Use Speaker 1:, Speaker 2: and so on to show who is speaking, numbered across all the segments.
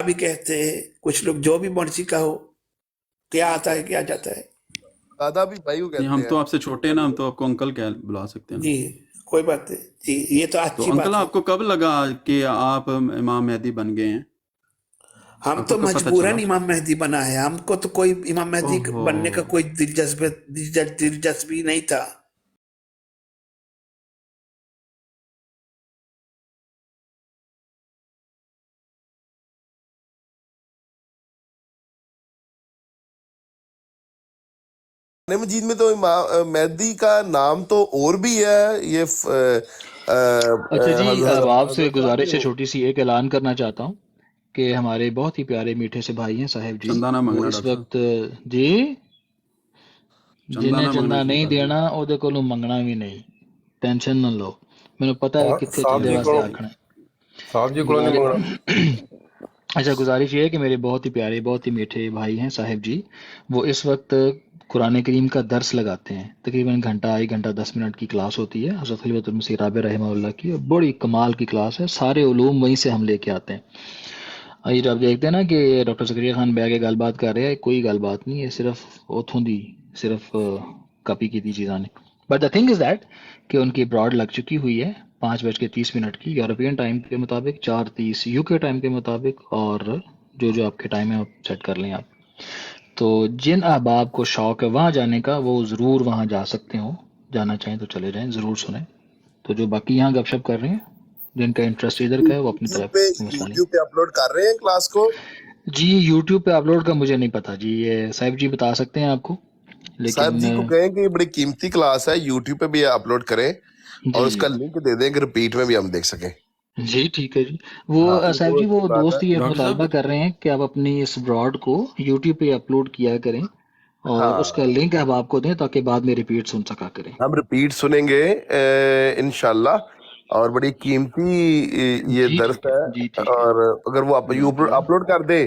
Speaker 1: بھی کہتے ہیں، کچھ لوگ جو بھی مرضی کا ہو، کیا آتا ہے کیا جاتا ہے.
Speaker 2: دادا بھی بھائی کو
Speaker 3: نہیں،
Speaker 2: کہتے
Speaker 3: ہم
Speaker 2: ہیں.
Speaker 3: تو آپ سے چھوٹے ہیں نا، ہم تو آپ کو انکل کیا بلا سکتے ہیں نا.
Speaker 1: جی کوئی بات نہیں جی، یہ تو
Speaker 3: تو
Speaker 1: اچھی
Speaker 3: انکل
Speaker 1: بات ہے.
Speaker 3: آپ کو کب لگا کہ آپ امام مہدی بن گئے ہیں؟
Speaker 1: ہم
Speaker 3: آپ
Speaker 1: تو
Speaker 3: کو کب پتہ
Speaker 1: مجبوراً
Speaker 3: چلا؟
Speaker 1: امام مہدی بنا ہے، ہم کو تو کوئی امام مہدی
Speaker 3: اوہو،
Speaker 1: بننے کا کوئی دلچسپی نہیں تھا.
Speaker 2: قرآن مجید میں تو مہدی کا نام تو اور بھی ہے. یہ
Speaker 4: اچھا جی، اب آپ سے
Speaker 2: حضرت صاحب
Speaker 4: گزارش ہے چھوٹی سی، ایک اعلان کرنا چاہتا ہوں کہ ہمارے بہت ہی پیارے میٹھے سے بھائی ہیں صاحب جی،
Speaker 3: چندہ نہ
Speaker 4: وہ
Speaker 3: منگنا
Speaker 4: اس
Speaker 3: ڈاکٹر صاحب،
Speaker 4: وقت جی
Speaker 3: چندہ
Speaker 4: جنہیں
Speaker 3: نہ منگنا
Speaker 4: چندہ
Speaker 3: شروع
Speaker 4: نہیں
Speaker 3: کر دیں.
Speaker 4: دینا وہ کو منگنا بھی نہیں، ٹینشن نہ لو، مجھے پتا ہے کہ کتنے
Speaker 3: جی
Speaker 4: چیزیں
Speaker 3: جی
Speaker 4: واسطے
Speaker 3: جی،
Speaker 4: آکھنا
Speaker 2: صاحب جی کو نہیں منگنا.
Speaker 4: ہے. اچھا، گزارش یہ ہے کہ میرے بہت ہی پیارے بہت ہی میٹھے بھائی ہیں صاحب جی، وہ اس وقت قرآن کریم کا درس لگاتے ہیں. تقریباً گھنٹہ 1 گھنٹہ 10 منٹ کی کلاس ہوتی ہے حضرت خلیفۃ المسیح رابع رحمہ اللہ کی، اور بڑی کمال کی کلاس ہے، سارے علوم وہیں سے ہم لے کے آتے ہیں. یہ جو آپ دیکھتے ہیں نا کہ ڈاکٹر زکریا خان بیٹھ کے گل بات کر رہے ہیں، کوئی گل بات نہیں ہے، صرف اتوں دی صرف کاپی کی دی چیزاں نے. But the thing is that کہ ان کی براڈ لگ چکی ہوئی ہے 5:30 کی یورپین ٹائم کے مطابق، 4:30 یو کے ٹائم کے مطابق، اور جو آپ کے ٹائم ہے آپ سیٹ کر لیں آپ. تو جن احباب کو شوق ہے وہاں جانے کا وہ ضرور وہاں جا سکتے ہوں، جانا چاہیں تو چلے جائیں، ضرور سنیں. تو جو باقی یہاں گپ شپ کر رہے ہیں جن کا انٹرسٹ ادھر کا ہے وہ اپنی طرف مسئلہ نہیں.
Speaker 2: یوٹیوب پہ اپلوڈ کر رہے ہیں کلاس کو.
Speaker 4: جی یوٹیوب پہ اپلوڈ کا مجھے نہیں پتا جی، یہ صاحب جی بتا سکتے ہیں آپ کو،
Speaker 2: صاحب
Speaker 4: لیکن
Speaker 2: جی کو کہیں کہ یہ بڑی قیمتی کلاس ہے، یوٹیوب پہ بھی اپلوڈ کریں اور
Speaker 4: جی
Speaker 2: اس
Speaker 4: جی
Speaker 2: کا لنک دے دیں کہ رپیٹ میں بھی ہم دیکھ سکیں.
Speaker 4: جی ٹھیک ہے جی.
Speaker 2: ہاں
Speaker 4: وہ صاحب
Speaker 2: وہ
Speaker 4: جی، وہ
Speaker 2: بات ہے.
Speaker 4: دوست یہ
Speaker 3: ڈاکٹر صاحب،
Speaker 4: مطالبہ کر رہے ہیں کہ آپ اپنی اس براڈ کو یوٹیوب پہ اپلوڈ کیا کریں اور
Speaker 2: ہاں
Speaker 4: اس کا لنک اب آپ کو دیں تاکہ بعد میں ریپیٹ سن سکا کریں.
Speaker 2: ہم رپیٹ سنیں گے انشاءاللہ. اور بڑی قیمتی یہ
Speaker 4: جی
Speaker 2: درس
Speaker 4: ٹھیک ہے،
Speaker 2: ہے.
Speaker 4: جی ٹھیک ہے،
Speaker 2: اور اگر وہ
Speaker 4: جزاک اللہ.
Speaker 2: اپلوڈ کر دے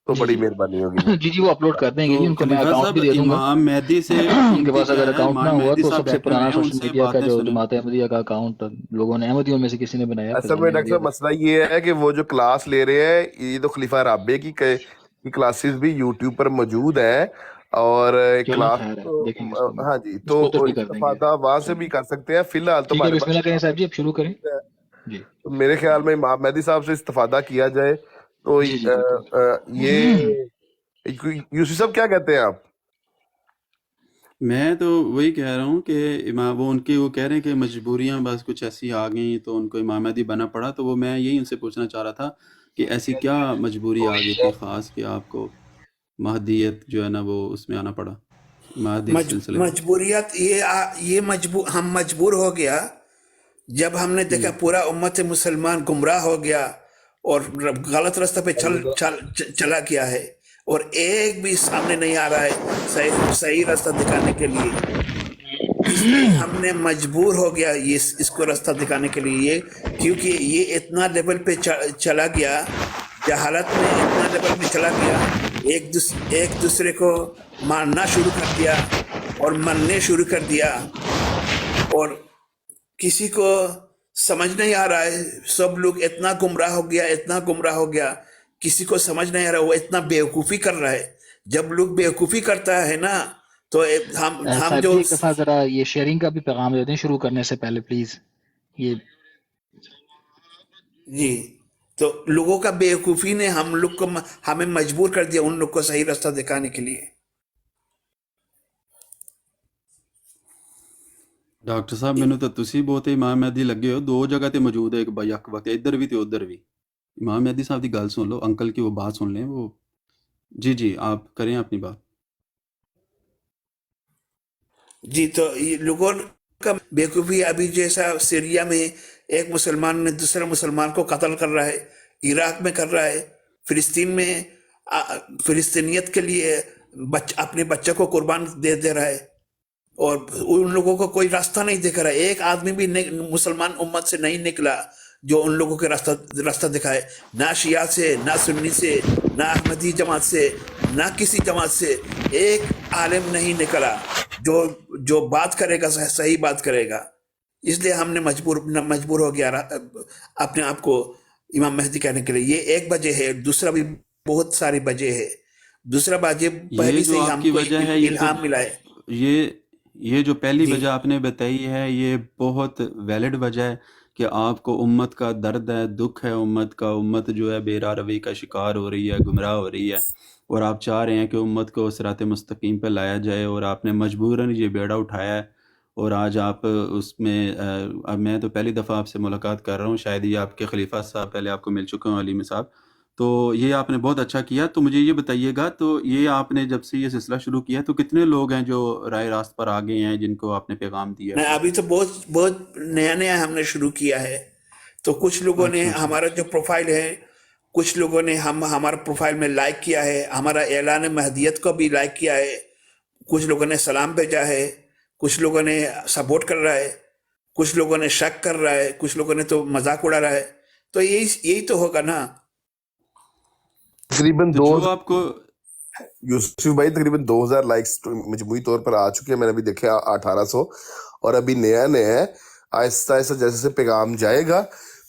Speaker 2: تو
Speaker 4: جی
Speaker 2: بڑی
Speaker 4: جی
Speaker 2: مہربانی ہوگی جی.
Speaker 4: جی جی وہ اپلوڈ کر دیں
Speaker 3: تو
Speaker 4: گے جی، ان کو میں
Speaker 3: خلیفہ
Speaker 4: اکاؤنٹ
Speaker 3: صاحب،
Speaker 4: بھی دے دوں گا.
Speaker 3: امام مہدی سے
Speaker 4: ان کے
Speaker 3: قیمتی
Speaker 4: پاس
Speaker 3: کیا
Speaker 4: اگر
Speaker 3: ہے؟
Speaker 4: اکاؤنٹ نہ
Speaker 3: امام
Speaker 4: ہوا
Speaker 3: مہدی
Speaker 4: تو
Speaker 3: صاحب
Speaker 4: سب سے
Speaker 3: بیٹھے ہوئے
Speaker 4: پرانا
Speaker 3: ہیں، ان
Speaker 4: سوشل
Speaker 3: سے
Speaker 4: میڈیا کا
Speaker 3: باتیں
Speaker 4: جو
Speaker 3: سنیں.
Speaker 4: جماعت احمدیہ کا اکاؤنٹ لوگوں نے، احمدیوں میں سے کسی نے بنایا،
Speaker 2: اصل
Speaker 4: فیضان
Speaker 2: میں ڈاکٹر
Speaker 4: احمدیہ
Speaker 2: صاحب
Speaker 4: کا.
Speaker 2: مسئلہ یہ ہے کہ وہ جو کلاس لے رہے ہیں یہ تو خلیفہ رابع کی کلاسز بھی یوٹیوب پر موجود ہیں. اور
Speaker 4: چلیں
Speaker 2: کلاس
Speaker 4: خیر ہے، دیکھیں گے اس کو بھی،
Speaker 2: ہاں جی،
Speaker 4: اس
Speaker 2: تو
Speaker 4: کو بھی کر دیں گے.
Speaker 2: استفادہ وہاں سے بھی
Speaker 4: چلیں
Speaker 2: کر سکتے ہیں. فی الحال تو
Speaker 4: ٹھیک ہے،
Speaker 2: ہمارے
Speaker 4: بسم اللہ کریں صاحب جی، اب شروع کریں.
Speaker 2: پاس
Speaker 4: جی
Speaker 2: تو میرے خیال میں امام مہدی صاحب سے استفادہ کیا جائے. تو
Speaker 4: جی جی بالکل.
Speaker 2: یہ یوسف صاحب کیا کہتے ہیں آپ؟
Speaker 3: میں تو وہی کہہ رہا ہوں کہ امام وہ کہہ رہے ہیں کہ مجبوریاں بس کچھ ایسی آ گئیں تو ان کو امام مہدی بننا پڑا. تو وہ میں یہی ان سے پوچھنا چاہ رہا تھا کہ ایسی کیا مجبوری آ گئی تھی خاص کہ آپ کو مہدیت جو ہے نا وہ اس میں آنا پڑا، مہدی سلسلے میں.
Speaker 1: مجبوریت ہم مجبور ہو گیا جب ہم نے دیکھا پورا امت مسلمان گمراہ ہو گیا اور غلط راستہ پہ چلا گیا ہے، اور ایک بھی سامنے نہیں آ رہا ہے صحیح راستہ دکھانے کے لیے. اس لیے ہم نے مجبور ہو گیا اس کو راستہ دکھانے کے لیے، کیونکہ یہ اتنا لیول پہ چلا گیا، جہالت میں اتنا لیول پہ چلا گیا، ایک دوسرے کو مارنا شروع کر دیا اور مرنے شروع کر دیا، اور کسی کو سمجھ نہیں آ رہا ہے. سب لوگ اتنا گمراہ ہو گیا کسی کو سمجھ نہیں آ رہا. وہ اتنا بیوقوفی کر رہا ہے. جب لوگ بیوقوفی کرتا ہے نا تو ہم
Speaker 4: صاحب
Speaker 1: جو
Speaker 4: جی ایک دفعہ ذرا یہ شیئرنگ کا بھی پیغام دے دیں شروع کرنے سے پہلے پلیز. یہ
Speaker 1: جی، تو لوگوں کا بیوقوفی نے ہمیں مجبور کر دیا ان لوگ کو صحیح راستہ دکھانے کے لیے.
Speaker 3: ڈاکٹر صاحب ਮੈਨੂੰ ਤਾਂ ਤੁਸੀਂ ਬਹੁਤ امام مہدی ਲੱਗੇ ਹੋ, دو جگہ تے موجود ہے ایک بیک وقت, ادھر بھی تے ادھر بھی. امام مہدی صاحب کی گل سن لو, انکل کی وہ بات سن لیں. وہ جی آپ کریں اپنی بات.
Speaker 1: جی، تو یہ لوگوں کا بیوقوفی ابھی جیسا سیریا میں ایک مسلمان نے دوسرے مسلمان کو قتل کر رہا ہے, عراق میں کر رہا ہے, فلسطین میں فلسطینیت کے لیے اپنے بچے کو قربان دے رہا ہے, اور ان لوگوں کو کوئی راستہ نہیں دکھ رہا ہے. ایک آدمی بھی مسلمان امت سے نہیں نکلا جو ان لوگوں کے راستہ دکھائے. نہ شیعہ سے, نہ سنی سے, نہ احمدی جماعت سے, نہ کسی جماعت سے ایک عالم نہیں نکلا جو بات کرے گا, صحیح بات کرے گا. اس لیے ہم نے مجبور ہو گیا اپنے آپ کو امام مہدی کہنے کے لیے. یہ ایک وجہ ہے. دوسرا بھی بہت ساری وجہ ہے. دوسرا وجہ
Speaker 3: یہ
Speaker 1: پہلے سے
Speaker 3: جو
Speaker 1: ہی
Speaker 3: آپ
Speaker 1: ہم
Speaker 3: کی
Speaker 1: کو
Speaker 3: وجہ ہے یہ تو
Speaker 1: الہام ملا ہے.
Speaker 3: یہ جو پہلی
Speaker 1: جی
Speaker 3: وجہ آپ نے بتائی ہے یہ بہت ویلڈ وجہ ہے کہ آپ کو امت کا درد ہے، دکھ ہے امت کا، امت جو ہے بے راہ روی کا شکار ہو رہی ہے، گمراہ ہو رہی ہے، اور آپ چاہ رہے ہیں کہ امت کو صراط مستقیم پہ لایا جائے، اور آپ نے مجبوراً یہ بیڑا اٹھایا ہے. اور آج آپ اس میں اب میں تو پہلی دفعہ آپ سے ملاقات کر رہا ہوں، شاید یہ آپ کے خلیفہ صاحب پہلے آپ کو مل چکے ہوں، علیم صاحب. تو یہ آپ نے بہت اچھا کیا. تو مجھے یہ بتائیے گا، تو یہ آپ نے جب سے یہ سلسلہ شروع کیا تو کتنے لوگ ہیں جو رائے راست پر آگے ہیں جن کو آپ نے پیغام دیا ہے
Speaker 1: نہیں،
Speaker 3: اپنا؟
Speaker 1: ابھی تو بہت بہت نیا نیا ہم نے شروع کیا ہے. تو کچھ لوگوں نے
Speaker 3: اچھا اچھا
Speaker 1: ہمارا جو پروفائل ہے، کچھ لوگوں نے ہمارا پروفائل میں لائک کیا ہے، ہمارا اعلان مہدیت کو بھی لائک کیا ہے. کچھ لوگوں نے سلام بھیجا ہے، کچھ لوگوں نے سپورٹ کر رہا ہے، کچھ لوگوں نے شک کر رہا ہے، کچھ لوگوں نے تو مذاق اڑا رہا ہے. تو یہی تو ہوگا نا.
Speaker 2: تقریباً
Speaker 3: تو
Speaker 2: دو
Speaker 3: جو آپ کو
Speaker 2: یوسف بھائی تقریباً 2000 لائکس مجموعی طور پر آ چکے ہیں. میں نے ابھی دیکھا 1800. اور ابھی نیا نیا ہے. آہستہ آہستہ جیسے جیسے پیغام جائے گا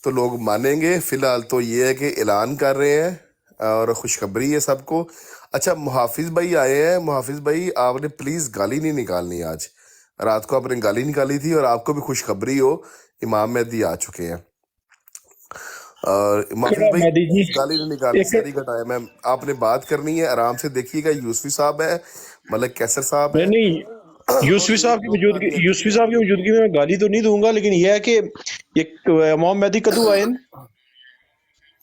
Speaker 2: تو لوگ مانیں گے. فی الحال تو یہ ہے کہ اعلان کر رہے ہیں اور خوشخبری ہے سب کو. اچھا، محافظ بھائی آئے ہیں. محافظ بھائی آپ نے پلیز گالی نہیں نکالنی. آج رات کو آپ نے گالی نکالی تھی، اور آپ کو بھی خوشخبری ہو، امام مہدی آ چکے ہیں. اور محافظ
Speaker 5: کڑا
Speaker 2: بھائی
Speaker 5: مہدی جی
Speaker 2: گالی نہیں نکالنی،
Speaker 5: ایک
Speaker 2: ساری کا ٹائم ہے. آپ نے بات کرنی ہے، آرام سے دیکھیے گا. یوسفی صاحب ہے، ملک کیسر صاحب ہے،
Speaker 5: نہیں
Speaker 2: اور
Speaker 5: یوسفی
Speaker 2: یہ
Speaker 5: صاحب کی
Speaker 2: لوگ
Speaker 5: موجودگی
Speaker 2: قادیانی
Speaker 5: یوسفی
Speaker 2: بھی
Speaker 5: صاحب
Speaker 2: آتے
Speaker 5: کی
Speaker 2: ہیں.
Speaker 5: موجودگی میں گالی تو نہیں دوں گا، لیکن یہ ہے کہ ایک امام مہدی کدو آئے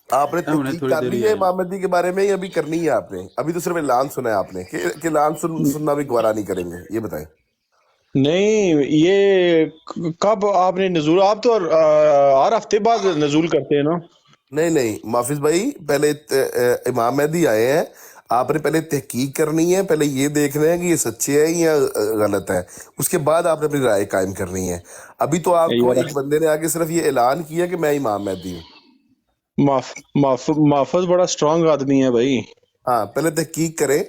Speaker 2: آپ نے
Speaker 3: انہیں
Speaker 2: تحقیق
Speaker 3: تھوڑی
Speaker 2: کر
Speaker 3: دیر
Speaker 2: لی
Speaker 3: ہی
Speaker 2: ہے
Speaker 3: آئے ہیں.
Speaker 2: امام مہدی کے بارے میں، یا ابھی کرنی ہے آپ نے؟ ابھی تو صرف اعلان سنا ہے آپ نے کہ اعلان سننا بھی گوارا نہیں کریں گے. یہ بتائیں.
Speaker 5: نہیں یہ کب آپ نے نزول، آپ تو ہر ہفتے بعد نزول کرتے ہیں نا.
Speaker 2: نہیں محافظ بھائی، پہلے امام مہدی آئے ہیں. آپ نے پہلے تحقیق کرنی ہے، پہلے یہ دیکھنا ہے کہ یہ سچے ہیں یا غلط ہے. اس کے بعد آپ نے اپنی رائے قائم کرنی ہے. ابھی تو آپ کو
Speaker 5: یار
Speaker 2: ایک بندے نے آگے صرف یہ اعلان کیا کہ میں امام مہدی ہوں.
Speaker 5: محفوظ بڑا اسٹرانگ آدمی ہے بھائی.
Speaker 2: ہاں، پہلے تحقیق کریں.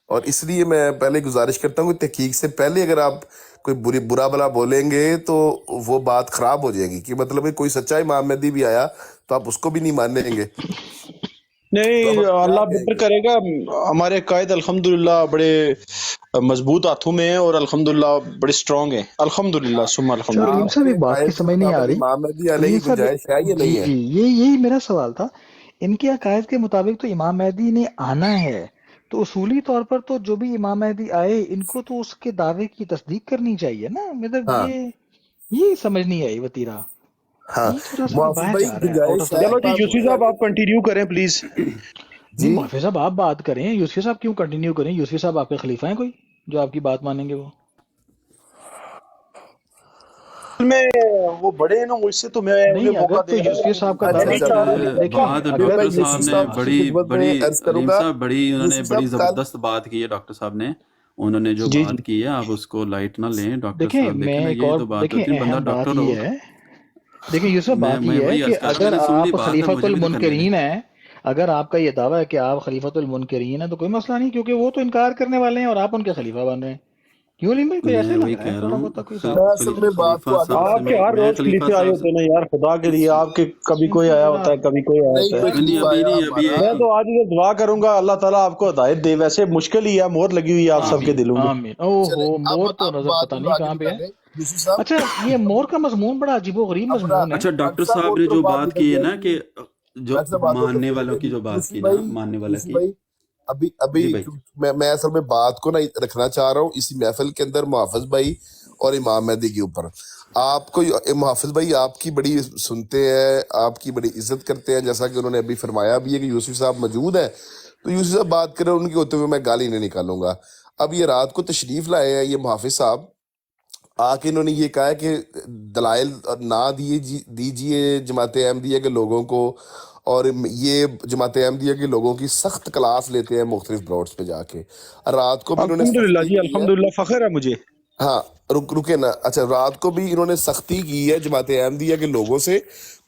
Speaker 2: اور اس لیے میں پہلے گزارش کرتا ہوں کہ تحقیق سے پہلے اگر آپ کوئی برا بلا بولیں گے تو وہ بات خراب ہو جائے گی. کہ مطلب ہے کوئی سچا امام مہدی بھی آیا تو آپ اس کو بھی نہیں مانیں گے. تو اب
Speaker 5: نہیں
Speaker 2: آپ کیا
Speaker 5: اللہ
Speaker 2: کہیں
Speaker 5: بہتر
Speaker 2: گے؟
Speaker 5: کرے گا. ہمارے قائد الحمدللہ بڑے مضبوط ہاتھوں میں ہیں، اور الحمدللہ بڑے اسٹرانگ ہیں. الحمدللہ ثم
Speaker 4: اچھا
Speaker 5: الحمدللہ.
Speaker 4: علیم
Speaker 2: آپ
Speaker 4: صاحب،
Speaker 2: کے
Speaker 4: ایک بات کی
Speaker 2: قائد کے
Speaker 4: سمجھ نہیں آ
Speaker 2: مطابق
Speaker 4: رہی.
Speaker 2: امام مہدی آنے کی
Speaker 4: علیم صاحب،
Speaker 2: گنجائش ہے یا
Speaker 4: جی
Speaker 2: نہیں ہے؟
Speaker 4: جی، یہی میرا سوال تھا. ان کے عقائد کے مطابق تو امام مہدی نے آنا ہے، تو اصولی طور پر تو جو بھی امام مہدی آئے ان کو تو اس کے دعوے کی تصدیق کرنی چاہیے نا. مطلب
Speaker 2: ہاں
Speaker 4: یہ سمجھ نہیں آئی وتیرہ.
Speaker 2: ہاں.
Speaker 4: یہ تھوڑا سا
Speaker 2: محافظ
Speaker 4: باہر
Speaker 2: بھائی
Speaker 4: جا رہا ہے، آؤٹ
Speaker 2: گنجائش
Speaker 4: آف دا
Speaker 2: ہے
Speaker 5: چلو جی
Speaker 2: بات
Speaker 5: یوسفی
Speaker 2: کو
Speaker 5: صاحب
Speaker 2: کرنے
Speaker 5: آپ کنٹینیو کریں پلیز.
Speaker 4: نہیں،
Speaker 2: جی.
Speaker 4: محفوظ صاحب آپ بات کریں. یوسفی صاحب کیوں کنٹینیو کریں؟ یوسفی صاحب آپ کے خلیفہ ہیں کوئی جو آپ کی بات مانیں گے؟ وہ
Speaker 5: میں وہ بڑے ہیں نا مجھ سے، تو میں انہیں
Speaker 4: نہیں،
Speaker 5: موقع
Speaker 4: اگر
Speaker 5: دے
Speaker 4: تو
Speaker 5: رہا
Speaker 4: یوسفی
Speaker 5: ہوں.
Speaker 4: صاحب کا
Speaker 2: اچھا
Speaker 5: میں
Speaker 4: دعویٰ
Speaker 5: نہیں
Speaker 2: اچھا.
Speaker 5: چاہ رہا
Speaker 3: اچھا،
Speaker 5: لیکن
Speaker 2: یوسفی
Speaker 3: بات
Speaker 2: ابھی میں
Speaker 3: ڈاکٹر
Speaker 5: دیکھیں
Speaker 3: صاحب
Speaker 2: یوسفی
Speaker 3: نے
Speaker 2: صاحب کی
Speaker 3: بڑی
Speaker 2: خدمت میں
Speaker 3: بڑی
Speaker 2: عرض کروں
Speaker 3: علیم
Speaker 2: گا.
Speaker 3: صاحب بڑی
Speaker 2: یوسفی
Speaker 3: بڑی
Speaker 2: صاحب کل
Speaker 3: زبردست بات کی ہے ڈاکٹر صاحب نے. انہوں نے جو
Speaker 5: جی
Speaker 3: بات کی ہے آپ اس کو لائٹ نہ لیں ڈاکٹر
Speaker 4: دیکھیں،
Speaker 3: صاحب.
Speaker 4: میں
Speaker 3: دیکھیں نا،
Speaker 4: ایک
Speaker 3: یہ
Speaker 4: اور
Speaker 3: تو بات
Speaker 4: دیکھیں
Speaker 3: ہوتی ہے بندہ
Speaker 4: اہم بات
Speaker 3: ڈاکٹر ہو.
Speaker 4: یہ ہے. دیکھیں یوسف، بات
Speaker 3: میں
Speaker 4: یہ ہے
Speaker 3: وہی
Speaker 4: کہ
Speaker 3: عرض کر رہا ہوں،
Speaker 4: اگر
Speaker 3: میں نے سن لی
Speaker 4: آپ
Speaker 3: بات، اب
Speaker 4: خلیفۃ
Speaker 3: مجھے بھی تو کرنے دیں.
Speaker 4: المنکرین ہیں، اگر آپ کا یہ دعویٰ ہے کہ آپ خلیفۃ المنکرین ہیں، تو کوئی مسئلہ نہیں، کیونکہ وہ تو انکار کرنے والے ہیں اور آپ ان کے خلیفہ بن رہے ہیں. کیوں نہیں بھائی؟ کوئی ایسے
Speaker 3: میں
Speaker 4: لگ
Speaker 3: وہی
Speaker 4: رہا ہے
Speaker 3: کہہ رہا
Speaker 4: تھوڑا
Speaker 3: ہوں.
Speaker 4: بہت کوئی صاحب.
Speaker 2: میں اصل میں بات
Speaker 3: خلیفہ
Speaker 2: کو آگے
Speaker 3: صاحب سے
Speaker 5: آپ کے ہر
Speaker 3: میں
Speaker 5: روز
Speaker 3: خلیفہ
Speaker 5: خلیفے آئے
Speaker 3: صاحب سے
Speaker 5: ہوتے ہیں نا یار، خدا کے لیے. آپ کے کبھی
Speaker 4: ان
Speaker 5: کوئی
Speaker 4: کو
Speaker 5: آیا
Speaker 4: ذرا
Speaker 5: ہوتا ہے، کبھی کوئی آیا
Speaker 2: نہیں
Speaker 5: ہوتا ہے.
Speaker 2: کوئی
Speaker 3: نہیں،
Speaker 2: خلیفہ
Speaker 3: ابھی
Speaker 2: آیا
Speaker 3: نہیں، ابھی
Speaker 2: ہمارا.
Speaker 5: میں
Speaker 3: ایک
Speaker 5: تو آج یہ دعا کروں گا اللہ تعالیٰ آپ کو ہدایت دے. ویسے مشکل ہی ہے، مہر لگی ہوئی ہے آپ سب کے
Speaker 4: آمین
Speaker 5: دلوں میں.
Speaker 4: آمین. او
Speaker 2: چلے
Speaker 4: ہو،
Speaker 2: اب
Speaker 4: مور تو
Speaker 2: اب
Speaker 4: نظر
Speaker 2: بات
Speaker 4: پتہ
Speaker 2: کو
Speaker 4: نہیں
Speaker 2: آگے
Speaker 4: کہاں پہ ہے.
Speaker 2: نکالیں. یوسف صاحب
Speaker 4: اچھا، یہ مور کا مضمون بڑا عجیب و غریب
Speaker 2: اب
Speaker 4: مضمون ہے.
Speaker 3: اچھا ڈاکٹر
Speaker 2: ڈاکٹر صاحب
Speaker 3: صاحب
Speaker 2: اور
Speaker 3: نے
Speaker 2: طرف
Speaker 3: جو
Speaker 2: بات
Speaker 3: بات
Speaker 2: نکل
Speaker 3: کی ہے
Speaker 2: جائے
Speaker 3: نا
Speaker 2: گی.
Speaker 3: کہ جو
Speaker 2: ڈاکٹر صاحب بات اور
Speaker 3: ماننے
Speaker 2: طرف
Speaker 3: والوں
Speaker 2: چلے
Speaker 3: کی
Speaker 2: گی.
Speaker 3: جو بات
Speaker 2: یوسف
Speaker 3: کی نا،
Speaker 2: بھائی،
Speaker 3: ماننے والا
Speaker 2: یوسف
Speaker 3: کی.
Speaker 2: بھئی ابھی
Speaker 3: جی بھائی.
Speaker 2: میں اصل میں بات کو نہ رکھنا چاہ رہا ہوں اسی محفل کے اندر محافظ بھائی اور امام مہدی کے اوپر. آپ کو محافظ بھائی آپ کی بڑی سنتے ہیں، آپ کی بڑی عزت کرتے ہیں، جیسا کہ انہوں نے ابھی فرمایا بھی ہے کہ یوسف صاحب موجود ہیں. تو یوسف صاحب بات کریں، ان کے ہوتے ہوئے میں گالی نہیں نکالوں گا. اب یہ رات کو تشریف لائے ہیں یہ محافظ صاحب، آ کے انہوں نے یہ کہا ہے کہ دلائل نہ دیجیے جماعت احمدیہ کے لوگوں کو. اور یہ جماعت احمدیہ کے لوگوں کی سخت کلاس لیتے ہیں مختلف بروڈز پہ جا کے. رات کو بھی انہوں نے
Speaker 5: الحمدللہ
Speaker 2: سختی
Speaker 5: جی،
Speaker 2: کی ہے.
Speaker 5: الحمدللہ، فخر ہے مجھے.
Speaker 2: ہاں، رکے نا. اچھا، رات کو بھی انہوں نے سختی کی ہے جماعت احمدیہ کے لوگوں سے.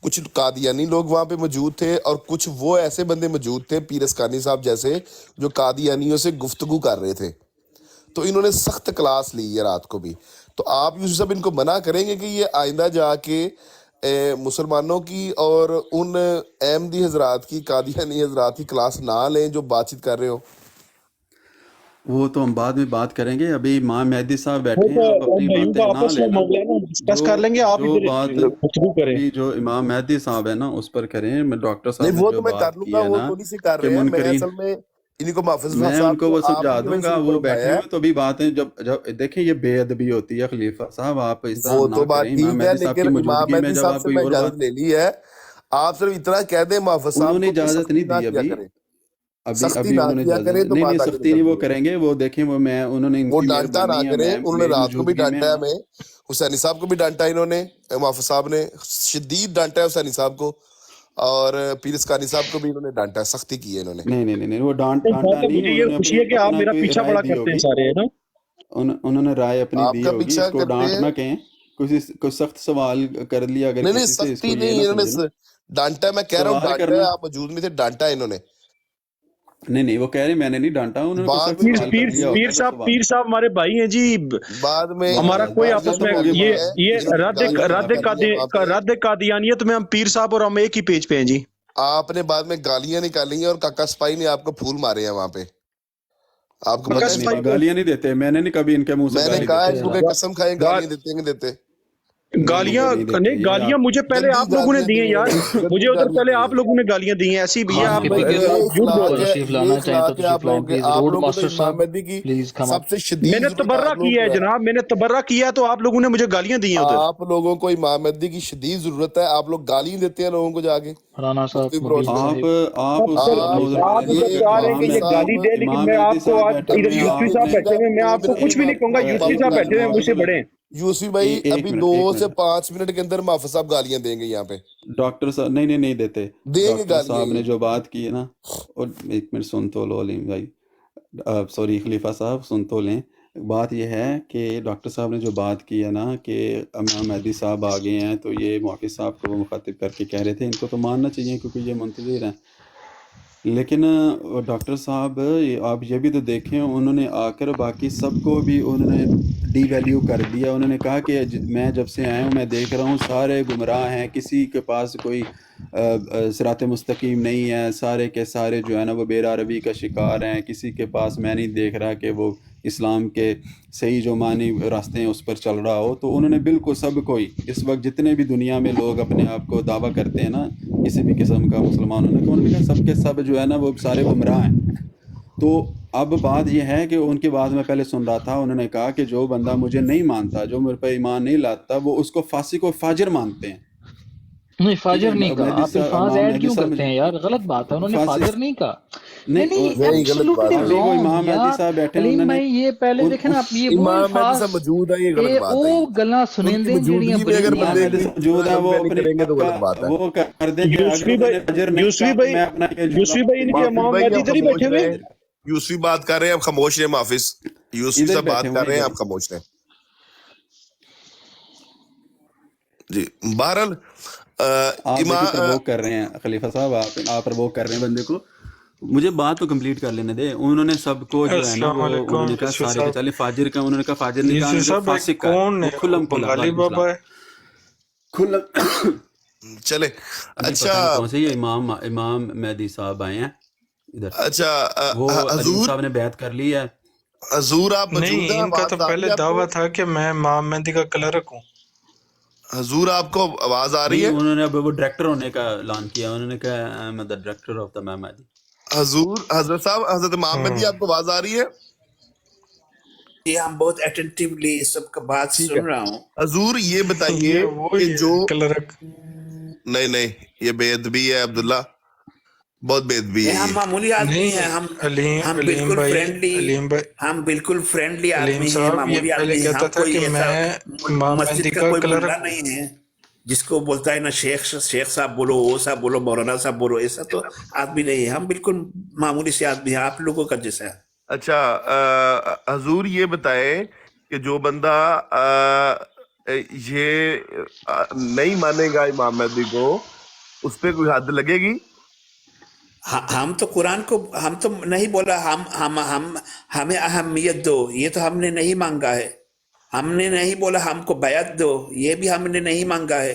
Speaker 2: کچھ قادیانی لوگ وہاں پہ موجود تھے اور کچھ وہ ایسے بندے موجود تھے پیر اسکانی صاحب جیسے جو قادیانیوں سے گفتگو کر رہے تھے. تو انہوں نے سخت کلاس لی ہے رات کو بھی. تو آپ یوسف صاحب ان کو منع کریں گے کہ یہ آئندہ جا کے مسلمانوں کی اور ان احمدی حضرات کی، قادیانی حضرات کی کلاس نہ لیں جو بات چیت کر رہے ہو؟
Speaker 3: وہ تو ہم بعد میں بات کریں گے، ابھی امام مہدی صاحب
Speaker 5: وہ
Speaker 3: بیٹھے ہیں،
Speaker 5: تو
Speaker 3: آپ اپنی
Speaker 5: بھائیوں
Speaker 3: باتیں
Speaker 5: کا
Speaker 3: نہ
Speaker 5: آپس میں
Speaker 3: لینا۔
Speaker 5: معاملہ ہے نا، ڈسکس
Speaker 3: جو
Speaker 5: کر لیں گے، آپ
Speaker 3: جو
Speaker 5: ادھر
Speaker 3: بات
Speaker 5: گفتگو کریں۔
Speaker 3: ابھی جو امام مہدی صاحب ہے نا اس پر کریں، میں ڈاکٹر صاحب
Speaker 2: نہیں
Speaker 3: نے
Speaker 2: وہ
Speaker 3: جو
Speaker 2: تو میں کر
Speaker 3: بات
Speaker 2: لوں
Speaker 3: کی
Speaker 2: گا،
Speaker 3: ہے
Speaker 2: وہ
Speaker 3: نا
Speaker 2: تھوڑی سی کر
Speaker 3: کہ
Speaker 2: رہے ہیں، میں
Speaker 3: منکرین،
Speaker 2: اصل میں انہیں کو محافظ
Speaker 3: میں ان
Speaker 2: صاحب
Speaker 3: کو وہ
Speaker 2: کو آپ
Speaker 3: سمجھا
Speaker 2: کی
Speaker 3: دوں
Speaker 2: وجہ سے
Speaker 3: گا،
Speaker 2: اوپر
Speaker 3: وہ بیٹھے
Speaker 2: اٹھایا ہے۔
Speaker 3: ہوئے تو بھی باتیں جب دیکھیں یہ بے ادبی ہوتی ہے خلیفہ صاحب، آپ اس طرح
Speaker 2: وہ
Speaker 3: نہ
Speaker 2: تو بات
Speaker 3: کریں امام
Speaker 2: ٹھیک ہے،
Speaker 3: مہدی صاحب
Speaker 2: لیکن
Speaker 3: کی
Speaker 2: امام
Speaker 3: موجودگی میں
Speaker 2: مہدی
Speaker 3: جب
Speaker 2: صاحب
Speaker 3: آپ
Speaker 2: سے
Speaker 3: کوئی
Speaker 2: میں
Speaker 3: اور
Speaker 2: اجازت
Speaker 3: بات،
Speaker 2: لے لی ہے، آپ صرف اتنا کہہ دیں محافظ
Speaker 3: انہوں
Speaker 2: صاحب
Speaker 3: نے
Speaker 2: کو کہ
Speaker 3: اجازت
Speaker 2: سختی
Speaker 3: نہیں
Speaker 2: نہ
Speaker 3: دی
Speaker 2: کیا
Speaker 3: ابھی
Speaker 2: کریں، سختی
Speaker 3: ابھی
Speaker 2: نہ
Speaker 3: انہوں نے
Speaker 2: کیا کریں
Speaker 3: اجازت
Speaker 2: تو
Speaker 3: نہیں
Speaker 2: بات آگے
Speaker 3: سختی نہیں
Speaker 2: نکلتی
Speaker 3: وہ
Speaker 2: ہے۔
Speaker 3: کریں گے، وہ دیکھیں وہ میں انہوں نے ان
Speaker 2: وہ
Speaker 3: کی
Speaker 2: ڈانٹا نہ
Speaker 3: مہربانی ہے،
Speaker 2: کریں،
Speaker 3: میں
Speaker 2: انہوں نے
Speaker 3: میری
Speaker 2: رات کو بھی
Speaker 3: موجودگی میں
Speaker 2: ڈانٹا ہے ہمیں، حسینی صاحب کو بھی ڈانٹا انہوں نے، محافظ صاحب نے شدید ڈانٹا ہے حسینی صاحب کو، اور پیر اسکانی صاحب کو بھی انہوں نے ڈانٹا ہے، سختی کی ہے انہوں نے۔
Speaker 3: نہیں وہ
Speaker 5: بات
Speaker 3: ڈانٹا
Speaker 5: ہے،
Speaker 3: نہیں،
Speaker 5: مجھے
Speaker 3: انہوں
Speaker 5: یہ
Speaker 3: نے
Speaker 5: خوشی ہے کہ آپ
Speaker 3: اپنا
Speaker 5: میرا
Speaker 3: کوئی
Speaker 5: پیچھا
Speaker 3: رائے
Speaker 5: بڑا
Speaker 3: دی
Speaker 5: کرتے ہیں
Speaker 3: ہوگی،
Speaker 5: سارے، ہے نا؟
Speaker 3: انہوں نے رائے اپنی
Speaker 2: آپ
Speaker 3: دی
Speaker 2: کا
Speaker 3: ہوگی،
Speaker 2: پیچھا
Speaker 3: اس کو
Speaker 2: کرتے
Speaker 3: ڈانٹ
Speaker 2: ہیں؟
Speaker 3: نہ کہیں، کوئی سخت سوال کر لیا اگر
Speaker 2: نہیں
Speaker 3: کسی سے، اس
Speaker 2: سختی
Speaker 3: کو یہ
Speaker 2: نہیں،
Speaker 3: نہ
Speaker 2: انہوں نے
Speaker 3: سمجھنا
Speaker 2: ڈانٹا ہے، میں کہہ رہا ہوں
Speaker 3: سوال
Speaker 2: ڈانٹا
Speaker 3: کرنا،
Speaker 2: ہے، آپ موجود نہیں تھے، ڈانٹا ہے انہوں نے
Speaker 3: نہیں وہ کہہ رہے ہیں میں نے نہیں ڈانٹا، انہوں نے کوئی
Speaker 2: بعد
Speaker 3: سخت
Speaker 2: میں
Speaker 5: پیر
Speaker 3: سوال کر
Speaker 5: پیر
Speaker 3: لیا
Speaker 2: دیکھیے،
Speaker 3: ہوگا، اگر سوال
Speaker 5: پیر صاحب ہمارے بھائی ہیں جی،
Speaker 2: بعد میں
Speaker 5: ہمارا
Speaker 3: بس
Speaker 5: کوئی
Speaker 3: بات
Speaker 5: آپس
Speaker 2: گالیاں
Speaker 5: میں
Speaker 3: ختم
Speaker 2: جو
Speaker 3: ہوگی،
Speaker 2: پڑی
Speaker 5: یہ
Speaker 2: ہیں،
Speaker 5: یہ
Speaker 2: کسی نے
Speaker 5: رد
Speaker 2: گالیاں جو
Speaker 5: رد
Speaker 2: پڑی ہیں وہاں پہ،
Speaker 5: رد قادیانیت میں ہم پیر صاحب اور ہم ایک ہی پیج پہ ہیں جی۔
Speaker 2: آپ نے بعد میں گالیاں نکالی ہیں اور کاکا سپائی نے آپ کو پھول مارے ہیں وہاں پہ، آپ کو پتہ ہے
Speaker 5: کس
Speaker 2: اس
Speaker 3: نہیں
Speaker 2: بات کا؟
Speaker 3: گالیاں نہیں دیتے، میں نے نہیں کبھی ان کے منہ سے
Speaker 2: میں نے
Speaker 3: گالی
Speaker 2: کہا
Speaker 3: دیتے
Speaker 2: ان
Speaker 3: ہیں،
Speaker 2: کو کہ قسم کھائیں
Speaker 5: گا-
Speaker 2: گالیاں دیتے ہیں کہ دیتے؟
Speaker 3: نہیں
Speaker 5: گالیاں
Speaker 3: نہیں دیتے،
Speaker 5: نہیں،
Speaker 3: یہ
Speaker 5: گالیاں
Speaker 3: آپ
Speaker 5: مجھے پہلے
Speaker 2: گندی
Speaker 5: آپ لوگوں نے
Speaker 2: گالیاں
Speaker 5: دی
Speaker 2: دی
Speaker 5: ہیں
Speaker 2: انہوں
Speaker 5: یار،
Speaker 2: نے، گندی
Speaker 5: مجھے ادھر
Speaker 2: گالیاں
Speaker 5: پہلے
Speaker 2: دی
Speaker 5: آپ
Speaker 2: ہیں۔
Speaker 5: لوگوں نے گالیاں دی ہیں، ایسی بھی ہے
Speaker 4: خان
Speaker 5: آپ
Speaker 4: کے
Speaker 2: بھائی
Speaker 4: بغیر
Speaker 2: یہ
Speaker 5: جھوٹ بول
Speaker 2: اخلاق
Speaker 5: رہے
Speaker 2: ہے،
Speaker 4: تشریف
Speaker 2: یہ
Speaker 4: لانا چاہیں تو
Speaker 2: اخلاق ہے آپ
Speaker 4: تشریف
Speaker 2: لوگوں
Speaker 4: لائیں
Speaker 2: کے،
Speaker 4: پلیز،
Speaker 2: آپ
Speaker 4: روڈ
Speaker 2: لوگوں کو تو
Speaker 4: ماسٹر
Speaker 2: امام
Speaker 4: صاحب
Speaker 2: مہدی کی
Speaker 4: پلیز کم
Speaker 2: سب
Speaker 4: اپ۔
Speaker 2: سے
Speaker 5: ہیں۔ میں
Speaker 2: شدید
Speaker 5: نے
Speaker 2: ضرورت
Speaker 5: تبرہ
Speaker 2: آپ لوگوں
Speaker 5: کیا ہے
Speaker 2: کو ہے،
Speaker 5: جناب، میں نے تبرہ کیا تو آپ لوگوں نے مجھے گالیاں دی ہیں ادھر۔
Speaker 2: آپ لوگوں کو امام مہدی کی شدید ضرورت ہے، آپ لوگ گالیاں دیتے ہیں لوگوں کو جا کے
Speaker 4: رانا
Speaker 2: مفتی
Speaker 4: صاحب،
Speaker 2: بروز
Speaker 4: مبین
Speaker 2: میں۔
Speaker 3: آپ
Speaker 4: صاحب،
Speaker 3: آپ اس
Speaker 5: سر،
Speaker 3: نعوذ
Speaker 2: آپ
Speaker 3: باللہ
Speaker 5: آپ
Speaker 3: من
Speaker 5: ادھر
Speaker 2: یہ
Speaker 3: الشیطان،
Speaker 5: چاہ رہے ہیں
Speaker 2: محافظ
Speaker 5: کہ یہ
Speaker 2: صاحب،
Speaker 5: گالی دے، لیکن
Speaker 3: امام
Speaker 5: میں
Speaker 3: مہدی
Speaker 5: آپ کو
Speaker 3: صاحب
Speaker 5: آج
Speaker 3: بیٹھے
Speaker 5: ادھر
Speaker 3: ہوئے ہیں،
Speaker 5: یوسفی
Speaker 3: آپ
Speaker 2: ایک
Speaker 5: صاحب
Speaker 3: نے
Speaker 2: منٹ
Speaker 5: بیٹھے ہوئے ہیں، میں
Speaker 2: آپ
Speaker 5: آپ کو
Speaker 2: ایک
Speaker 5: کچھ بھی
Speaker 2: منٹ
Speaker 5: نہیں کہوں گا،
Speaker 2: آپ
Speaker 5: یوسفی
Speaker 2: ایک
Speaker 5: صاحب
Speaker 2: منٹ
Speaker 5: بیٹھے ہوئے ہیں، مجھ سے بڑے ہیں۔
Speaker 2: یوسفی بھائی
Speaker 3: ایک
Speaker 2: ابھی
Speaker 3: منٹ
Speaker 2: 2
Speaker 3: ایک
Speaker 2: سے
Speaker 3: منٹ
Speaker 2: 5 منٹ کے اندر محافظ صاحب گالیاں دیں گے یہاں پہ،
Speaker 3: ڈاکٹر صاحب نہیں دیتے،
Speaker 2: دیں گے
Speaker 3: ڈاکٹر
Speaker 2: گالیاں
Speaker 3: صاحب نے
Speaker 2: یہ۔
Speaker 3: جو بات کی ہے نا، اور ایک منٹ سن تو لو علیم بھائی، سوری خلیفہ صاحب سن تو لیں، بات یہ ہے کہ ڈاکٹر صاحب نے جو بات کی ہے نا کہ امام مہدی صاحب آ گئے ہیں، تو یہ محافظ صاحب کو وہ مخاطب کر کے کہہ رہے تھے ان کو تو ماننا چاہیے کیونکہ یہ منتظر ہیں، لیکن ڈاکٹر صاحب آپ یہ بھی تو دیکھیں، انہوں نے آ کر باقی سب کو بھی انہوں نے ڈی ویلیو کر دیا، انہوں نے کہا کہ میں جب سے آیا ہوں میں دیکھ رہا ہوں سارے گمراہ ہیں، کسی کے پاس کوئی صراط مستقیم نہیں ہے، سارے کے سارے جو ہے نا وہ بے عربی کا شکار ہیں، کسی کے پاس میں نہیں دیکھ رہا کہ وہ اسلام کے صحیح جو معنی راستے ہیں اس پر چل رہا ہو، تو انہوں نے بالکل سب کوئی، اس وقت جتنے بھی دنیا میں لوگ اپنے آپ کو دعویٰ کرتے ہیں نا کسی بھی قسم کا مسلمان ہونے کا، انہوں نے کہا سب کے سب جو ہے نا وہ سارے گمراہ ہیں۔ تو اب بات یہ ہے کہ ان کی بات میں پہلے سن رہا تھا، انہوں نے کہا کہ جو بندہ مجھے نہیں مانتا، جو میرے پہ ایمان نہیں لاتا، وہ اس کو فاسق و فاجر مانتے ہیں،
Speaker 4: نہیں
Speaker 3: ٹھیک ہے؟
Speaker 4: فاجر نہیں کہا،
Speaker 3: مہدی
Speaker 4: آپ
Speaker 3: صاحب،
Speaker 4: الفاظ
Speaker 3: امام
Speaker 4: ایڈ
Speaker 3: مہدی
Speaker 4: کیوں
Speaker 3: صاحب
Speaker 4: کرتے ہیں یار، غلط بات ہے، انہوں نے فاجر
Speaker 3: فاسق
Speaker 4: نہیں کہا۔ نہیں
Speaker 3: نہیں،
Speaker 2: نہیں غلط
Speaker 4: ایبسلوٹلی
Speaker 2: بات ہے،
Speaker 3: ابھی وہ
Speaker 4: رانگ
Speaker 3: امام مہدی
Speaker 4: یار،
Speaker 3: صاحب بیٹھے ہیں،
Speaker 4: علیم
Speaker 3: انہوں نے
Speaker 4: بھائی یہ پہلے دیکھیں نا، آپ یہ وہ
Speaker 2: امام مہدی
Speaker 4: الفاظ
Speaker 2: صاحب موجود ہیں، یہ غلط
Speaker 4: اے
Speaker 2: بات
Speaker 4: او
Speaker 2: ہے یہ،
Speaker 4: گلاں
Speaker 2: ان کی
Speaker 4: سنیندے جڑیاں
Speaker 2: موجودگی میں اگر
Speaker 4: بلیندیاں
Speaker 3: امام
Speaker 2: بندے
Speaker 4: نے۔
Speaker 3: مہدی
Speaker 2: کی
Speaker 3: صاحب موجود ہیں، وہ
Speaker 2: کمپیئرنگ
Speaker 3: اپنی
Speaker 2: کریں گے تو
Speaker 3: بات کا
Speaker 2: غلط بات ہے۔
Speaker 3: وہ کر دیں گے، اگر
Speaker 5: یوسفی
Speaker 3: انہوں
Speaker 5: بھائی،
Speaker 3: نے فجر نہیں
Speaker 5: یوسفی
Speaker 3: کہا تو
Speaker 5: بھائی،
Speaker 3: میں اپنا یہ جملہ
Speaker 5: یوسفی بھائی ان کے
Speaker 2: محافظ
Speaker 5: امام
Speaker 2: بھائی
Speaker 5: مہدی
Speaker 2: آپ
Speaker 5: ادھر ہی
Speaker 2: خاموش
Speaker 5: بیٹھے ہوئے ہیں۔
Speaker 2: رہیں، یوسفی بات کر رہے ہیں، آپ خاموش رہیں محافظ، یوسفی
Speaker 3: ادھر
Speaker 2: صاحب
Speaker 3: بیٹھے
Speaker 2: بات
Speaker 3: ہوئے
Speaker 2: کر
Speaker 3: ہیں،
Speaker 2: رہے ہیں،
Speaker 3: ادھر
Speaker 2: آپ خاموش رہیں۔ جی بہرحال
Speaker 3: آپ دیکھیں
Speaker 2: امام
Speaker 3: پرووک کر رہے ہیں خلیفہ صاحب، آپ پرووک کر رہے ہیں بندے کو، مجھے بات تو کمپلیٹ کر لینے دے۔ انہوں نے سب کو جو ہے نا
Speaker 6: السلام
Speaker 3: وہ انہوں
Speaker 6: علیکم
Speaker 3: نے کہا
Speaker 6: یوسف
Speaker 3: سارے کے
Speaker 6: صاحب۔
Speaker 3: چلے فاجر کا، انہوں نے کہا فاجر نہیں کہا، انہوں
Speaker 6: یوسف
Speaker 3: نے کہا
Speaker 6: صاحب ایک
Speaker 3: فاسق کا ہے،
Speaker 6: کون
Speaker 3: وہ
Speaker 6: ہے، وہ
Speaker 3: کھلم کھلا،
Speaker 6: بنگالی
Speaker 3: وعلیکم السلام،
Speaker 6: بابا ہے؟
Speaker 3: کھلم
Speaker 2: چلے
Speaker 3: ابھی
Speaker 2: اچھا
Speaker 3: پتہ نہیں کون سے یہ امام مہدی صاحب آئے ہیں ادھر،
Speaker 2: اچھا
Speaker 3: وہ علیم
Speaker 2: حضور
Speaker 3: صاحب نے بیعت کر لی ہے۔
Speaker 2: حضور آپ موجود
Speaker 6: نہیں،
Speaker 2: ہیں،
Speaker 6: ان کا تو
Speaker 2: آواز آ رہی
Speaker 6: پہلے
Speaker 2: ہے آپ کو؟
Speaker 6: دعویٰ تھا کہ میں امام مہدی کا کلرک ہوں۔
Speaker 2: حضور آپ کو آواز آ رہی
Speaker 3: نہیں،
Speaker 2: ہے؟
Speaker 3: انہوں نے اب وہ ڈائریکٹر ہونے کا اعلان کیا، انہوں نے کہا I am the director of the امام مہدی۔
Speaker 2: حضور حضرت صاحب، حضرت امام مہدی آپ کو آواز آ رہی ہے؟
Speaker 1: یہ ہم بہت اٹینٹیولی اس سب کا بات
Speaker 2: ٹھیک ہے
Speaker 1: سن رہا ہوں۔
Speaker 2: حضور یہ بتائیے
Speaker 6: یہ
Speaker 2: کہ
Speaker 6: وہی
Speaker 2: جو
Speaker 6: ہے کلرک۔
Speaker 2: نہیں یہ بے ادبی ہے عبداللہ، بہت بے ادبی ہے
Speaker 1: نہیں، ہم
Speaker 2: یہ۔
Speaker 1: معمولی آدمی ہیں،
Speaker 6: نہیں،
Speaker 1: ہم
Speaker 6: علیم
Speaker 1: بالکل
Speaker 6: بھائی،
Speaker 1: فرینڈلی،
Speaker 6: علیم بھائی،
Speaker 1: ہم بالکل فرینڈلی
Speaker 6: علیم
Speaker 1: آدمی ہیں،
Speaker 6: صاحب یہ
Speaker 1: معمولی
Speaker 6: پہلے
Speaker 1: آدمی ہیں،
Speaker 6: کہتا
Speaker 1: ہم
Speaker 6: تھا
Speaker 1: کوئی
Speaker 6: کہ
Speaker 1: ایسا
Speaker 6: میں امام مہدی
Speaker 1: مسجد کا
Speaker 6: کا
Speaker 1: کوئی ملا
Speaker 6: کلرک ہوں۔
Speaker 1: نہیں ہے جس کو بولتا ہے نا شیخ صاحب بولو، وہ صاحب بولو، مولانا صاحب بولو، ایسا تو آدمی نہیں ہے، ہم بالکل معمولی سے آدمی ہیں، آپ لوگوں کا جیسا ہے۔
Speaker 2: اچھا حضور یہ بتائے کہ جو بندہ یہ نہیں مانے گا امام مہدی کو، اس پہ کوئی حد لگے گی؟
Speaker 1: ہم تو قرآن کو، ہم تو نہیں بولا ہمیں اہمیت دو، یہ تو ہم نے نہیں مانگا ہے، ہم نے نہیں بولا ہم کو بیعت دو، یہ بھی ہم نے نہیں مانگا ہے،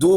Speaker 1: 2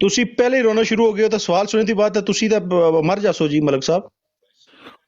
Speaker 5: ਤੁਸੀਂ ਪਹਿਲੇ ਹੀ ਰੋਣਾ ਸ਼ੁਰੂ ਹੋ ਗਏ ਹੋ ਤਾਂ ਸਵਾਲ ਸੁਣਨ ਦੀ ਬਾਤ ਹੈ, ਤੁਸੀਂ ਤਾਂ ਮਰ ਜਾਸੋ ਜੀ ਮਲਕ ਸਾਹਿਬ।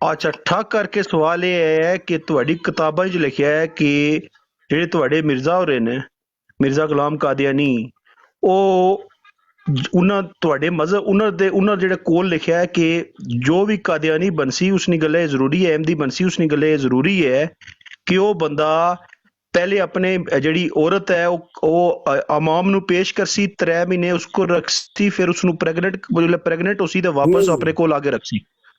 Speaker 5: ਅੱਛਾ, ਠੱਕ ਕਰਕੇ ਸਵਾਲ ਇਹ ਹੈ ਕਿ ਤੁਹਾਡੀ ਕਿਤਾਬਾਂ 'ਚ ਲਿਖਿਆ ਹੈ ਕਿ ਜਿਹੜੇ ਤੁਹਾਡੇ ਮਿਰਜ਼ਾ ਹੋਰੇ ਨੇ, ਮਿਰਜ਼ਾ ਗੁਲਾਮ ਕਾਦੀਆਨੀ, ਉਹ ਉਹਨਾਂ ਤੁਹਾਡੇ ਮਜ਼ਹਬ ਉਹਨਾਂ ਜਿਹੜੇ ਕੋਲ ਲਿਖਿਆ ਹੈ ਕਿ ਜੋ ਵੀ ਕਾਦੀਆਨੀ ਬੰਸੀ ਉਸਨੀ ਗੱਲੇ ਜ਼ਰੂਰੀ ਹੈ, ਅਹਿਮਦੀ ਬੰਸੀ ਉਸਨੀ ਗੱਲੇ ਜ਼ਰੂਰੀ ਹੈ ਕਿ ਉਹ ਬੰਦਾ ਪਹਿਲੇ ਆਪਣੇ ਜਿਹੜੀ ਔਰਤ ਹੈ ਉਹ ਇਮਾਮ ਨੂੰ ਪੇਸ਼ ਕਰਸੀ 3 ਮਹੀਨੇ ਉਸਕੋ ਰੱਖਸੀ, ਫਿਰ ਉਸਨੂੰ ਪ੍ਰੈਗਨੈਂਟ ਹੋਸੀ ਤੇ ਵਾਪਸ ਆਪਣੇ ਕੋਲ ਆਗੇ ਰੱਖਸੀ।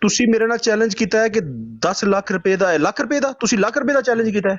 Speaker 5: ਤੁਸੀਂ ਮੇਰੇ ਨਾਲ ਚੈਲੰਜ ਕੀਤਾ ਹੈ ਕਿ 10 ਲੱਖ ਰੁਪਏ ਦਾ ਹੈ, ਲੱਖ ਰੁਪਏ ਦਾ, ਤੁਸੀਂ ਲੱਖ ਰੁਪਏ ਦਾ ਚੈਲੰਜ ਕੀਤਾ ਹੈ।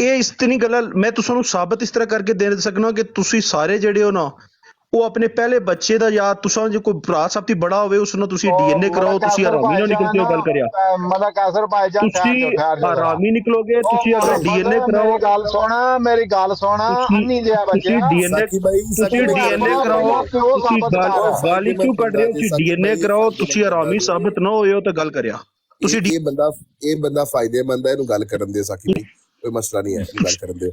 Speaker 5: ਇਹ ਇਤਨੀ ਗੱਲ ਮੈਂ ਤੁਹਾਨੂੰ ਸਾਬਤ ਇਸ ਤਰ੍ਹਾਂ ਕਰਕੇ ਦੇ ਸਕਣਾ ਕਿ ਤੁਸੀਂ ਸਾਰੇ ਜਿਹੜੇ ਹੋ ਨਾ, ਉਹ ਆਪਣੇ ਪਹਿਲੇ ਬੱਚੇ ਦਾ ਜਾਂ ਤੁਸੀਂ ਜੇ ਕੋਈ ਭਰਾ ਸਭ ਤੋਂ ਬੜਾ ਹੋਵੇ ਉਸ ਨੂੰ ਤੁਸੀਂ ਡੀਐਨਏ ਕਰਾਓ, ਤੁਸੀਂ ਹਰਾਮੀ ਨਾਲ ਨਿਕਲ ਕੇ ਗੱਲ ਕਰਿਆ,
Speaker 7: ਮਤਲਬ ਕਾਸਰ ਭਾਈਜਾਨ
Speaker 5: ਤੁਸੀਂ ਹਰਾਮੀ ਨਿਕਲੋਗੇ, ਤੁਸੀਂ ਅਗਰ ਡੀਐਨਏ ਕਰਾਓ,
Speaker 7: ਮੇਰੀ ਗੱਲ ਸੁਣ ਅੰਨੀ ਜਿਹਾ
Speaker 5: ਤੁਸੀਂ
Speaker 7: ਬੱਚਾ
Speaker 5: ਡੀਐਨਏ ਕਰਾਓ, ਤੁਸੀਂ ਗੱਲ ਹੀ ਕਿਉਂ ਕੱਢ ਰਹੇ ਹੋ, ਤੁਸੀਂ ਡੀਐਨਏ ਕਰਾਓ, ਤੁਸੀਂ ਹਰਾਮੀ ਸਾਬਤ ਨਾ ਹੋਏ ਹੋ ਤਾਂ ਗੱਲ ਕਰਿਆ ਤੁਸੀਂ।
Speaker 2: ਇਹ ਬੰਦਾ ਫਾਇਦੇਮੰਦ ਹੈ, ਇਹਨੂੰ ਗੱਲ ਕਰਨ ਦੇ ਸਾਕੀ ਭਾਈ, ਕੋਈ ਮਸਲਾ ਨਹੀਂ ਹੈ, ਇਹਨੂੰ ਗੱਲ ਕਰਨ ਦੇ।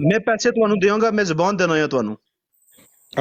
Speaker 5: ਮੈਂ ਪੈਸੇ ਤੁਹਾਨੂੰ ਦੇਵਾਂਗਾ, ਮੈਂ ਜ਼ਬਾਨ ਦੇਣਾ ਹੈ ਤੁਹਾਨੂੰ।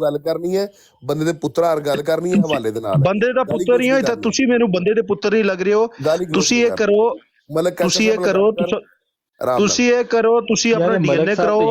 Speaker 2: ਗੱਲ ਕਰਨੀ ਹੈ, ਬੰਦੇ ਦੇ ਪੁੱਤਰ ਨਾਲ ਗੱਲ ਕਰਨੀ ਹੈ ਹਵਾਲੇ ਦੇ ਨਾਲ।
Speaker 5: ਬੰਦੇ ਦਾ ਪੁੱਤਰ ਹੀ ਹੈ ਤਾਂ ਤੁਸੀਂ ਮੈਨੂੰ ਬੰਦੇ ਦੇ ਪੁੱਤਰ ਹੀ ਲੱਗ ਰਹੇ ਹੋ। ਤੁਸੀਂ ਇਹ ਕਰੋ, ਤੁਸੀਂ ਇਹ ਕਰੋ, ਤੁਸੀਂ ਇਹ ਕਰੋ, ਤੁਸੀਂ ਆਪਣਾ ਡੀਐਨਏ ਕਰਾਓ।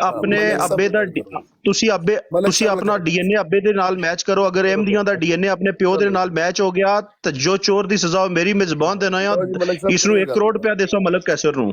Speaker 5: ਆਪਣੇ ਅੱਬੇ ਦਾ ਤੁਸੀਂ ਆਪਣਾ ਡੀਐਨਏ ਅੱਬੇ ਦੇ ਨਾਲ ਮੈਚ ਕਰੋ। ਅਗਰ ਅਹਿਮਦੀਆਂ ਦਾ ਡੀਐਨਏ ਆਪਣੇ ਪਿਓ ਦੇ ਨਾਲ ਮੈਚ ਹੋ ਗਿਆ ਤਾਂ ਜੋ ਚੋਰ ਦੀ ਸਜ਼ਾ ਮੇਰੀ ਮੇਜ਼ਬਾਨ ਦੇਣਾ ਆ, ਇਸ ਨੂੰ 1 ਕਰੋੜ ਰੁਪਇਆ ਦੇਸੋ ਮਲਕ ਕੈਸਰ ਨੂੰ।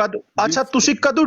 Speaker 5: ਕਦ ਅੱਛਾ ਤੁਸੀਂ ਕਦੋਂ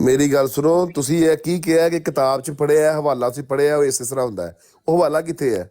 Speaker 2: ਮੇਰੀ ਗੱਲ ਸੁਣੋ, ਤੁਸੀਂ ਇਹ ਕੀ ਕਿਹਾ ਕਿ ਕਿਤਾਬ ਚ ਪੜਿਆ, ਹਵਾਲਾ ਸੀ ਪੜਿਆ, ਉਹ ਇਸ ਤਰ੍ਹਾਂ ਹੁੰਦਾ ਹੈ। ਉਹ ਹਵਾਲਾ ਕਿੱਥੇ ਹੈ?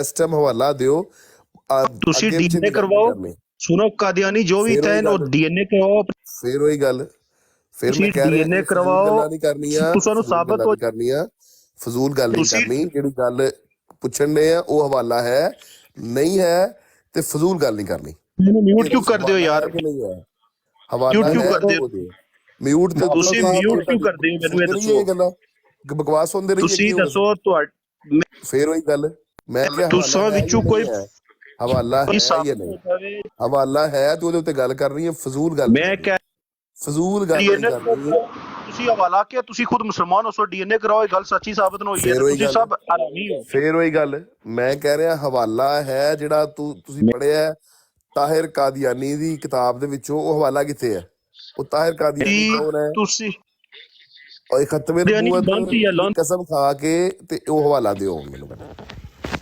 Speaker 2: ਇਸ ਟਾਈਮ ਹਵਾਲਾ ਦਿਓ।
Speaker 5: ਤੁਸੀਂ ਡੀਐਨਏ ਕਰਵਾਓ। ਸੁਣੋ ਕਾਦੀਆਨੀ ਜੋ ਵੀ ਤੈਨ ਉਹ ਡੀਐਨਏ ਕਰਵਾਓ।
Speaker 2: ਫਿਰ ਉਹੀ ਗੱਲ, ਫਿਰ ਮੈਂ
Speaker 5: ਤੁਸੀਂ
Speaker 2: ਕਹਿ ਰਿਹਾ
Speaker 5: DNA ਕਰਵਾਓ,
Speaker 2: ਨਹੀਂ ਕਰਨੀਆਂ,
Speaker 5: ਤੁਹਾਨੂੰ ਸਾਬਤ ਹੋ
Speaker 2: ਕਰਨੀਆਂ, ਫਜ਼ੂਲ ਗੱਲ ਨਹੀਂ
Speaker 5: ਤੁਸੀਂ-
Speaker 2: ਕਰਨੀ। ਜਿਹੜੀ ਗੱਲ ਪੁੱਛਣ ਦੇ ਆ ਉਹ ਹਵਾਲਾ ਹੈ, ਨਹੀਂ ਹੈ ਤੇ ਫਜ਼ੂਲ ਗੱਲ ਨਹੀਂ ਕਰਨੀ।
Speaker 5: ਮੈਨੂੰ ਮਿਊਟ ਕਿਉਂ ਕਰਦੇ ਹੋ ਯਾਰ?
Speaker 2: ਨਹੀਂ ਹੈ ਹਵਾਲਾ
Speaker 5: ਕਿਉਂ
Speaker 2: ਹੈ,
Speaker 5: ਕਰਦੇ
Speaker 2: ਉਹ ਦਿਓ। ਮਿਊਟ ਤੇ
Speaker 5: ਤੁਸੀਂ ਮਿਊਟ ਕਿਉਂ ਕਰਦੇ ਹੋ? ਮੈਨੂੰ ਇਹ ਦੱਸੋ।
Speaker 2: ਗੱਲਾਂ ਬਕਵਾਸ ਹੁੰਦੇ ਰਹੀ।
Speaker 5: ਤੁਸੀਂ ਦੱਸੋ ਤੁਹਾਡੇ
Speaker 2: ਫਿਰ ਉਹੀ ਗੱਲ, ਮੈਂ ਕਿਹਾ
Speaker 5: ਤੁਸੀਂ ਵਿੱਚੋਂ ਕੋਈ
Speaker 2: ਹਵਾਲਾ ਹੈ ਜਾਂ ਨਹੀਂ? ਹਵਾਲਾ ਹੈ ਤੇ ਉਹਦੇ ਉੱਤੇ ਗੱਲ ਕਰਨੀ ਹੈ, ਫਜ਼ੂਲ ਗੱਲ
Speaker 5: ਮੈਂ ਕਹਿ
Speaker 2: ਫਜ਼ੂਲ ਗੱਲ ਨਹੀਂ
Speaker 5: ਡੀਐਨਏ
Speaker 2: ਕਰਨੀ।
Speaker 5: ਤੁਸੀਂ ਹਵਾਲਾ ਕਿ ਤੁਸੀਂ ਖੁਦ ਮੁਸਲਮਾਨ ਹੋ, ਸੋ ਡੀਐਨਏ ਕਰਾਓ, ਇਹ ਗੱਲ ਸੱਚੀ ਸਾਬਤ ਨਾ ਹੋਈ ਹੈ। ਤੁਸੀਂ ਸਭ ਹਰਾਮੀ ਹੋ।
Speaker 2: ਫਿਰ ਉਹੀ ਗੱਲ, ਮੈਂ ਕਹਿ ਰਿਹਾ ਹਵਾਲਾ ਹੈ ਜਿਹੜਾ ਤੁਸੀਂ ਪੜਿਆ ਤਾਹਿਰ ਕਾਦੀਆਨੀ ਦੀ ਕਿਤਾਬ ਦੇ ਵਿੱਚੋਂ, ਉਹ ਹਵਾਲਾ ਕਿੱਥੇ ਹੈ? ਉਹ ਤਾਹਿਰ ਕਾਦੀਆਨੀ ਕੌਣ ਹੈ?
Speaker 5: ਤੁਸੀਂ
Speaker 2: ਉਹ ਖਤਮੇ ਨਬੂਵਤ ਕਸਮ ਖਾ ਕੇ ਤੇ ਉਹ ਹਵਾਲਾ ਦਿਓ ਮੈਨੂੰ।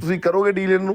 Speaker 2: ਤੁਸੀਂ ਕਰੋਗੇ ਡੀਲ ਇਹਨੂੰ?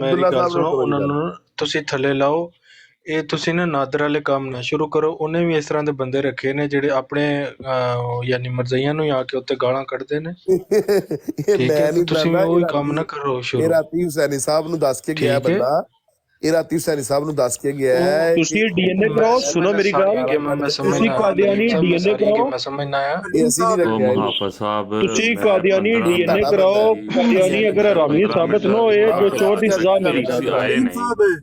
Speaker 6: ਮੇਰੀ ਗੱਲ ਸੁਣੋ, ਉਹਨਾਂ ਨੂੰ ਤੁਸੀਂ ਥੱਲੇ ਲਾਓ। ਇਹ ਤੁਸੀਂ ਨਾ ਨਾਦਰ ਵਾਲੇ ਕੰਮ ਨਾ ਸ਼ੁਰੂ ਕਰੋ। ਉਹਨੇ ਵੀ ਇਸ ਤਰ੍ਹਾਂ ਦੇ ਬੰਦੇ ਰੱਖੇ ਨੇ ਜਿਹੜੇ ਆਪਣੇ ਯਾਨੀ ਮਰਜ਼ਈਆਂ ਨੂੰ ਹੀ ਆ ਕੇ ਉੱਤੇ ਗਾਲਾਂ ਕੱਢਦੇ ਨੇ,
Speaker 2: ਇਹ
Speaker 6: ਠੀਕ ਹੈ?
Speaker 2: ਮੈਂ
Speaker 6: ਤੇ
Speaker 2: ਨਹੀਂ
Speaker 6: ਤੁਸੀਂ
Speaker 2: ਕਰਦਾ,
Speaker 6: ਉਹੀ ਕੰਮ ਨਾ ਕਰੋ
Speaker 2: ਇਹ
Speaker 6: ਸ਼ੁਰੂ,
Speaker 2: ਰਾਤੀ ਹੁਸੈਨੀ ਸਾਹਿਬ ਨੂੰ ਦੱਸ ਕੇ ਗਿਆ
Speaker 6: ਠੀਕ ਹੈ?
Speaker 2: ਬੰਦਾ, ਇਹ ਰਾਤੀ ਹੁਸੈਨੀ ਸਾਹਿਬ ਨੂੰ ਦੱਸ ਕੇ ਗਿਆ ਹੈ
Speaker 5: ਤੁਸੀਂ
Speaker 2: ਕਿ
Speaker 5: ਡੀਐਨਏ
Speaker 6: ਮੈਂ
Speaker 5: ਕਰਾਓ, ਸੁਣੋ ਮੇਰੀ ਗੱਲ,
Speaker 6: ਸਾਰੀ ਗੇਮਾਂ ਮੈਂ ਸਮਝ
Speaker 5: ਤੁਸੀਂ
Speaker 6: ਨਾ ਆਇਆ,
Speaker 5: ਕਾਦੀਆਨੀ
Speaker 6: ਸਭ
Speaker 5: ਡੀਐਨਏ
Speaker 6: ਸਾਰੀ
Speaker 5: ਕਰਾਓ,
Speaker 6: ਗੇਮਾਂ ਸਮਝ ਨਾ ਆਇਆ।
Speaker 2: ਇਹ ਅਸੀਂ ਨਹੀਂ
Speaker 8: ਉਹ
Speaker 2: ਰੱਖਿਆ ਇਹਨੂੰ।
Speaker 8: ਮੁਹਾਫਿਜ਼ ਸਾਹਿਬ
Speaker 5: ਤੁਸੀਂ
Speaker 8: ਮੈਂ
Speaker 5: ਕਾਦੀਆਨੀ
Speaker 8: 15
Speaker 5: ਡੀਐਨਏ
Speaker 2: ਤੁਹਾਡਾ
Speaker 5: ਕਰਾਓ।
Speaker 2: ਬੰਦਾ
Speaker 5: ਕਾਦੀਆਨੀ ਅਗਰ ਹਰਾਮੀ
Speaker 8: 15
Speaker 5: ਸਾਬਤ
Speaker 8: ਮਿੰਟ
Speaker 5: ਨਾ ਹੋਏ ਜੋ ਚੋਰ ਦੀ ਸਜ਼ਾ ਮਿਲੀ।
Speaker 8: ਤੁਸੀਂ ਆਏ
Speaker 9: ਅਲੀਮ
Speaker 8: ਨਹੀਂ।
Speaker 9: ਸਾਹਿਬ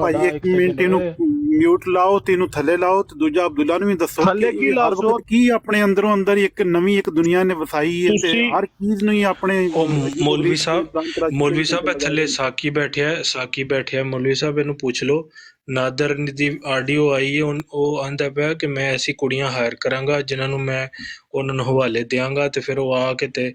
Speaker 9: ਭਾਈ ਇੱਕ ਮਿੰਟ ਇਹਨੂੰ ਮਿਊਟ ਲਾਓ ਤੇ ਇਹਨੂੰ ਥੱਲੇ ਲਾਓ ਤੇ ਦੂਜਾ ਅਬਦੁੱਲਾ ਨੂੰ ਵੀ ਦੱਸੋ
Speaker 5: ਥੱਲੇ
Speaker 9: ਕਿ
Speaker 5: ਕੀ
Speaker 9: ਇਹ ਹਰ
Speaker 5: ਲਾਓ?
Speaker 9: ਵਕਤ ਕੀ ਆਪਣੇ ਅੰਦਰੋਂ ਅੰਦਰ ਇੱਕ ਨਵੀਂ ਇੱਕ ਦੁਨੀਆ ਨੇ ਵਸਾਈ ਹੈ ਤੇ
Speaker 5: ਤੁਸੀਂ-
Speaker 9: ਹਰ ਚੀਜ਼ ਨੂੰ ਹੀ ਆਪਣੇ
Speaker 6: ਉਹ ਮੌਲਵੀ ਸਾਹਿਬ ਇਹ ਥੱਲੇ ਸਾਕੀ ਬੈਠਿਆ ਮੌਲਵੀ ਸਾਹਿਬ, ਇਹਨੂੰ ਪੁੱਛ ਲਓ। ਨਾਦਰ ਦੀ ਆਡੀਓ ਆਈ ਹੈ, ਉਹ ਆਂਦਾ ਪਿਆ ਕਿ ਮੈਂ ਐਸੀ ਕੁੜੀਆਂ ਹਾਇਰ ਕਰਾਂਗਾ ਜਿਨ੍ਹਾਂ ਨੂੰ ਮੈਂ ਉਹਨਾਂ ਨੂੰ ਹਵਾਲੇ ਦਿਆਂਗਾ ਤੇ ਫਿਰ ਉਹ ਆ ਕੇ ਤੇ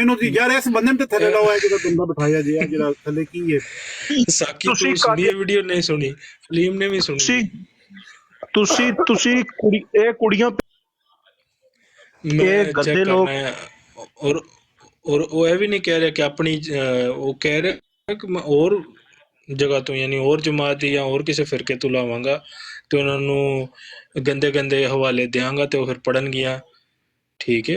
Speaker 9: ਇਹਨੂੰ ਦੀ ਯਾਰ ਇਸ ਬੰਦੇ ਨੂੰ ਤੇ ਥੱਲੇ ਲਾਓ, ਜਿਹੜਾ ਬੰਦਾ ਬਿਠਾਇਆ ਗਿਆ ਜਿਹੜਾ ਥੱਲੇ ਕੀ ਹੈ।
Speaker 6: ਸਾਕੀ
Speaker 5: ਤੁਸੀਂ
Speaker 6: ਤੋਂ ਸੁਣੀ ਇਹ ਵੀਡੀਓ ਨਹੀਂ ਸੁਣੀ, ਅਲੀਮ ਨੇ ਵੀ ਸੁਣੀ।
Speaker 5: ਤੁਸੀਂ ਇਹ ਕੁੜੀਆਂ
Speaker 6: ਮੈਂ
Speaker 5: ਇਹ
Speaker 6: ਚੈੱਕ
Speaker 5: ਗੰਦੇ ਲੋਕ-
Speaker 6: ਕਰਨਾ ਹੈ। ਔਰ ਉਹ ਇਹ ਵੀ ਨਹੀਂ ਕਹਿ ਰਿਹਾ ਕਿ ਆਪਣੀ ਉਹ ਕਹਿ ਰਿਹਾ ਕਿ ਮੈਂ ਹੋਰ ਜਗ੍ਹਾ ਤੋਂ ਯਾਨੀ ਹੋਰ ਜਮਾਤ ਦੀ ਜਾਂ ਹੋਰ ਕਿਸੇ ਫਿਰਕੇ ਤੋਂ ਲਾਵਾਂਗਾ ਤੇ ਉਹਨਾਂ ਨੂੰ ਗੰਦੇ ਹਵਾਲੇ ਦਿਆਂਗਾ ਤੇ ਉਹ ਫਿਰ ਪੜਨਗੀਆਂ, ਠੀਕ ਹੈ?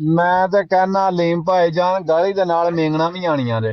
Speaker 7: ਮੈਂ ਤੇ ਕਹਿਣਾ ਲੀਮ ਭਾਈ ਜਾਨ ਗਾਲੀ ਦੇ ਨਾਲ ਮੇਂਗਣਾ ਵੀ ਆਣੀਆਂ ਦੇ।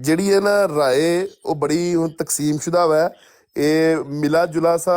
Speaker 2: ਜਿਹੜੀ ਹੈ ਨਾ ਰਾਏ ਉਹ ਬੜੀ ਹੁਣ ਤਕਸੀਮਸ਼ੁਦਾ ਹੈ। ਇਹ ਮਿਲਾ ਜੁਲਾ ਸਾ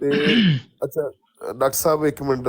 Speaker 2: ਤੇ ਅੱਛਾ ਡਾਕਟਰ ਸਾਹਿਬ ਇੱਕ ਮਿੰਟ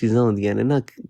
Speaker 8: ਚੀਜ਼ਾਂ ਹੁੰਦੀਆਂ ਨੇ ਨਾ,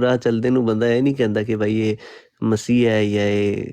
Speaker 8: ਰਾਹ ਚੱਲਦੇ ਨੂੰ ਬੰਦਾ ਇਹ ਨਹੀਂ ਕਹਿੰਦਾ ਕਿ ਭਾਈ ਇਹ ਮਸੀਹ ਹੈ ਜਾਂ ਇਹ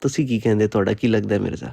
Speaker 8: ਤੁਸੀਂ ਕੀ ਕਹਿੰਦੇ, ਤੁਹਾਡਾ ਕੀ ਲੱਗਦਾ ਮਿਰਜ਼ਾ?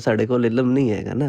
Speaker 8: ਸਾਡੇ ਕੋਲ ਇਲਮ ਨਹੀਂ ਹੈਗਾ ਨਾ,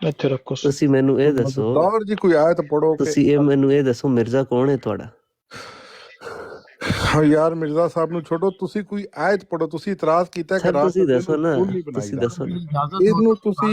Speaker 4: ਇੱਥੇ ਰੱਖੋ।
Speaker 8: ਤੁਸੀਂ ਮੈਨੂੰ ਇਹ ਦੱਸੋ,
Speaker 10: ਮਜ਼ਦੂਰ ਜੀ ਕੋਈ ਆਇਤ ਪੜੋ ਕਿ
Speaker 8: ਤੁਸੀਂ ਇਹ ਮੈਨੂੰ ਇਹ ਦੱਸੋ ਮਿਰਜ਼ਾ ਕੌਣ ਹੈ ਤੁਹਾਡਾ?
Speaker 10: ਯਾਰ ਮਿਰਜ਼ਾ ਸਾਹਿਬ ਨੂੰ ਛੋੜੋ, ਤੁਸੀਂ ਕੋਈ ਆਇਤ ਪੜੋ। ਤੁਸੀਂ ਇਤਰਾਜ਼ ਕੀਤਾ ਕਿ
Speaker 8: ਸਰ
Speaker 10: ਰਾਤ
Speaker 8: ਤੁਸੀਂ
Speaker 10: ਨੂੰ
Speaker 8: ਦੱਸੋ ਨਾ,
Speaker 10: ਰਸੂਲ ਨਹੀਂ
Speaker 8: ਤੁਸੀਂ
Speaker 10: ਬਣਾਈਦਾ।
Speaker 8: ਦੱਸੋ ਨਾ।
Speaker 10: ਇਹਨੂੰ ਤੁਸੀਂ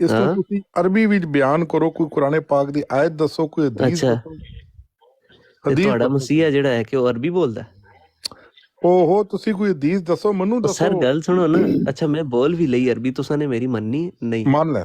Speaker 10: ਇਸ ਨੂੰ
Speaker 8: ਹਾਂ
Speaker 10: ਤੁਸੀਂ ਅਰਬੀ ਵਿੱਚ ਬਿਆਨ ਕਰੋ, ਕੋਈ ਕੁਰਾਨ ਪਾਕ ਦੀ ਆਇਤ ਦੱਸੋ, ਕੋਈ ਹਦੀਸ
Speaker 8: ਅੱਛਾ,
Speaker 10: ਦੱਸੋ,
Speaker 8: ਤੇ
Speaker 10: ਹਦੀਸ
Speaker 8: ਤੁਹਾਡਾ
Speaker 10: ਦੱਸੋ।
Speaker 8: ਮਸੀਹਾ ਜਿਹੜਾ ਹੈ ਕਿ ਉਹ ਅਰਬੀ ਬੋਲਦਾ?
Speaker 10: ਓਹੋ ਤੁਸੀਂ ਕੋਈ ਹਦੀਸ ਦੱਸੋ, ਮੈਨੂੰ
Speaker 8: ਉਹ ਸਰ
Speaker 10: ਦੱਸੋ।
Speaker 8: ਗੱਲ ਸੁਣੋ ਨਾ, ਅੱਛਾ ਮੈਂ ਬੋਲ ਵੀ ਲਈ ਅਰਬੀ, ਤੁਸੀਂ ਨੇ ਮੇਰੀ ਮੰਨੀ ਨਹੀਂ?
Speaker 10: ਮੰਨ ਲੈ,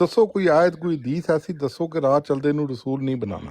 Speaker 10: ਦੱਸੋ ਕੋਈ ਆਇਤ, ਕੋਈ ਹਦੀਸ ਐਸੀ ਦੱਸੋ ਕਿ ਰਾਹ ਚਲਦੇ ਨੂੰ ਰਸੂਲ ਨਹੀਂ ਬਣਾਣਾ।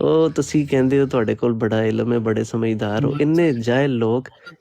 Speaker 8: ਉਹ ਤੁਸੀਂ ਕਹਿੰਦੇ ਹੋ ਤੁਹਾਡੇ ਕੋਲ ਬੜਾ ਇਲਮ ਹੈ, ਬੜੇ ਸਮਝਦਾਰ ਹੋ। ਇੰਨੇ ਜਾਹਿਲ ਲੋਕ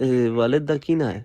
Speaker 8: ਦੇ ਵਾਲਿਦ ਦਾ ਕੀ ਨਾਂ ਹੈ?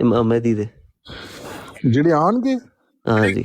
Speaker 8: ਇਮਾਮ ਮਹਿਦੀ ਦੇ?
Speaker 10: ਜਿਹੜੇ ਆਣਗੇ?
Speaker 8: ਹਾਂ ਜੀ।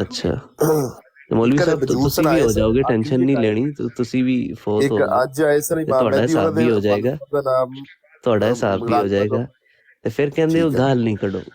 Speaker 8: ਅੱਛਾ ਮੌਲਵੀ
Speaker 2: ਘਰੇ
Speaker 8: ਸਾਹਿਬ
Speaker 2: ਵਜੂਦ
Speaker 8: ਤੁਸੀਂ ਵੀ
Speaker 2: ਆਏ
Speaker 8: ਹੋ
Speaker 2: ਸਨ,
Speaker 8: ਜਾਓਗੇ,
Speaker 2: ਅੱਜ
Speaker 8: ਟੈਨਸ਼ਨ
Speaker 2: ਵੀ
Speaker 8: ਨਹੀਂ
Speaker 2: ਆਏ।
Speaker 8: ਲੈਣੀ, ਤੁਸੀਂ ਵੀ ਫੌਤ
Speaker 2: ਇੱਕ
Speaker 8: ਹੋ ਗਏ
Speaker 2: ਅੱਜ ਆਏ ਸਨ
Speaker 8: ਤੇ
Speaker 2: ਇਮਾਮ
Speaker 8: ਤੁਹਾਡਾ
Speaker 2: ਮਹਿਦੀ, ਉਹਨਾਂ
Speaker 8: ਹਿਸਾਬ ਵੀ ਹੋ
Speaker 2: ਦੇ
Speaker 8: ਜਾਏਗਾ,
Speaker 2: ਦਾ ਨਾਮ
Speaker 8: ਤੁਹਾਡਾ ਹਿਸਾਬ ਵੀ ਹੋ ਜਾਏਗਾ। ਤੇ ਫਿਰ ਕਹਿੰਦੇ ਉਹ
Speaker 2: ਠੀਕ ਹੈ।
Speaker 8: ਗਾਲ ਨਹੀਂ ਕੱਢੋ।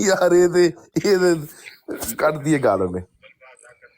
Speaker 2: ਯਾਰ ਇਹਦੇ ਕੱਢਦੀ ਹੈ ਗਾਲ ਉਹਨੇ।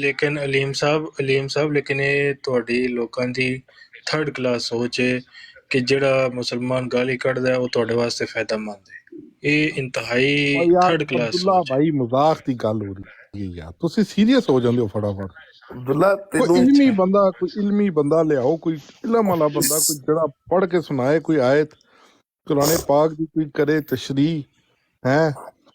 Speaker 6: ਲੇਕਿਨ ਅਲੀਮ ਸਾਹਿਬ ਲੇਕਿਨ ਇਹ ਤੁਹਾਡੀ ਲੋਕਾਂ ਦੀ ਥਰਡ ਕਲਾਸ ਸੋਚ ਹੈ ਕਿ ਜਿਹੜਾ ਮੁਸਲਮਾਨ ਗਾਲੀ ਕੱਢਦਾ ਹੈ ਉਹ ਤੁਹਾਡੇ ਵਾਸਤੇ ਫਾਇਦਾਮੰਦ ਹੈ। ਇਹ ਇੰਤਹਾਈ
Speaker 10: ਓ ਯਾਰ
Speaker 6: ਥਰਡ ਕਲਾਸ
Speaker 10: ਅਬਦੁੱਲਾ
Speaker 6: ਸੋਚ ਹੈ।
Speaker 10: ਭਾਈ, ਮਜ਼ਾਕ ਦੀ ਗੱਲ ਹੋ ਰਹੀ ਹੈ ਯਾਰ, ਤੁਸੀਂ ਸੀਰੀਅਸ ਹੋ ਜਾਂਦੇ ਹੋ ਫਟਾਫਟ।
Speaker 2: ਅਬਦੁੱਲਾ
Speaker 10: ਕੋਈ
Speaker 2: ਤੈਨੂੰ
Speaker 10: ਇਲਮੀ ਬੰਦਾ ਲਿਆਓ, ਕੋਈ ਇਲਮ ਵਾਲਾ ਬੰਦਾ, ਕੋਈ ਜਿਹੜਾ ਪੜ੍ਹ ਕੇ ਸੁਣਾਏ ਕੋਈ ਆਇਤ ਕੁਰਾਨ ਪਾਕ ਦੀ, ਕੋਈ ਕਰੇ ਤਸ਼ਰੀਹ ਹੈ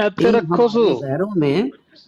Speaker 4: ਇੱਥੇ ਰੱਖੋ ਸੂ।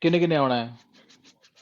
Speaker 4: ਕਿੰਨੇ ਕਿੰਨੇ ਆਉਣਾ ਹੈ?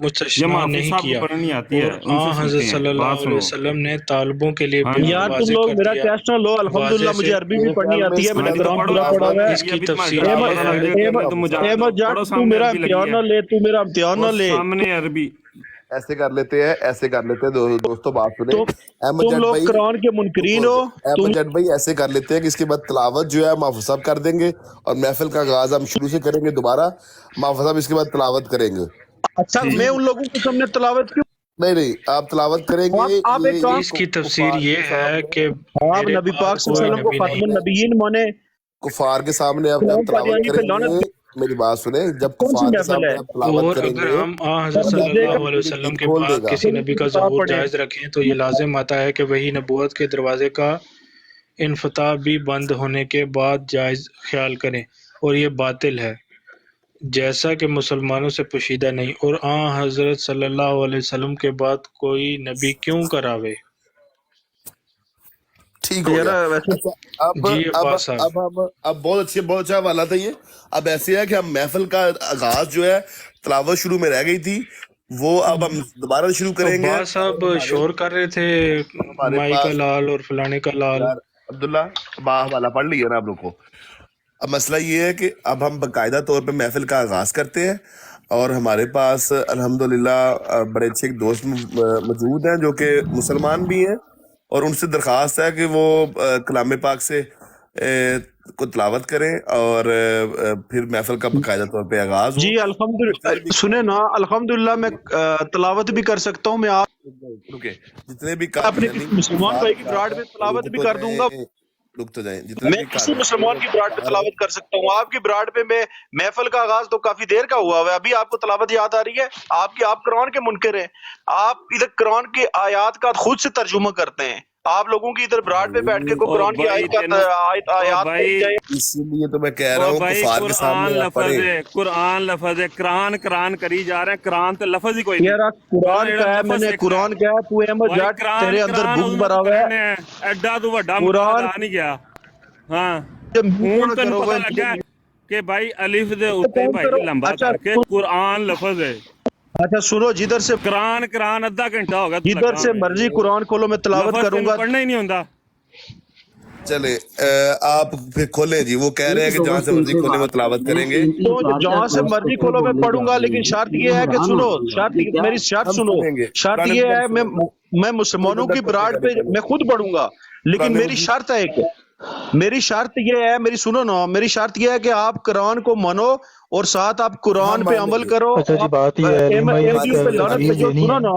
Speaker 6: مستشمان نہیں کیا اور حضرت صلی اللہ علیہ وسلم نے طالبوں کے لیے بالکل
Speaker 5: یار تم
Speaker 6: واضح
Speaker 5: لوگ
Speaker 6: کر
Speaker 5: میرا
Speaker 6: دیا
Speaker 5: ٹیسٹ نہ لو، الحمدللہ مجھے عربی بھی پڑھنی آتی ہے، میں نے قرآن پورا پڑھا ہوا ہے۔
Speaker 6: اس کی تفسیر یہ ہے
Speaker 5: احمد جٹ تو میرا امتحان نہ لے، تو میرا امتحان نہ لے،
Speaker 2: ایسے کر لیتے ہیں دوستوں بات سنیں۔ احمد
Speaker 5: تم
Speaker 2: جٹ
Speaker 5: لوگ
Speaker 2: بھائی
Speaker 5: قرآن کے منکرین ہو۔
Speaker 2: احمد جٹ بھائی ایسے کر لیتے ہیں کہ اس کے بعد تلاوت جو ہے محفوظ صاحب کر دیں گے اور محفل کا آغاز ہم شروع سے کریں گے دوبارہ، محفوظ صاحب اس کے بعد تلاوت کریں گے۔
Speaker 5: اچھا میں ان لوگوں کے سامنے تلاوت کیوں؟
Speaker 2: نہیں آپ تلاوت کریں گے۔
Speaker 5: آپ ایک کام،
Speaker 6: اس کی تفسیر یہ ہے کہ
Speaker 5: آپ نبی پاک صلی اللہ علیہ وسلم کو خاتم النبیین مانے،
Speaker 2: کفار کے سامنے آپ تلاوت کریں گے، میری بات سنیں، جب کفار کے سامنے آپ تلاوت
Speaker 6: اور
Speaker 2: کریں
Speaker 6: اگر
Speaker 2: گے
Speaker 6: ہم حضرت صلی اللہ علیہ وسلم کے بعد کسی نبی کا ظہور جائز رکھیں تو یہ لازم آتا ہے کہ وہی نبوت کے دروازے کا انفتاح بھی بند ہونے کے بعد جائز خیال کریں، اور یہ باطل ہے جیسا کہ مسلمانوں سے پوشیدہ نہیں، اور حضرت صلی اللہ علیہ وسلم کے بعد کوئی نبی کیوں کراوے۔
Speaker 2: ٹھیک ہو گیا۔ اچھا
Speaker 6: جی عباس صاحب،
Speaker 2: اب بہت اچھا حوالہ تھا یہ۔ اب ایسے ہے کہ ہم محفل کا آغاز جو ہے تلاوت شروع میں رہ گئی تھی، وہ اب ہم دوبارہ شروع کریں گے۔
Speaker 6: عباس صاحب شور کر رہے تھے مائی کا لال اور فلانے کا لال۔
Speaker 2: عبداللہ حوالہ پڑھ لیا نا آپ لوگ کو۔ اب مسئلہ یہ ہے کہ اب ہم باقاعدہ طور پہ محفل کا آغاز کرتے ہیں، اور ہمارے پاس الحمدللہ بڑے اچھے ایک دوست موجود ہیں جو کہ مسلمان بھی ہیں، اور ان سے درخواست ہے کہ وہ کلام پاک سے کو تلاوت کریں اور پھر محفل کا باقاعدہ طور پہ آغاز ہو۔
Speaker 5: جی الحمدللہ سنیں نا، الحمدللہ میں تلاوت بھی کر سکتا ہوں، میں آپ
Speaker 2: رکے جتنے بھی
Speaker 5: اپنے مسلمان بھائی کی براڈ میں تلاوت بھی کر دوں گا،
Speaker 2: رک تو جائیں، جتنے
Speaker 5: میں
Speaker 2: بھی
Speaker 5: کسی مسلمان کی براڈ پہ تلاوت کر سکتا ہوں۔ آپ کی براڈ پہ میں محفل کا آغاز تو کافی دیر کا ہوا ہے، ابھی آپ کو تلاوت یاد آ رہی ہے؟ آپ قرآن کے منکر ہیں، آپ ادھر قرآن کی آیات کا خود سے ترجمہ کرتے ہیں، آپ لوگوں کی ادھر براڈ پہ بیٹھ کے کوئی قرآن کی آیات
Speaker 2: اسی لیے تو میں کہہ رہا ہوں کفار کے سامنے آپ پڑھیں۔
Speaker 11: قرآن لفظ ہے، قرآن کری جا رہے ہیں، قرآن تو لفظ ہی کوئی نہیں۔
Speaker 5: یار قرآن کا ہے، میں نے قرآن کا ہے، تو احمد جٹ تیرے اندر بھوک بھرا ہوا ہے،
Speaker 11: ایڈا تو وڈا
Speaker 5: قرآن
Speaker 11: مقابلہ نہیں گیا۔ ہاں ہوں تینوں پتہ لگا کہ بھائی الف دے اوتے بھائی لمبا کر کے قرآن لفظ ہے۔
Speaker 5: اچھا سنو، جدھر سے
Speaker 11: قرآن ادھا گھنٹہ ہوگا،
Speaker 5: جدھر سے مرضی قرآن کھولو، میں تلاوت کروں گا۔
Speaker 11: پڑھنا ہی نہیں ہوتا۔
Speaker 2: چلے آپ پھر کھولیں جی، وہ کہہ رہے ہیں کہ جہاں سے مرضی کھولیں وہ تلاوت کریں گے۔
Speaker 5: تو جہاں سے مرضی کھولو میں پڑھوں گا، لیکن شرط یہ ہے کہ سنو، میری شرط سنو، شرط یہ ہے میں مسلمانوں کی براڈ پہ میں خود پڑھوں گا، لیکن میری شرط ہے ایک، میری شرط یہ ہے، میری سنو نا، میری شرط یہ ہے کہ آپ قرآن کو منو اور ساتھ آپ قرآن پہ عمل کرو۔
Speaker 4: اچھا جی بات یہ ہے
Speaker 5: سنو نا،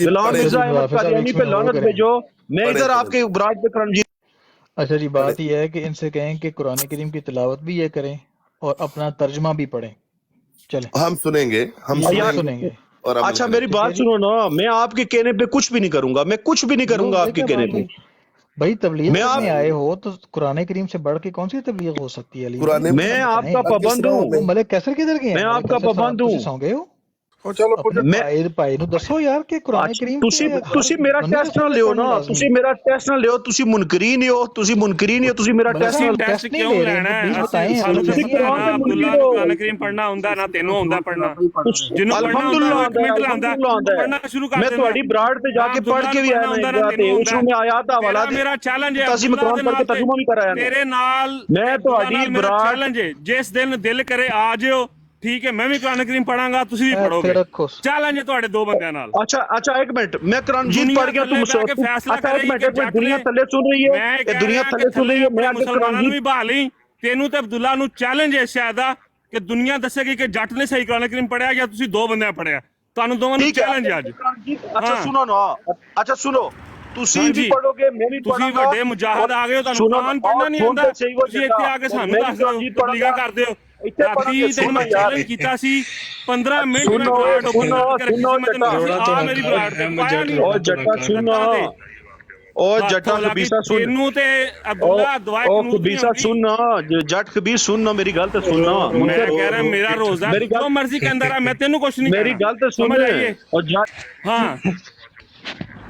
Speaker 5: غلام مرزا احمد قادیانی پہ لعنت بھیجو، میں ادھر آپ کے براڈ پہ کرم جی۔
Speaker 4: اچھا جی بات یہ ہے کہ ان سے کہیں کہ قرآن کریم کی تلاوت بھی یہ کریں اور اپنا ترجمہ بھی پڑھیں۔ چلیں
Speaker 2: ہم سنیں گے، ہم
Speaker 4: سنیں گے۔
Speaker 5: اچھا میری بات سنو نا، میں آپ کے کہنے پہ کچھ بھی نہیں کروں گا، میں کچھ بھی نہیں کروں گا آپ کے کہنے پہ۔
Speaker 4: بھائی تبلیغ میں آئے ہو تو قرآن کریم سے بڑھ کے کون سی تبلیغ ہو سکتی ہے؟
Speaker 5: میں آپ کا پابند ہوں،
Speaker 4: ملک کیسر کدھر گئے؟
Speaker 5: میں آپ کا پابند ہوں۔
Speaker 4: سو گئے ہو بھائی نو دسو یار کہ قرآن کریم
Speaker 5: تسی میرا ٹیسٹ نہ لیو نا، تسی میرا ٹیسٹ نہ لیو، تسی منکرین ہو، تسی میرا ٹیسٹ نہ
Speaker 11: ٹیسٹ کیوں لینا ہے؟ قرآن کریم پڑھنا ہوندا نہ تینوں ہوندا پڑھنا، جنوں پڑھنا ہوندا ایک منٹ لاندا پڑھنا شروع کر
Speaker 5: میں تہاڈی براڈ تے جا کے پڑھ کے بھی آیا ہوں، اس میں آیات حوالہ
Speaker 11: میرا چیلنج ہے
Speaker 5: تسی میں قرآن پڑھ کے ترجمہ بھی کرایا
Speaker 11: تیرے نال،
Speaker 5: میں تہاڈی براڈ
Speaker 11: چیلنج ہے، جس دن دل کرے آ جیو، ٹھیک ہے، میں بھی قرآن کریم پڑھاں گا، تسی بھی پڑھو گے، چیلنج ہے تہاڈے دو بندیاں نال۔
Speaker 5: اچھا ایک منٹ، میں قرآن مجید پڑھ گیا، تم اچھا ایک منٹ، دنیا تھلے سن رہی ہے، دنیا تھلے سن رہی ہے، میں آگے قرآن
Speaker 11: مسلمانوں بھی بحالی تینوں تے عبداللہ نو چیلنج ہے شاید کہ دنیا دسے گی کہ جٹ نے صحیح قرآن کریم پڑھیا یا تسی دو بندیاں پڑھیا، تانوں دوواں نو چیلنج ہے اج۔
Speaker 5: اچھا سنو نا، اچھا سنو، تسی بھی پڑھو گے، میں بھی پڑھوں گا،
Speaker 11: وڈے مجاہد آ گئے ہو، تانوں قرآن پڑھنا نہیں آندا، تسی ایتھے آ کے سانوں دس دیو، تبلیغاں کر دیو۔ راتھی تینوں میں چیلنج کیتا سی 15 منٹ میں براڈ اوپن کر کے میری براڈ تے پایا نہیں۔
Speaker 5: او جٹا سننا، او جٹا خبیثہ سن،
Speaker 11: تینوں تے عبداللہ دعائے
Speaker 5: او خبیثہ سننا، جٹ خبیث سننا، میری گل تے سننا،
Speaker 11: میں کہہ رہا میرا روزہ جو مرضی کے اندر ہے، میں تینوں کچھ نہیں
Speaker 5: میری گل تے سن، اور جٹ
Speaker 11: ہاں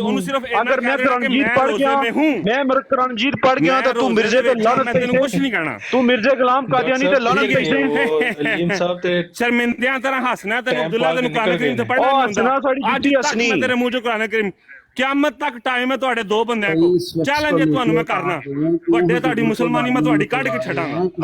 Speaker 11: ਉਹਨੂੰ ਸਿਰਫ
Speaker 5: ਅਗਰ ਮੈਂ ਕੁਰਾਨਜੀਤ ਪੜ ਗਿਆ ਮੈਂ ਮੇਰਾ ਕੁਰਾਨਜੀਤ ਪੜ ਗਿਆ ਤਾਂ ਤੂੰ ਮਿਰਜ਼ੇ ਤੇ ਲਾਨਤ
Speaker 11: ਤੈਨੂੰ ਕੁਝ ਨਹੀਂ ਕਹਿਣਾ
Speaker 5: ਤੂੰ ਮਿਰਜ਼ੇ ਗੁਲਾਮ ਕਾਦੀਆਨੀ ਤੇ ਲਾਨਤ
Speaker 6: ਅਲੀਮ ਸਾਹਿਬ ਤੇ
Speaker 11: ਸ਼ਰਮਿੰਦਿਆਂ ਤਰ੍ਹਾਂ ਹੱਸਣਾ ਤੈਨੂੰ ਅਬਦੁੱਲਾ ਤੈਨੂੰ ਕੁਰਾਨ ਕਰੀਮ ਤੇ ਪੜ੍ਹਨਾ ਨਹੀਂ
Speaker 5: ਹੱਸਣਾ ਸਾਡੀ
Speaker 11: ਅੱਜ
Speaker 5: ਜੁੱਤੀ
Speaker 11: ਤੱਕ
Speaker 5: ਹੱਸਣੀ
Speaker 11: ਮੈਂ ਤੇਰੇ ਮੂੰਹ ਚੋਂ ਕੁਰਾਨ ਕਰੀਮ ਕਿਆਮਤ ਤੱਕ ਟਾਈਮ ਹੈ ਤੁਹਾਡੇ ਦੋ ਬੰਦਿਆਂ ਕੋਲ ਚੈਲੰਜ ਹੈ ਤੁਹਾਨੂੰ ਮੈਂ ਕਰਨਾ ਵੱਡੇ ਤੁਹਾਡੀ ਮੁਸਲਮਾਨੀ ਮੈਂ ਤੁਹਾਡੀ ਕੱਢ ਕੇ ਛੱਡਾਂਗਾ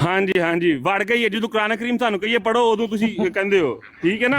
Speaker 11: ਹਾਂਜੀ ਹਾਂਜੀ ਵੜ ਗਈ ਹੈ ਜਦੋਂ ਕੁਰਾਨ ਕਰੀਮ ਤੁਹਾਨੂੰ ਕਹੀਏ ਪੜੋ ਉਦੋਂ ਤੁਸੀਂ ਕਹਿੰਦੇ ਹੋ ਠੀਕ ਹੈ ਨਾ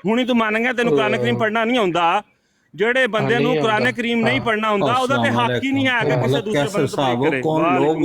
Speaker 11: ਹੁਣੀ ਤੂੰ ਮੰਨ ਗਿਆ ਤੈਨੂੰ ਕੁਰਾਨ ਕਰੀਮ ਪੜ੍ਹਨਾ ਨਹੀਂ ਆਉਂਦਾ ਜਿਹੜੇ ਬੰਦੇ ਨੂੰ ਕੁਰਾਨ ਕਰੀਮ ਨਹੀਂ ਪੜ੍ਹਨਾ ਹੁੰਦਾ ਉਹਦਾ ਤੇ ਹੱਕ ਹੀ ਨਹੀਂ ਹੈ ਕਿ ਕਿਸੇ ਦੂਸਰੇ ਬੰਦੇ ਨੂੰ ਤਬਲੀਗ ਕਰੇ ਕੌਣ ਲੋਗ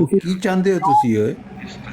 Speaker 12: ਕੀ ਚਾਹੁੰਦੇ ਹੋ ਤੁਸੀਂ ਓਏ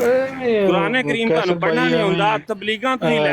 Speaker 11: ਕੁਰਾਨ ਕਰੀਮ ਤੁਹਾਨੂੰ ਪੜ੍ਹਨਾ ਨਹੀਂ ਆਉਂਦਾ ਤਬਲੀਗਾਂ ਤੁਸੀਂ ਲੈ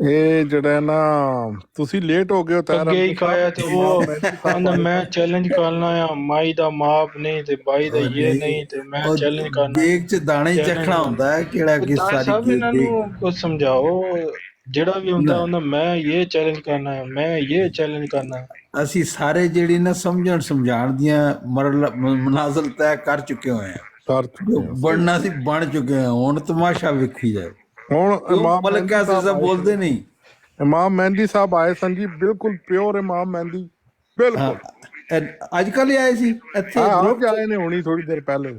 Speaker 10: ਇਹ ਜਿਹੜਾ ਨਾ ਤੁਸੀਂ ਲੇਟ ਹੋ ਗਏ ਹੋ ਤਾਰ
Speaker 6: ਅੱਗੇ ਹੀ ਖਾਇਆ ਤੇ ਉਹ ਕਹਿੰਦਾ ਮੈਂ ਚੈਲੰਜ ਕਰਨਾ ਆ ਮਾਈ ਦਾ ਮਾਪ ਨਹੀਂ ਤੇ ਬਾਈ ਦਾ ਇਹ ਨਹੀਂ ਤੇ ਮੈਂ ਚੈਲੰਜ ਕਰਨਾ
Speaker 12: ਦੇਖ ਚ ਦਾਣੇ ਹੀ ਚੱਖਣਾ ਹੁੰਦਾ ਹੈ ਕਿਹੜਾ ਕਿ ਸਾਰੀ
Speaker 6: ਸਭ
Speaker 12: ਚੀਜ਼
Speaker 6: ਇਹਨਾਂ ਨੂੰ ਕੁਝ ਸਮਝਾਓ ਜਿਹੜਾ ਵੀ ਹੁੰਦਾ ਉਹਨਾਂ ਮੈਂ ਇਹ ਚੈਲੰਜ ਕਰਨਾ ਹੈ ਮੈਂ ਇਹ ਚੈਲੰਜ ਕਰਨਾ ਹੈ
Speaker 12: ਅਸੀਂ ਸਾਰੇ ਜਿਹੜੀ ਨਾ ਸਮਝਾਉਣ ਦੀਆਂ ਮਨਾਜ਼ਲ ਤੈਅ ਕਰ ਚੁੱਕੇ ਹੋਏ ਆ ਬਣਨਾ ਸੀ ਬਣ ਚੁੱਕੇ ਆ ਹੁਣ ਤਮਾਸ਼ਾ ਵੇਖੀ ਜਾਏ
Speaker 10: ਹੁਣ ਇਮਾਮ
Speaker 12: ਮਲਕ ਕੈਸਰ ਸਾਹਿਬ ਬੋਲਦੇ ਨਹੀਂ
Speaker 10: ਇਮਾਮ ਮਹਿੰਦੀ ਸਾਹਿਬ ਆਏ ਸਨ ਜੀ ਬਿਲਕੁਲ ਪਿਓਰ ਇਮਾਮ ਮਹਿੰਦੀ ਬਿਲਕੁਲ
Speaker 12: ਅੱਜ ਕੱਲ ਹੀ ਆਏ ਸੀ ਇੱਥੇ
Speaker 10: ਗਰੁੱਪ ਆਏ ਨੇ ਹੁਣੀ ਥੋੜੀ ਦੇਰ ਪਹਿਲੇ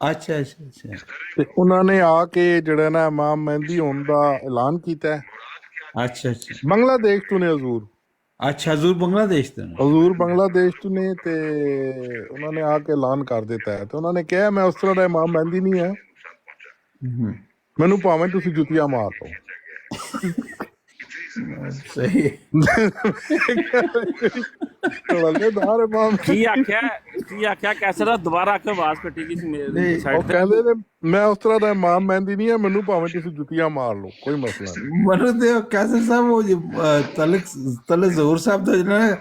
Speaker 12: ਅੱਛਾ ਅੱਛਾ ਅੱਛਾ
Speaker 10: ਤੇ ਉਹਨਾਂ ਨੇ ਆ ਕੇ ਜਿਹੜਾ ਨਾ ਇਮਾਮ ਮਹਿੰਦੀ ਹੋਣ ਦਾ ਐਲਾਨ ਕੀਤਾ ਹੈ
Speaker 12: ਅੱਛਾ ਅੱਛਾ
Speaker 10: ਬੰਗਲਾਦੇਸ਼ ਤੋਂ ਨੇ ਹਜ਼ੂਰ
Speaker 12: ਅੱਛਾ ਹਜ਼ੂਰ ਬੰਗਲਾਦੇਸ਼ ਤੋਂ
Speaker 10: ਹਜ਼ੂਰ ਬੰਗਲਾਦੇਸ਼ ਤੋਂ ਨੇ ਤੇ ਉਹਨਾਂ ਨੇ ਆ ਕੇ ਐਲਾਨ ਕਰ ਦਿੱਤਾ ਹੈ ਤੇ ਉਹਨਾਂ ਨੇ ਕਿਹਾ ਮੈਂ ਉਸ ਤਰ੍ਹਾਂ ਦਾ ਇਮਾਮ ਮਹਿੰਦੀ ਨਹੀਂ ਹੈ ਮੈਨੂੰ ਭਾਵੇਂ ਤੁਸੀਂ ਜੁੱਤੀਆਂ ਮਾਰ ਲਓ
Speaker 12: ਸਹੀ
Speaker 10: ਮਜ਼ੇਦਾਰ ਇਮਾਮ
Speaker 11: ਕੀ ਆਖਿਆ ਕੈਸਰ ਦਾ ਦੁਬਾਰਾ ਆ ਕੇ ਆਵਾਜ਼ ਕੱਟੀ ਗਈ ਸੀ ਮੇਰੇ
Speaker 10: ਉਹ
Speaker 11: ਸਾਈਡ ਤੇ
Speaker 10: ਕਹਿੰਦੇ ਨੇ ਮੈਂ ਉਸ ਤਰ੍ਹਾਂ ਦਾ ਇਮਾਮ ਮਹਿੰਦੀ ਨਹੀਂ ਹੈ ਮੈਨੂੰ ਭਾਵੇਂ ਤੁਸੀਂ ਜੁੱਤੀਆਂ ਮਾਰ ਲਓ ਕੋਈ ਮਸਲਾ ਨਹੀਂ
Speaker 12: ਮਨੂ ਦੇ ਕੈਸਰ ਸਾਹਿਬ ਉਹ ਤਲਕ ਜ਼ਹੂਰ ਸਾਹਿਬ ਦਾ ਜਿਹੜਾ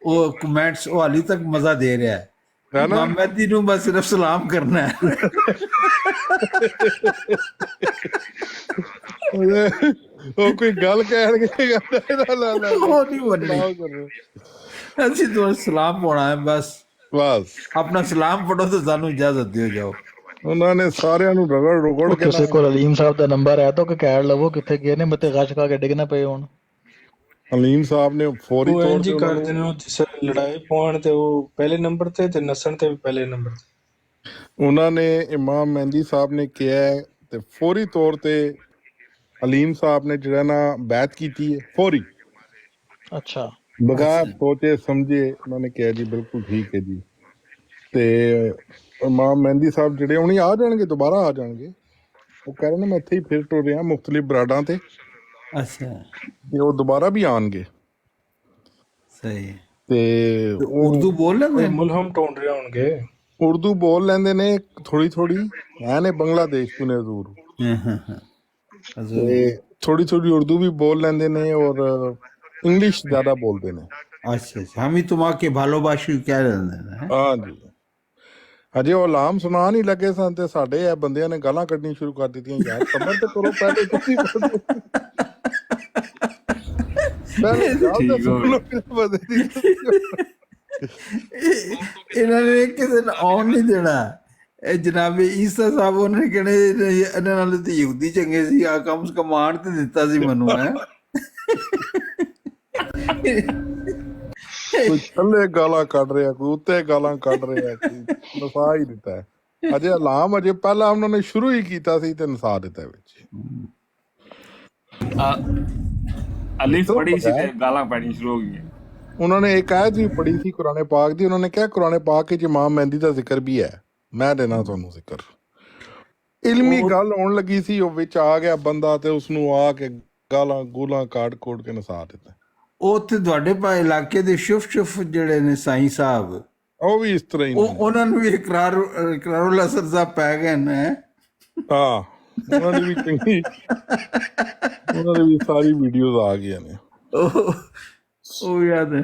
Speaker 12: ਉਹ ਕਮੈਂਟਸ ਉਹ ਹਾਲੀ ਤੱਕ ਮਜ਼ਾ ਦੇ ਰਿਹਾ ਹੈ ਮੁਹੰਮਦੀ ਨੂੰ ਬਸ ਸਿਰਫ ਸਲਾਮ ਕਰਨਾ ਹੈ
Speaker 10: ਉਹ ਕੋਈ ਗੱਲ ਕਹਿਣਗੇ
Speaker 12: ਉਹ ਨਹੀਂ ਬੋਲਣੀ ਅਸੀਂ ਤਾਂ ਸਲਾਮ ਪਾਉਣਾ ਹੈ ਬਸ ਆਪਣਾ ਸਲਾਮ ਪੜੋ ਤੇ ਸਾਨੂੰ ਇਜਾਜ਼ਤ ਦਿਓ ਜਾਓ
Speaker 10: ਉਹਨਾਂ ਨੇ ਸਾਰਿਆਂ ਨੂੰ ਰਗੜ ਕੇ
Speaker 4: ਕਿਸੇ ਕੋਲ ਅਲੀਮ ਸਾਹਿਬ ਦਾ ਨੰਬਰ ਹੈ ਤਾਂ ਕਿ ਕਹਿ ਲਵੋ ਕਿੱਥੇ ਗਏ ਨੇ ਮਤੇ ਗਸ਼ ਖਾ ਕੇ ਡਿੱਗਣਾ ਪਏ ਹੁਣ
Speaker 10: ਅਲੀਮ ਸਾਹਿਬ ਨੇ ਫੌਰੀ ਤੌਰ
Speaker 6: ਤੇ ਕਰਦੇ ਨੇ ਜਿਸ ਲੜਾਈ ਪਾਉਣ ਤੇ ਉਹ ਪਹਿਲੇ ਨੰਬਰ ਤੇ ਨਸਣ ਤੇ ਵੀ ਪਹਿਲੇ ਨੰਬਰ ਤੇ
Speaker 10: ਉਹਨਾਂ ਨੇ ਇਮਾਮ ਮਹਿੰਦੀ ਸਾਹਿਬ ਨੇ ਕਿਹਾ ਤੇ ਫੌਰੀ ਤੌਰ ਤੇ ਅਲੀਮ ਸਾਹਿਬ ਨੇ ਜਿਹੜਾ ਨਾ ਬੈਤ ਕੀਤੀ ਹੈ ਫੌਰੀ
Speaker 4: ਅੱਛਾ
Speaker 10: ਬਗੈਰ ਸੋਚੇ ਸਮਝੇ ਉਹਨਾਂ ਨੇ ਕਿਹਾ ਜੀ ਬਿਲਕੁਲ ਠੀਕ ਹੈ ਜੀ ਤੇ ਇਮਾਮ ਮਹਿੰਦੀ ਸਾਹਿਬ ਜਿਹੜੇ ਹੁਣੀ ਆ ਜਾਣਗੇ ਦੁਬਾਰਾ ਆ ਜਾਣਗੇ ਉਹ ਕਹਿ ਰਹੇ ਨੇ ਮੈਂ ਇੱਥੇ ਹੀ ਫਿਰ ਟੁਰ ਰਿਹਾ ਮੁਖਤਲਿਫ ਬਰਾਡਾਂ ਤੇ
Speaker 12: ਅੱਛਾ
Speaker 10: ਤੇ ਉਹ ਦੁਬਾਰਾ ਵੀ ਆਣਗੇ
Speaker 12: ਸਹੀ
Speaker 10: ਤੇ
Speaker 12: ਉਰਦੂ ਬੋਲ ਲੈਂਦੇ
Speaker 6: ਮੁਲਹਮ ਟੋਂਡ ਰਹੇ ਹੋਣਗੇ
Speaker 10: ਉਰਦੂ ਬੋਲ ਲੈਂਦੇ ਨੇ ਥੋੜੀ ਥੋੜੀ ਹੈ ਨੇ ਬੰਗਲਾਦੇਸ਼ ਤੋਂ ਨੇ ਹਜ਼ੂਰ ਤੇ ਥੋੜੀ ਥੋੜੀ ਉਰਦੂ ਵੀ ਬੋਲ ਲੈਂਦੇ ਨੇ ਔਰ ਇੰਗਲਿਸ਼ ਜ਼ਿਆਦਾ ਬੋਲਦੇ ਨੇ
Speaker 12: ਅੱਛਾ ਅੱਛਾ ਹਮ ਹੀ ਤੁਮਾਕੇ ਭਾਲੋবাসি ਕਹਿ ਲੈਂਦੇ ਨੇ
Speaker 10: ਹਾਂ ਜੀ ਅਜੇ ਉਹ ਲਾਮ ਸੁਣਾ ਨਹੀਂ ਲੱਗੇ ਸਨ ਤੇ ਸਾਡੇ ਇਹ ਬੰਦਿਆਂ ਨੇ ਗਾਲਾਂ ਕੱਢਣੀ ਸ਼ੁਰੂ ਕਰ ਦਿੱਤੀਆਂ ਯਾਰ ਕਮਰ ਤੇ ਕਰੋ ਪਹਿਲੇ ਤੁਸੀਂ
Speaker 12: ਇਹਨਾਂ ਨੇ ਕਿਸੇ ਨੂੰ ਆਉਣ ਨਹੀਂ ਦੇਣਾ ਇਹ ਜਨਾਬੇ ਈਸਾ ਸਾਹਿਬ ਉਹਨੇ ਕਹਿੰਦੇ ਇਹਨਾਂ ਨਾਲ ਤੇ ਯਹੂਦੀ ਚੰਗੇ ਸੀ ਆ ਕਮ ਸੇ ਕਮ ਆਣ ਤੇ ਦਿੱਤਾ ਸੀ ਮੈਨੂੰ ਹੈ
Speaker 10: ਕੋਈ ਥੱਲੇ ਗਾਲਾਂ ਕੱਢ ਰਿਹਾ ਕੋਈ ਉੱਤੇ ਗਾਲਾਂ ਕੱਢ ਰਿਹਾ ਕੋਈ ਨਸਾ ਹੀ ਦਿੱਤਾ ਹੈ ਅਜੇ ਅਲਾਮ ਅਜੇ ਪਹਿਲਾਂ ਉਹਨਾਂ ਨੇ ਸ਼ੁਰੂ ਹੀ ਕੀਤਾ ਸੀ ਤੇ ਨਸਾ ਦਿੱਤਾ ਵਿੱਚ
Speaker 11: ਅਲੀਫ ਪੜੀ ਸੀ ਤੇ ਗਾਲਾਂ ਪੈਣੀ ਸ਼ੁਰੂ ਹੋ ਗਈਆਂ
Speaker 10: ਉਹਨਾਂ ਨੇ ਇੱਕ ਆਇਤ ਵੀ ਪੜੀ ਸੀ ਕੁਰਾਨ ਪਾਕ ਦੀ ਉਹਨਾਂ ਨੇ ਕਿਹਾ ਕੁਰਾਨ ਪਾਕ ਵਿੱਚ ਇਮਾਮ ਮਹਿੰਦੀ ਦਾ ਜ਼ਿਕਰ ਵੀ ਹੈ ਮੈਂ ਦੇਣਾ ਤੁਹਾਨੂੰ ਜ਼ਿਕਰ ਇਲਮੀ
Speaker 12: ਉਹ
Speaker 10: ਗੱਲ ਹੋਣ ਲੱਗੀ ਸੀ, ਉਹ ਵਿੱਚ ਆ ਗਿਆ ਬੰਦਾ ਤੇ ਉਸਨੂੰ ਆ ਕੇ ਗਾਲਾਂ ਗੂਲਾਂ ਕਾਟ ਕੋਟ ਕੇ ਨਸਾ ਦਿੱਤਾ।
Speaker 12: ਉਹ ਉੱਥੇ ਤੁਹਾਡੇ ਪਾ ਇਲਾਕੇ ਦੇ ਸ਼ੁਫ ਜਿਹੜੇ ਨੇ ਸਾਈਂ ਸਾਹਿਬ,
Speaker 10: ਉਹ ਵੀ ਇਸ ਤਰ੍ਹਾਂ ਹੀ ਨੇ।
Speaker 12: ਉਹਨਾਂ ਨੂੰ ਵੀ ਇਕਰਾਰੁਲ ਅਸਰ ਸਾਹਿਬ ਪੈ ਗਏ ਨੇ।
Speaker 10: ਹਾਂ, ਉਹਨਾਂ ਦੀ ਵੀ ਚੰਗੀ, ਉਹਨਾਂ ਦੀ ਵੀ ਸਾਰੀ ਵੀਡੀਓਜ਼ ਆ ਗਈਆਂ ਨੇ।
Speaker 12: ਉਹ ਯਾਦ ਹੈ।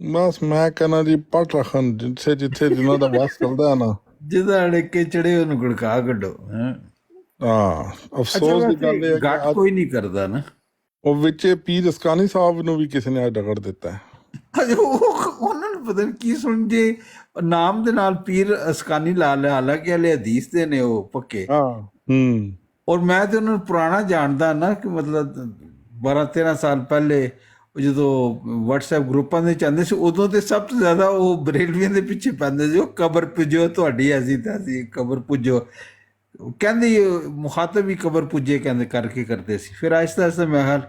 Speaker 10: ਬਸ ਮੈਂ ਕਹਿੰਦਾ ਜੀ ਪਟ ਰੱਖਣ ਜਿੱਥੇ ਜਿੱਥੇ ਜਿਨ੍ਹਾਂ ਦਾ ਬਸ ਚੱਲਦਾ ਨਾ,
Speaker 12: ਜਿਹਦਾ ਅੜਕੇ ਚੜੇ ਉਹਨੂੰ ਗੁੜਕਾ ਕੱਢੋ।
Speaker 10: ਹਾਂ
Speaker 12: ਅੱਛਾ,
Speaker 10: ਅਫਸੋਸ ਦੀ ਗੱਲ ਇਹ ਹੈ
Speaker 12: ਗੱਟ
Speaker 10: ਕਿ
Speaker 12: ਕੋਈ ਨਹੀਂ ਕਰਦਾ ਨਾ।
Speaker 10: ਉਹ ਵਿੱਚ ਪੀਰ ਅਸਕਾਨੀ ਸਾਹਿਬ ਨੂੰ ਵੀ ਕਿਸੇ ਨੇ ਰਗੜ ਦਿੱਤਾ ਹੈ।
Speaker 12: ਅਜੇ ਉਹਨਾਂ ਨੂੰ ਪਤਾ ਨਹੀਂ ਕੀ ਸੁਣ ਜੇ ਨਾਮ ਦੇ ਨਾਲ ਪੀਰ ਅਸਕਾਨੀ ਲਾ ਲਿਆ, ਹਾਲਾਂਕਿ ਹਲੇ ਹਦੀਸ ਦੇ ਨੇ ਉਹ ਪੱਕੇ।
Speaker 10: ਹਾਂ
Speaker 12: ਔਰ ਮੈਂ ਤੇ ਉਹਨਾਂ ਨੂੰ ਪੁਰਾਣਾ ਜਾਣਦਾ ਨਾ, ਕਿ ਮਤਲਬ 12-13 ਸਾਲ ਪਹਿਲੇ ਜਦੋਂ WhatsApp ਗਰੁੱਪਾਂ ਦੇ ਚੰਦੇ ਸੀ, ਉਦੋਂ ਤੇ ਸਭ ਤੋਂ ਜ਼ਿਆਦਾ ਉਹ ਬਰੇਲਵੀਆਂ ਦੇ ਪਿੱਛੇ ਪੈਂਦੇ ਸੀ। ਉਹ ਕਬਰ ਪੁੱਜੋ ਤੁਹਾਡੀ ਐਸੀ ਤੈਸੀ ਕਬਰ ਪੁੱਜੋ, ਕਹਿੰਦੇ ਮੁਖਾਤਬ ਵੀ ਕਬਰ ਪੁੱਜੇ ਕਹਿੰਦੇ ਕਰਕੇ ਕਰਦੇ ਸੀ। ਫਿਰ ਆਹਿਸਤਾ ਆਹਿਸਤਾ ਮੈਂ ਖਿਆਲ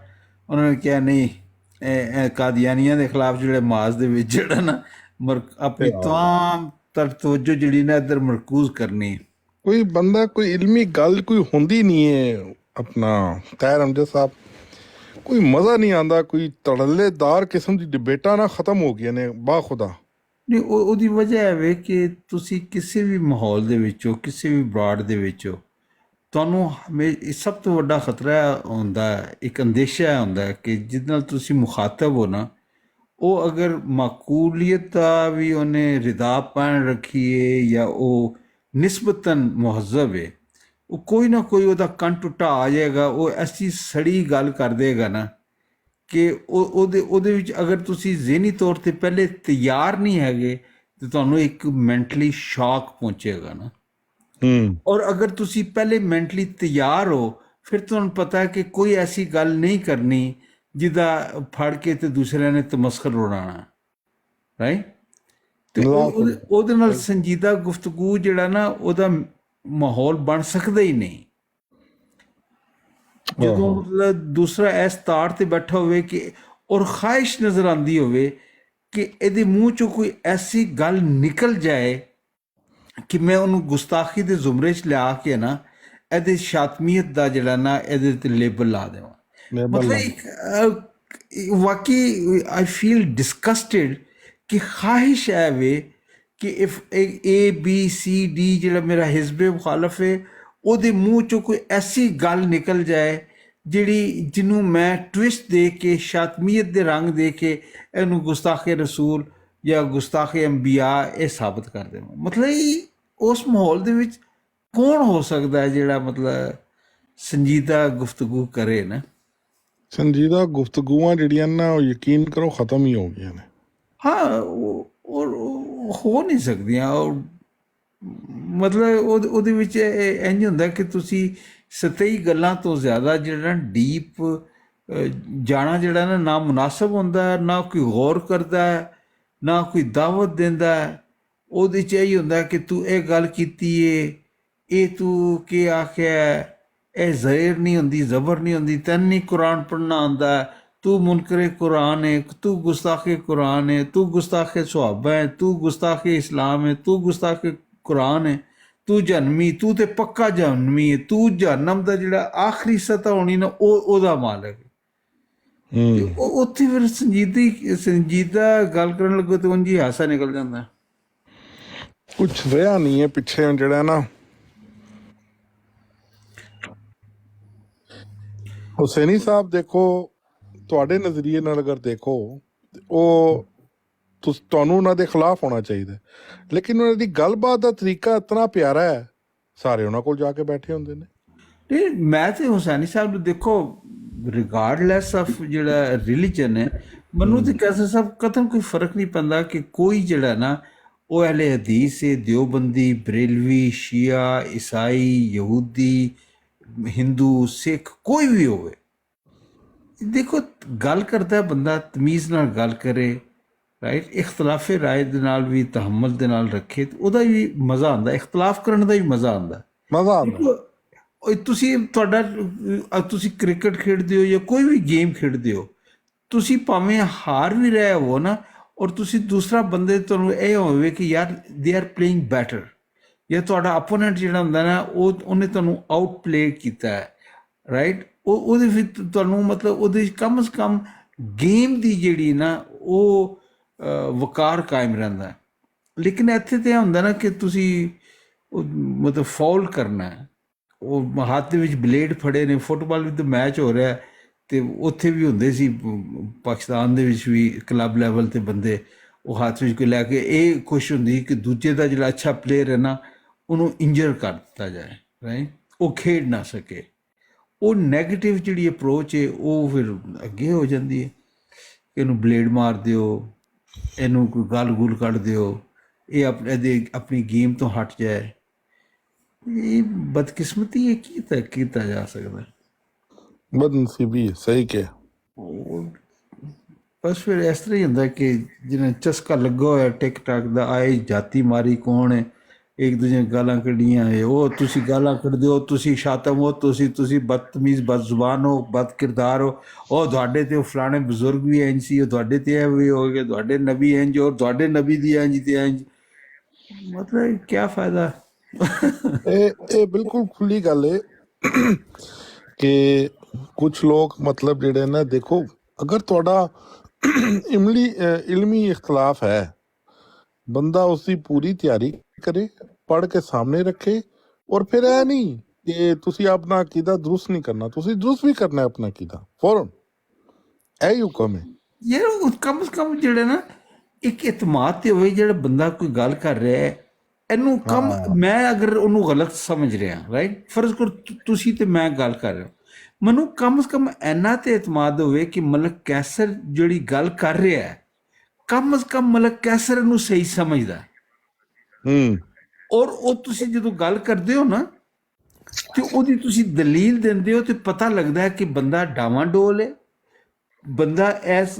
Speaker 12: ਉਹਨਾਂ ਨੇ ਕਿਹਾ ਨਹੀਂ, ਇਹ ਕਾਦੀਆਨੀਆਂ ਦੇ ਖਿਲਾਫ ਜਿਹੜੇ ਮਾਜ਼ ਦੇ ਵਿੱਚ ਜਿਹੜਾ ਨਾ ਆਪਣੀ ਤਮਾਮ ਤਵੱਜੋ ਜਿਹੜੀ ਨਾ ਇੱਧਰ ਮਰਕੂਜ਼ ਕਰਨੀ।
Speaker 10: ਕੋਈ ਬੰਦਾ ਕੋਈ ਇਲਮੀ ਗੱਲ ਕੋਈ ਹੁੰਦੀ ਨਹੀਂ ਹੈ। ਆਪਣਾ ਤਾਹਿਰ ਅਮਜਦ ਸਾਹਿਬ, ਕੋਈ ਮਜ਼ਾ ਨਹੀਂ ਆਉਂਦਾ, ਕੋਈ ਤੜਲੇਦਾਰ ਕਿਸਮ ਦੀ ਡਿਬੇਟਾਂ ਨਾ ਖਤਮ ਹੋ ਗਈਆਂ ਨੇ ਬਾਖੁਦਾ।
Speaker 12: ਨਹੀਂ, ਉਹਦੀ ਵਜ੍ਹਾ ਹੈ ਵੇ ਕਿ ਤੁਸੀਂ ਕਿਸੇ ਵੀ ਮਾਹੌਲ ਦੇ ਵਿੱਚੋਂ, ਕਿਸੇ ਵੀ ਬਰਾਡ ਦੇ ਵਿੱਚੋਂ ਤੁਹਾਨੂੰ ਸਭ ਤੋਂ ਵੱਡਾ ਖਤਰਾ ਹੁੰਦਾ, ਇੱਕ ਅੰਦੇਸ਼ਾ ਹੁੰਦਾ ਕਿ ਜਿਹਦੇ ਨਾਲ ਤੁਸੀਂ ਮੁਖਾਤਬ ਹੋ ਨਾ, ਉਹ ਅਗਰ ਮਾਕੂਲੀਅਤ ਦਾ ਵੀ ਉਹਨੇ ਰਿਦਾ ਪਹਿਨ ਰੱਖੀ ਹੈ ਜਾਂ ਉਹ ਨਿਸਬਤਨ ਮੁਹੱਜ਼ਬ ਹੈ, ਉਹ ਕੋਈ ਨਾ ਕੋਈ ਉਹਦਾ ਕੰਨ ਟੁੱਟਾ ਆ ਜਾਏਗਾ। ਉਹ ਐਸੀ ਸੜੀ ਗੱਲ ਕਰ ਦੇਗਾ ਨਾ ਕਿ ਉਹਦੇ ਵਿੱਚ ਅਗਰ ਤੁਸੀਂ ਜ਼ਿਹਨੀ ਤੌਰ ਤੇ ਪਹਿਲੇ ਤਿਆਰ ਨਹੀਂ ਹੈਗੇ ਤੇ ਤੁਹਾਨੂੰ ਇੱਕ ਮੈਂਟਲੀ ਸ਼ੌਕ ਪਹੁੰਚੇਗਾ ਨਾ। ਔਰ ਅਗਰ ਤੁਸੀਂ ਪਹਿਲੇ ਮੈਂਟਲੀ ਤਿਆਰ ਹੋ, ਫਿਰ ਤੁਹਾਨੂੰ ਪਤਾ ਹੈ ਕਿ ਕੋਈ ਐਸੀ ਗੱਲ ਨਹੀਂ ਕਰਨੀ ਜਿਹਦਾ ਫੜ ਕੇ ਤੇ ਦੂਸਰਿਆਂ ਨੇ ਤਮਸਖਰ ਉਡਾਉਣਾ, ਰਾਈਟ? ਤੇ ਉਹਦੇ ਨਾਲ ਸੰਜੀਦਾ ਗੁਫ਼ਤਗੂ ਜਿਹੜਾ ਨਾ, ਉਹਦਾ ਮਾਹੌਲ ਬਣ ਸਕਦਾ ਹੀ ਨਹੀਂ। ਜਦੋਂ ਮਤਲਬ ਦੂਸਰਾ ਇਸ ਤਾੜ ਤੇ ਬੈਠਾ ਹੋਵੇ ਕਿ ਔਰ ਖਾਹਿਸ਼ ਨਜ਼ਰ ਆਉਂਦੀ ਹੋਵੇ ਕਿ ਇਹਦੇ ਮੂੰਹ ਚੋਂ ਕੋਈ ਐਸੀ ਗੱਲ ਨਿਕਲ ਜਾਏ ਕਿ ਮੈਂ ਉਹਨੂੰ ਗੁਸਤਾਖੀ ਦੇ ਜ਼ੁਮਰੇ 'ਚ ਲਿਆ ਕੇ ਨਾ ਇਹਦੇ ਸ਼ਾਤਮੀਅਤ ਦਾ ਜਿਹੜਾ ਨਾ ਇਹਦੇ ਤੇ ਲੇਬਲ ਲਾ ਦੇਵਾਂ। ਮਤਲਬ ਵਾਕਈ ਆਈ ਫੀਲ ਡਿਸਕਸਟਡ ਕਿ ਖਾਹਿਸ਼ ਹੈ ਵੇ ਕਿ ABCD ਜਿਹੜਾ ਮੇਰਾ ਹਿਜ਼ਬ ਮੁਖਾਲਫ ਹੈ, ਉਹਦੇ ਮੂੰਹ ਚੋਂ ਕੋਈ ਐਸੀ ਗੱਲ ਨਿਕਲ ਜਾਏ ਜਿਹਨੂੰ ਮੈਂ ਟਵਿਸਟ ਦੇ ਕੇ, ਸ਼ਾਤਮੀਅਤ ਦੇ ਰੰਗ ਦੇ ਕੇ ਇਹਨੂੰ ਗੁਸਤਾਖੇ ਰਸੂਲ ਜਾਂ ਗੁਸਤਾਖੇ ਅੰਬੀਆ ਇਹ ਸਾਬਤ ਕਰ ਦੇਵਾਂ। ਮਤਲਬ ਉਸ ਮਾਹੌਲ ਦੇ ਵਿੱਚ ਕੌਣ ਹੋ ਸਕਦਾ ਹੈ ਜਿਹੜਾ ਮਤਲਬ ਸੰਜੀਦਾ ਗੁਫ਼ਤਗੂ ਕਰੇ ਨਾ?
Speaker 10: ਸੰਜੀਦਾ ਗੁਫ਼ਤਗੂਆਂ ਜਿਹੜੀਆਂ ਨਾ, ਉਹ ਯਕੀਨ ਕਰੋ ਖਤਮ ਹੀ ਹੋ ਗਈਆਂ ਨੇ।
Speaker 12: ਹਾਂ, ਉਹ ਹੋ ਨਹੀਂ ਸਕਦੀਆਂ। ਮਤਲਬ ਉਹਦੇ ਵਿੱਚ ਇੰਝ ਹੁੰਦਾ ਕਿ ਤੁਸੀਂ ਸਤਹੀ ਗੱਲਾਂ ਤੋਂ ਜ਼ਿਆਦਾ ਜਿਹੜਾ ਡੀਪ ਜਾਣਾ ਜਿਹੜਾ ਨਾ ਮੁਨਾਸਬ ਹੁੰਦਾ, ਨਾ ਕੋਈ ਗੌਰ ਕਰਦਾ, ਨਾ ਕੋਈ ਦਾਵਤ ਦਿੰਦਾ। ਉਹਦੇ 'ਚ ਇਹੀ ਹੁੰਦਾ ਕਿ ਤੂੰ ਇਹ ਗੱਲ ਕੀਤੀ ਏ, ਇਹ ਤੂੰ ਕੀ ਆਖਿਆ, ਇਹ ਜ਼ਹਿਰ ਨਹੀਂ ਹੁੰਦੀ, ਜ਼ਬਰ ਨਹੀਂ ਹੁੰਦੀ, ਤੈਨੂੰ ਨਹੀਂ ਕੁਰਾਨ ਪੜ੍ਹਨਾ ਆਉਂਦਾ, ਤੂੰ ਮੁਨਕਰੇ ਕੁਰਾਨ ਹੈ, ਤੂੰ ਗੁਸਤਾਖੇ ਕੁਰਾਨ ਹੈ, ਤੂੰ ਗੁਸਤਾਖੇ ਸੁਹਾਬਾ ਹੈ, ਤੂੰ ਗੁਸਤਾਖੇ ਇਸਲਾਮ ਹੈ, ਤੂੰ ਗੁਸਤਾਖੇ ਕੁਰਾਨ ਹੈ, ਤੂੰ ਜਨਮੀ, ਤੂੰ ਤੇ ਪੱਕਾ ਜਨਮੀ ਹੈ, ਤੂੰ ਜਹਨਮ ਦਾ ਜਿਹੜਾ ਆਖਰੀ ਸਤਹ ਹੋਣੀ ਨਾ ਉਹਦਾ ਮਾਲਕ ਹੈ। ਉੱਥੇ ਫਿਰ ਸੰਜੀਦਾ ਗੱਲ ਕਰਨ ਲੱਗੋ ਤੇ ਉਂਝ ਹੀ ਹਾਸਾ ਨਿਕਲ ਜਾਂਦਾ।
Speaker 10: ਕੁਛ ਰਿਹਾ ਨਹੀਂ ਹੈ ਪਿੱਛੇ ਜਿਹੜਾ ਨਾ। ਹੁਸੈਨੀ ਸਾਹਿਬ ਦੇਖੋ, ਤੁਹਾਡੇ ਨਜ਼ਰੀਏ ਨਾਲ ਅਗਰ ਦੇਖੋ, ਉਹ ਤੁਹਾਨੂੰ ਉਹਨਾਂ ਦੇ ਖਿਲਾਫ ਹੋਣਾ ਚਾਹੀਦਾ, ਲੇਕਿਨ ਉਹਨਾਂ ਦੀ ਗੱਲਬਾਤ ਦਾ ਤਰੀਕਾ ਇਤਨਾ ਪਿਆਰਾ ਹੈ, ਸਾਰੇ ਉਹਨਾਂ ਕੋਲ ਜਾ ਕੇ ਬੈਠੇ ਹੁੰਦੇ ਨੇ।
Speaker 12: ਨਹੀਂ, ਮੈਂ ਤੇ ਹੁਸੈਨੀ ਸਾਹਿਬ ਨੂੰ ਦੇਖੋ, ਰਿਗਾਰਡਲੈਸ ਆਫ ਜਿਹੜਾ ਰਿਲੀਜਨ ਹੈ, ਮੈਨੂੰ ਤੇ ਕੈਸੇ ਸਭ ਕਤਨ ਕੋਈ ਫਰਕ ਨਹੀਂ ਪੈਂਦਾ ਕਿ ਕੋਈ ਜਿਹੜਾ ਨਾ ਉਹ ਅਹਿਲੇ ਹਦੀਸ ਹੈ, ਦਿਓਬੰਦੀ, ਬਰੇਲਵੀ, ਸ਼ੀਆ, ਈਸਾਈ, ਯਹੂਦੀ, ਹਿੰਦੂ, ਸਿੱਖ, ਕੋਈ ਵੀ ਹੋਵੇ। ਦੇਖੋ, ਗੱਲ ਕਰਦਾ ਬੰਦਾ ਤਮੀਜ਼ ਨਾਲ ਗੱਲ ਕਰੇ, ਰਾਈਟ? ਇਖਤਲਾਫੇ ਰਾਏ ਦੇ ਨਾਲ ਵੀ ਤਹਮਲ ਦੇ ਨਾਲ ਰੱਖੇ, ਤੇ ਉਹਦਾ ਵੀ ਮਜ਼ਾ ਆਉਂਦਾ। ਇਖਤਲਾਫ ਕਰਨ ਦਾ ਵੀ ਮਜ਼ਾ ਆਉਂਦਾ। ਤੁਸੀਂ ਕ੍ਰਿਕਟ ਖੇਡਦੇ ਹੋ ਜਾਂ ਕੋਈ ਵੀ ਗੇਮ ਖੇਡਦੇ ਹੋ, ਤੁਸੀਂ ਭਾਵੇਂ ਹਾਰ ਵੀ ਰਹੇ ਹੋ ਨਾ, ਔਰ ਤੁਸੀਂ ਦੂਸਰਾ ਬੰਦੇ ਤੁਹਾਨੂੰ ਇਹ ਹੋਵੇ ਕਿ ਯਾਰ ਦੇ ਆਰ ਪਲੇਇੰਗ ਬੈਟਰ, ਜਾਂ ਤੁਹਾਡਾ ਆਪੋਨੈਂਟ ਜਿਹੜਾ ਹੁੰਦਾ ਨਾ ਉਹਨੇ ਤੁਹਾਨੂੰ ਆਊਟ ਪਲੇ ਕੀਤਾ ਹੈ, ਰਾਈਟ, ਉਹਦੇ ਵਿੱਚ ਤੁਹਾਨੂੰ ਮਤਲਬ ਉਹਦੇ ਕਮ ਸੇ ਕਮ ਗੇਮ ਦੀ ਜਿਹੜੀ ਨਾ ਉਹ ਵਕਾਰ ਕਾਇਮ ਰਹਿੰਦਾ। ਲੇਕਿਨ ਇੱਥੇ ਤਾਂ ਇਹ ਹੁੰਦਾ ਨਾ ਕਿ ਤੁਸੀਂ ਮਤਲਬ ਫਾਉਲ ਕਰਨਾ ਹੈ, ਉਹ ਹੱਥ ਦੇ ਵਿੱਚ ਬਲੇਡ ਫੜੇ ਨੇ, ਫੁੱਟਬਾਲ ਵਿੱਚ ਮੈਚ ਹੋ ਰਿਹਾ ਤੇ ਉੱਥੇ ਵੀ ਹੁੰਦੇ ਸੀ ਪਾਕਿਸਤਾਨ ਦੇ ਵਿੱਚ ਵੀ ਕਲੱਬ ਲੈਵਲ ਤੇ ਬੰਦੇ ਉਹ ਹੱਥ ਵਿੱਚ ਕੋਈ ਲੈ ਕੇ ਇਹ ਖੁਸ਼ ਹੁੰਦੀ ਕਿ ਦੂਜੇ ਦਾ ਜਿਹੜਾ ਅੱਛਾ ਪਲੇਅਰ ਹੈ ਨਾ ਉਹਨੂੰ ਇੰਜਰ ਕਰ ਦਿੱਤਾ ਜਾਏ, ਰਾਈਟ, ਉਹ ਖੇਡ ਨਾ ਸਕੇ। ਉਹ ਨੈਗੇਟਿਵ ਜਿਹੜੀ ਅਪਰੋਚ ਹੈ ਉਹ ਫਿਰ ਅੱਗੇ ਹੋ ਜਾਂਦੀ ਹੈ ਕਿ ਇਹਨੂੰ ਬਲੇਡ ਮਾਰ ਦਿਓ, ਇਹਨੂੰ ਕੋਈ ਗਲ ਗੁਲ ਕੱਢ ਦਿਓ, ਇਹ ਆਪਣੀ ਗੇਮ ਤੋਂ ਹਟ ਜਾਏ। ਇਹ ਬਦਕਿਸਮਤੀ ਹੈ, ਕੀਤਾ ਜਾ ਸਕਦਾ,
Speaker 10: ਬਦਨਸੀਬੀ ਹੈ, ਸਹੀ ਕਿਹਾ।
Speaker 12: ਬਸ ਫਿਰ ਇਸ ਤਰ੍ਹਾਂ ਹੀ ਹੁੰਦਾ ਕਿ ਜਿਹਨਾਂ ਚਸਕਾ ਲੱਗਾ ਹੋਇਆ ਟਿਕ ਟਾਕ ਦਾ, ਆਏ ਜਾਤੀ ਮਾਰੀ ਕੌਣ ਹੈ, ਇੱਕ ਦੂਜੇ ਗਾਲਾਂ ਕੱਢੀਆਂ ਹੈ, ਉਹ ਤੁਸੀਂ ਗਾਲਾਂ ਕੱਢਦੇ ਹੋ, ਤੁਸੀਂ ਸ਼ਾਤਮ ਹੋ, ਤੁਸੀਂ ਬਦਤਮੀਜ਼ ਬਦ ਜ਼ੁਬਾਨ ਹੋ, ਬਦ ਕਿਰਦਾਰ ਹੋ, ਉਹ ਤੁਹਾਡੇ ਤੇ ਫਲਾਣੇ ਬਜ਼ੁਰਗ ਵੀ ਇੰਝ ਸੀ, ਉਹ ਤੁਹਾਡੇ ਤੇ ਇਹ ਵੀ ਹੋ ਗਏ, ਤੁਹਾਡੇ ਨਬੀ ਇੰਝ, ਔਰ ਤੁਹਾਡੇ ਨਬੀ ਦੀ ਇੰਝ ਤੇ ਇੰਝ, ਮਤਲਬ ਕਿਆ ਫਾਇਦਾ।
Speaker 10: ਇਹ ਬਿਲਕੁਲ ਖੁੱਲੀ ਗੱਲ ਹੈ ਕਿ ਕੁਝ ਲੋਕ ਮਤਲਬ ਜਿਹੜੇ ਨਾ, ਦੇਖੋ ਅਗਰ ਤੁਹਾਡਾ ਇਲਮੀ ਇਖਤਲਾਫ ਹੈ, ਬੰਦਾ ਉਸਦੀ ਪੂਰੀ ਤਿਆਰੀ ਕਰੇ, ਪੜ੍ਹ ਕੇ ਸਾਹਮਣੇ ਰੱਖੇ, ਔਰ ਫਿਰ ਇਹ ਨਹੀਂ ਕਿ ਤੁਸੀਂ ਆਪਣਾ ਅਕੀਦਾ ਦਰੁਸਤ ਨਹੀਂ ਕਰਨਾ, ਤੁਸੀਂ ਦਰੁਸਤ ਵੀ ਕਰਨਾ ਆਪਣਾ ਅਕੀਦਾ ਫੌਰਨ, ਇਹ ਹੀ ਹੁਕਮ ਹੈ
Speaker 12: ਯਾਰ। ਕਮ ਸੇ ਕਮ ਜਿਹੜੇ ਨਾ ਇੱਕ ਇਤਮਾਦ ਤੇ ਹੋਵੇ, ਜਿਹੜਾ ਬੰਦਾ ਕੋਈ ਗੱਲ ਕਰ ਰਿਹਾ ਹੈ ਇਹਨੂੰ ਮੈਂ ਅਗਰ ਉਹਨੂੰ ਗਲਤ ਸਮਝ ਰਿਹਾ, ਰਾਈਟ, ਫਰਜ਼ ਕਰੋ ਤੁਸੀਂ ਤੇ ਮੈਂ ਗੱਲ ਕਰ ਰਿਹਾ, ਮੈਨੂੰ ਕਮ ਸੇ ਕਮ ਇੰਨਾ ਤੇ ਇਤਮਾਦ ਹੋਵੇ ਕਿ ਮਲਕ ਕੈਸਰ ਜਿਹੜੀ ਗੱਲ ਕਰ ਰਿਹਾ ਹੈ, ਕਮ ਸੇ ਕਮ ਮਲਕ ਕੈਸਰ ਇਹਨੂੰ ਸਹੀ ਸਮਝਦਾ, ਔਰ ਉਹ ਤੁਸੀਂ ਜਦੋਂ ਗੱਲ ਕਰਦੇ ਹੋ ਨਾ ਤੇ ਉਹਦੀ ਤੁਸੀਂ ਦਲੀਲ ਦਿੰਦੇ ਹੋ ਤੇ ਪਤਾ ਲੱਗਦਾ ਹੈ ਕਿ ਬੰਦਾ ਡਾਵਾਂਡੋਲ ਹੈ, ਬੰਦਾ ਇਸ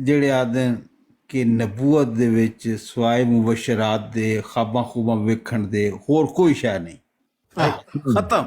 Speaker 12: ਜਿਹੜੇ ਆਦੇ ਕਿ ਨਬੂਵਤ ਦੇ ਵਿੱਚ ਸਵਾਏ ਮੁਬਸ਼ਰਾਤ ਦੇ, ਖਾਬਾਂ ਖੂਬਾਂ ਵੇਖਣ ਦੇ, ਹੋਰ ਕੋਈ ਸ਼ੈ ਨਹੀਂ, ਖਤਮ,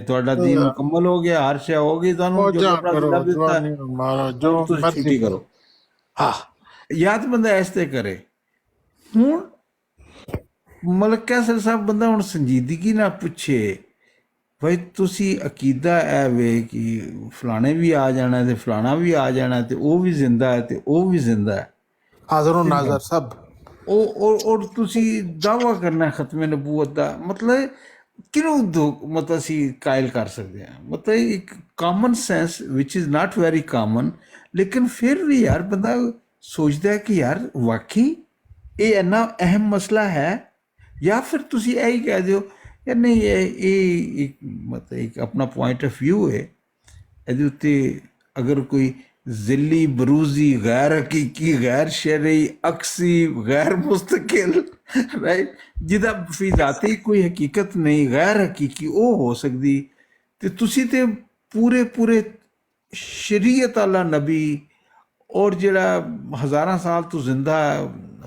Speaker 12: ਤੁਹਾਡਾ ਦੀਨ ਮੁਕੰਮਲ ਹੋ ਗਿਆ, ਹਰ ਸ਼ੈ ਹੋ ਗਈ, ਤੁਹਾਨੂੰ ਜੋ ਰੱਬ ਦਿੱਤਾ ਜੋ ਤੁਸੀਂ ਕਰੋ। ਹਾਂ ਯਾਦ ਬੰਦਾ ਇਸ ਤੇ ਕਰੇ। ਹੁਣ ਮਲਕ ਕੈਸਰ ਸਾਹਿਬ ਬੰਦਾ ਹੁਣ ਸੰਜੀਦਗੀ ਨਾਲ ਪੁੱਛੇ, ਭਾਈ ਤੁਸੀਂ ਅਕੀਦਾ ਇਹ ਵੇ ਕਿ ਫਲਾਣੇ ਵੀ ਆ ਜਾਣਾ ਤੇ ਫਲਾਣਾ ਵੀ ਆ ਜਾਣਾ ਤੇ ਉਹ ਵੀ ਜ਼ਿੰਦਾ ਹੈ ਤੇ ਉਹ ਵੀ ਜ਼ਿੰਦਾ ਹੈ,
Speaker 13: ਹਾਜ਼ਰ ਨਾਜ਼ਰ ਸਭ,
Speaker 12: ਔਰ ਤੁਸੀਂ ਦਾਵਾ ਕਰਨਾ ਖਤਮ ਨਬੂਵਤ ਦਾ, ਮਤਲਬ ਕਿਹਨੂੰ ਮਤਲਬ ਅਸੀਂ ਕਾਇਲ ਕਰ ਸਕਦੇ ਹਾਂ, ਮਤਲਬ ਇੱਕ common sense which is not very common, ਲੇਕਿਨ ਫਿਰ ਵੀ ਯਾਰ ਬੰਦਾ ਸੋਚਦਾ ਕਿ ਯਾਰ ਵਾਕਈ ਇਹ ਇੰਨਾ ਅਹਿਮ ਮਸਲਾ ਹੈ, ਜਾਂ ਫਿਰ ਤੁਸੀਂ ਇਹ ਹੀ ਕਹਿ ਦਿਓ ਯਾਰ ਨਹੀਂ ਇਹ ਇੱਕ ਮਤਲਬ ਇੱਕ ਆਪਣਾ ਪੁਆਇੰਟ ਆਫ ਵਿਊ ਹੈ, ਇਹਦੇ ਉੱਤੇ ਅਗਰ ਕੋਈ ਜ਼ਿਲੀ ਬਰੂਜ਼ੀ ਗੈਰ ਹਕੀਕੀ ਗੈਰ ਸ਼ਰਈ ਅਕਸੀ ਗੈਰ ਮੁਸਤਕਿਲ, ਰਾਈਟ, ਜਿਹਦਾ ਫੀ ਜ਼ਾਤੀ ਕੋਈ ਹਕੀਕਤ ਨਹੀਂ, ਗੈਰ ਹਕੀਕੀ ਉਹ ਹੋ ਸਕਦੀ, ਤੇ ਤੁਸੀਂ ਤੇ ਪੂਰੇ ਸ਼ਰੀਅਤ ਵਾਲਾ ਨਬੀ ਔਰ ਜਿਹੜਾ ਹਜ਼ਾਰਾਂ ਸਾਲ ਤੋਂ ਜ਼ਿੰਦਾ ਹੈ,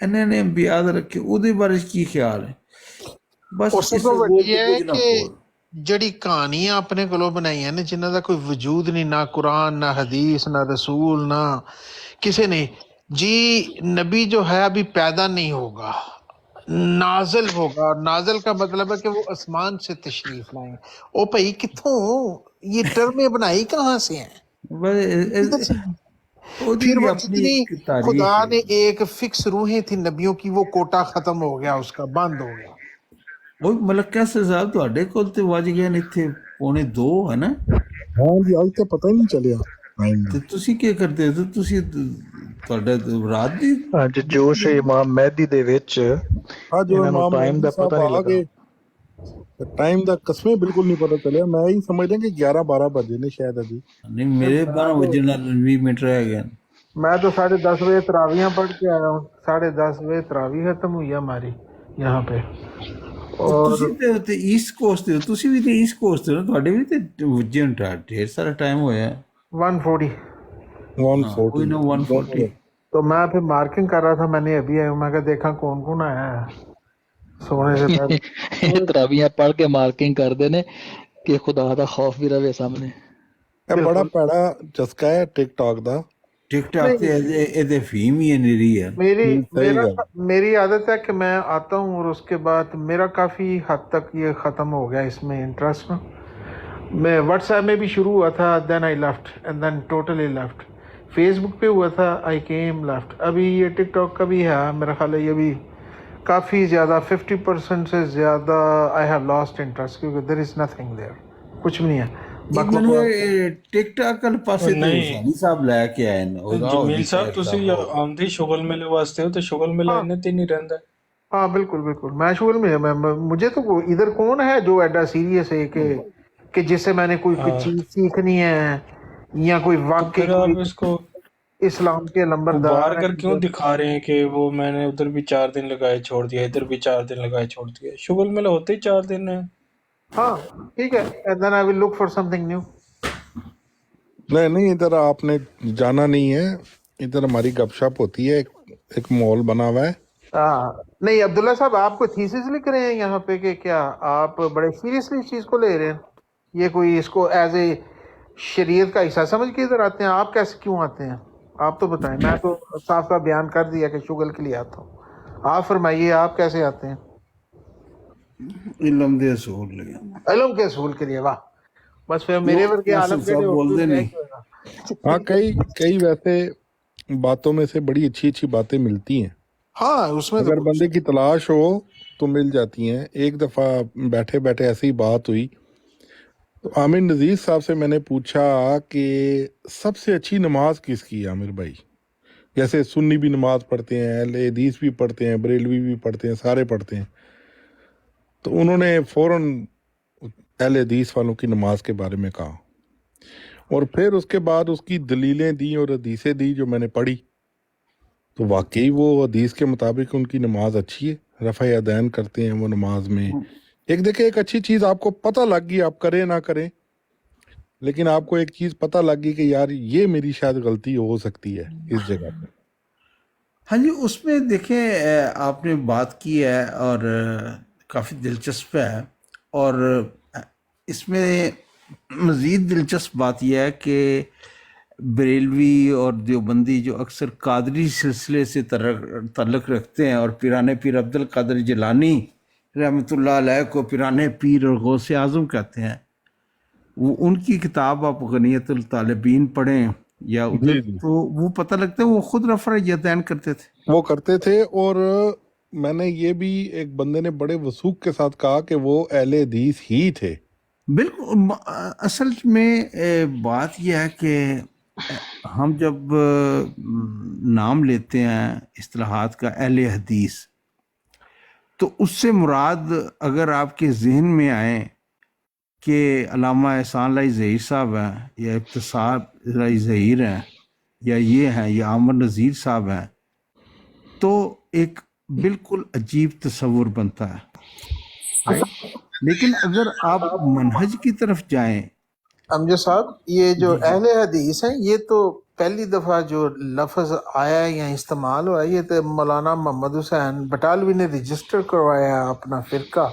Speaker 12: ਇਹਨਾਂ ਨੇ ਅੰਬਿਆ ਦਾ ਰੱਖੇ, ਉਹਦੇ ਬਾਰੇ ਕੀ ਖਿਆਲ ਹੈ? ਬਸ
Speaker 13: ਜਿਹੜੀ ਕਹਾਣੀਆਂ ਆਪਣੇ ਕੋਲੋਂ ਬਣਾਈਆਂ ਨੇ, ਜਿਨ੍ਹਾਂ ਦਾ ਕੋਈ ਵਜੂਦ ਨਹੀਂ, ਨਾ ਕੁਰਾਨ, ਨਾ ਹਦੀਸ, ਨਾ ਰਸੂਲ, ਨਾ ਕਿਸੇ ਨੇ, جی نبی جو ہے ابھی پیدا نہیں ہوگا، نازل ہوگا، اور نازل کا مطلب ہے کہ وہ آسمان سے تشریف لائیں۔ او بھائی کتوں یہ ٹرمیں بنائی کہاں سے ہیں؟ کدھر سے؟ پھر وہ جتنی خدا
Speaker 12: تاریخ
Speaker 13: نے ایک فکس روحیں تھی نبیوں کی، وہ کوٹا ختم ہو گیا، اس کا بند ہو گیا۔
Speaker 12: وہ ملکہ صاحب ਤੁਹਾਡੇ ਕੋਲ ਤੇ ਵੱਜ ਗਏ ਨੇ ਇੱਥੇ 1:45 ਹੈ ਨਾ
Speaker 10: ਹਾਂ ਜੀ ਅੱਜ ਤਾਂ ਪਤਾ ਹੀ ਨਹੀਂ ਚੱਲਿਆ ਟਾਈਮ ਦਾ।
Speaker 12: ਤੇ ਤੁਸੀਂ ਕੀ ਕਰਦੇ ਹੋ ਤੁਸੀਂ ਤੁਹਾਡਾ ਰਾਤ ਦੀ
Speaker 4: ਅੱਜ ਜੋਸ਼ ਇਮਾਮ ਮਹਿਦੀ ਦੇ ਵਿੱਚ
Speaker 10: ਅੱਜ
Speaker 4: ਇਹਨਾਂ ਨੂੰ
Speaker 10: ਇਮਾਮ
Speaker 4: ਟਾਈਮ
Speaker 10: ਮਹਿਦੀ
Speaker 4: ਦਾ
Speaker 10: ਸਾਹਿਬ
Speaker 4: ਪਤਾ ਨਹੀਂ
Speaker 10: ਆ
Speaker 4: ਲੱਗਾ।
Speaker 10: ਗਏ ਟਾਈਮ ਦਾ ਕਸਮੇ ਬਿਲਕੁਲ ਨਹੀਂ ਪਤਾ ਚੱਲਿਆ। ਮੈਂ ਹੀ ਸਮਝਦਾ ਕਿ 11-12 ਵਜੇ ਨੇ ਸ਼ਾਇਦ ਅਜੀ।
Speaker 12: ਨਹੀਂ ਮੇਰੇ 12 ਵਜੇ ਨਾਲ 20 ਮਿੰਟ ਰਹਿ ਗਏ
Speaker 13: میں تو 10:30 بجے تراویحاں پڑھ کے آیا ہوں، 10:30 بجے تراویح ختم ہوئی ہے ہماری یہاں پہ۔ اور
Speaker 12: ਤੁਸੀਂ ਤੇ ਈਸਟ ਕੋਸਟ ਤੇ ਹੋ, ਤੁਸੀਂ ਵੀ ਤੇ ਈਸਟ ਕੋਸਟ ਤੇ ਹੋ, ਤੁਹਾਡੇ ਵੀ ਤੇ ਵਜੇ ਢੇਰ ਸਾਰਾ ਟਾਈਮ ਹੋਇਆ
Speaker 13: 1:40
Speaker 12: ਕੋਈ ਨਾ 140
Speaker 13: تو میں پھر مارکنگ کر رہا تھا، میں نے ابھی آیا ہوں، میں کہ دیکھا کون کون آیا ہے سونے سے پہلے۔
Speaker 4: ਇਹ ਤਰਾਵੀਆਂ ਪੜ੍ਹ ਕੇ ਮਾਰਕਿੰਗ ਕਰਦੇ ਨੇ ਕਿ ਖੁਦਾ ਦਾ ਖੌਫ ਵੀ ਰਵੇ ਸਾਹਮਣੇ।
Speaker 10: ਇਹ ਬੜਾ ਭੈੜਾ ਚਸਕਾ ਹੈ ਟਿਕਟੌਕ ਦਾ।
Speaker 12: ٹک ٹاک سے ایدے فیم ہی نری ہے
Speaker 13: میری عادت ہے کہ میں آتا ہوں اور اس کے بعد میرا کافی حد تک یہ ختم ہو گیا اس میں انٹرسٹ نا۔ میں واٹس ایپ میں بھی شروع ہوا تھا، then I left and then totally left. Facebook پہ ہوا تھا، آئی کیم لیفٹ۔ ابھی یہ ٹک ٹاک کا بھی ہے، میرا خیال ہے یہ بھی کافی زیادہ 50% سے زیادہ آئی ہیو لاسٹ انٹرسٹ، کیونکہ دیر از نتھنگ دیئر، کچھ بھی نہیں ہے۔
Speaker 12: ٹک ٹاک کل پاسے حسینی صاحب لے کے آئے
Speaker 6: جمیل صاحب تسی آمدی شغل میلے واسطے ہو تو شغل میلہ انہیں تے نہیں رہندا ہے۔
Speaker 13: ہاں بالکل بالکل، میں شغل میں مجھے تو ادھر کون ہے جو ایڈا سیریس ہے کہ جس سے میں نے کوئی چیز سیکھنی ہے یا کوئی واقعی
Speaker 6: آپ اس کو
Speaker 13: اسلام کے لمبردار
Speaker 6: بار کر کیوں دکھا رہے ہیں کہ وہ میں نے ادھر بھی 4 دن لگائے چھوڑ دیا، ادھر بھی 4 دن لگائے چھوڑ دیا؟ شغل میلہ ہوتے ہی 4 دن ہے۔
Speaker 13: ہاں ٹھیک ہے، and then I will look for something new۔
Speaker 10: نہیں ادھر آپ نے جانا نہیں ہے، ادھر ہماری گپ شپ ہوتی ہے، ایک مال بنا ہوا ہے۔
Speaker 13: نہیں عبداللہ صاحب، آپ کو تھیسس لکھ رہے ہیں یہاں پہ کہ کیا آپ بڑے سیریسلی اس چیز کو لے رہے ہیں؟ یہ کوئی اس کو ایز اے شریعت کا حصہ سمجھ کے ادھر آتے ہیں؟ آپ کیسے کیوں آتے ہیں؟ آپ تو بتائیں، میں تو صاف صاف بیان کر دیا کہ شغل کے لیے آتا ہوں، آپ فرمائیے آپ کیسے آتے ہیں؟
Speaker 12: علم دے اصول لگے،
Speaker 13: علم کے اصول کے لیے، واہ، بس پھر میرے ورگے عالم کے
Speaker 12: بولتے نہیں۔
Speaker 10: ہاں کئی ویسے باتوں میں سے بڑی اچھی باتیں ملتی ہیں۔
Speaker 13: ہاں اس میں
Speaker 10: اگر بندے کی تلاش ہو تو مل جاتی ہیں۔ ایک دفعہ بیٹھے ایسی بات ہوئی تو عامر نذیر صاحب سے میں نے پوچھا کہ سب سے اچھی نماز کس کی ہے عامر بھائی؟ جیسے سنی بھی نماز پڑھتے ہیں، اہل حدیث بھی پڑھتے ہیں، بریلوی بھی پڑھتے ہیں، سارے پڑھتے ہیں۔ تو انہوں نے فوراً اہل حدیث والوں کی نماز کے بارے میں کہا، اور پھر اس کے بعد اس کی دلیلیں دیں اور حدیثیں دی جو میں نے پڑھی، تو واقعی وہ حدیث کے مطابق ان کی نماز اچھی ہے، رفع یدین کرتے ہیں وہ نماز میں۔ ایک دیکھیں، ایک اچھی چیز آپ کو پتہ لگ گئی، آپ کریں نہ کریں، لیکن آپ کو ایک چیز پتہ لگ گئی کہ یار یہ میری شاید غلطی ہو سکتی ہے اس جگہ پہ۔
Speaker 12: ہاں جی، اس میں دیکھیں آپ نے بات کی ہے اور کافی دلچسپ ہے، اور اس میں مزید دلچسپ بات یہ ہے کہ بریلوی اور دیوبندی جو اکثر قادری سلسلے سے تعلق رکھتے ہیں اور پیران پیر عبد القادر جیلانی رحمۃ اللہ علیہ کو پیران پیر اور غوث اعظم کہتے ہیں، وہ ان کی کتاب آپ غنیت الطالبین پڑھیں یا ادھر تو وہ پتہ لگتا ہے وہ خود رفع یدین کرتے تھے،
Speaker 10: وہ کرتے تھے۔ اور میں نے یہ بھی ایک بندے نے بڑے وثوق کے ساتھ کہا کہ وہ اہل حدیث ہی تھے۔
Speaker 12: بالکل، اصل میں بات یہ ہے کہ ہم جب نام لیتے ہیں اصطلاحات کا اہل حدیث، تو اس سے مراد اگر آپ کے ذہن میں آئے کہ علامہ احسان اللہ ظہیر صاحب ہیں یا ابتسام اللہ ظہیر ہیں یا یہ ہیں یا عامر نذیر صاحب ہیں، تو ایک بالکل عجیب تصور بنتا ہے۔ لیکن اگر آپ منہج کی طرف جائیں،
Speaker 13: امجد صاحب، یہ جو اہل حدیث ہیں، یہ تو پہلی دفعہ جو لفظ آیا ہے یا استعمال ہوا ہے، یہ تو مولانا محمد حسین بٹالوی نے رجسٹر کروایا اپنا فرقہ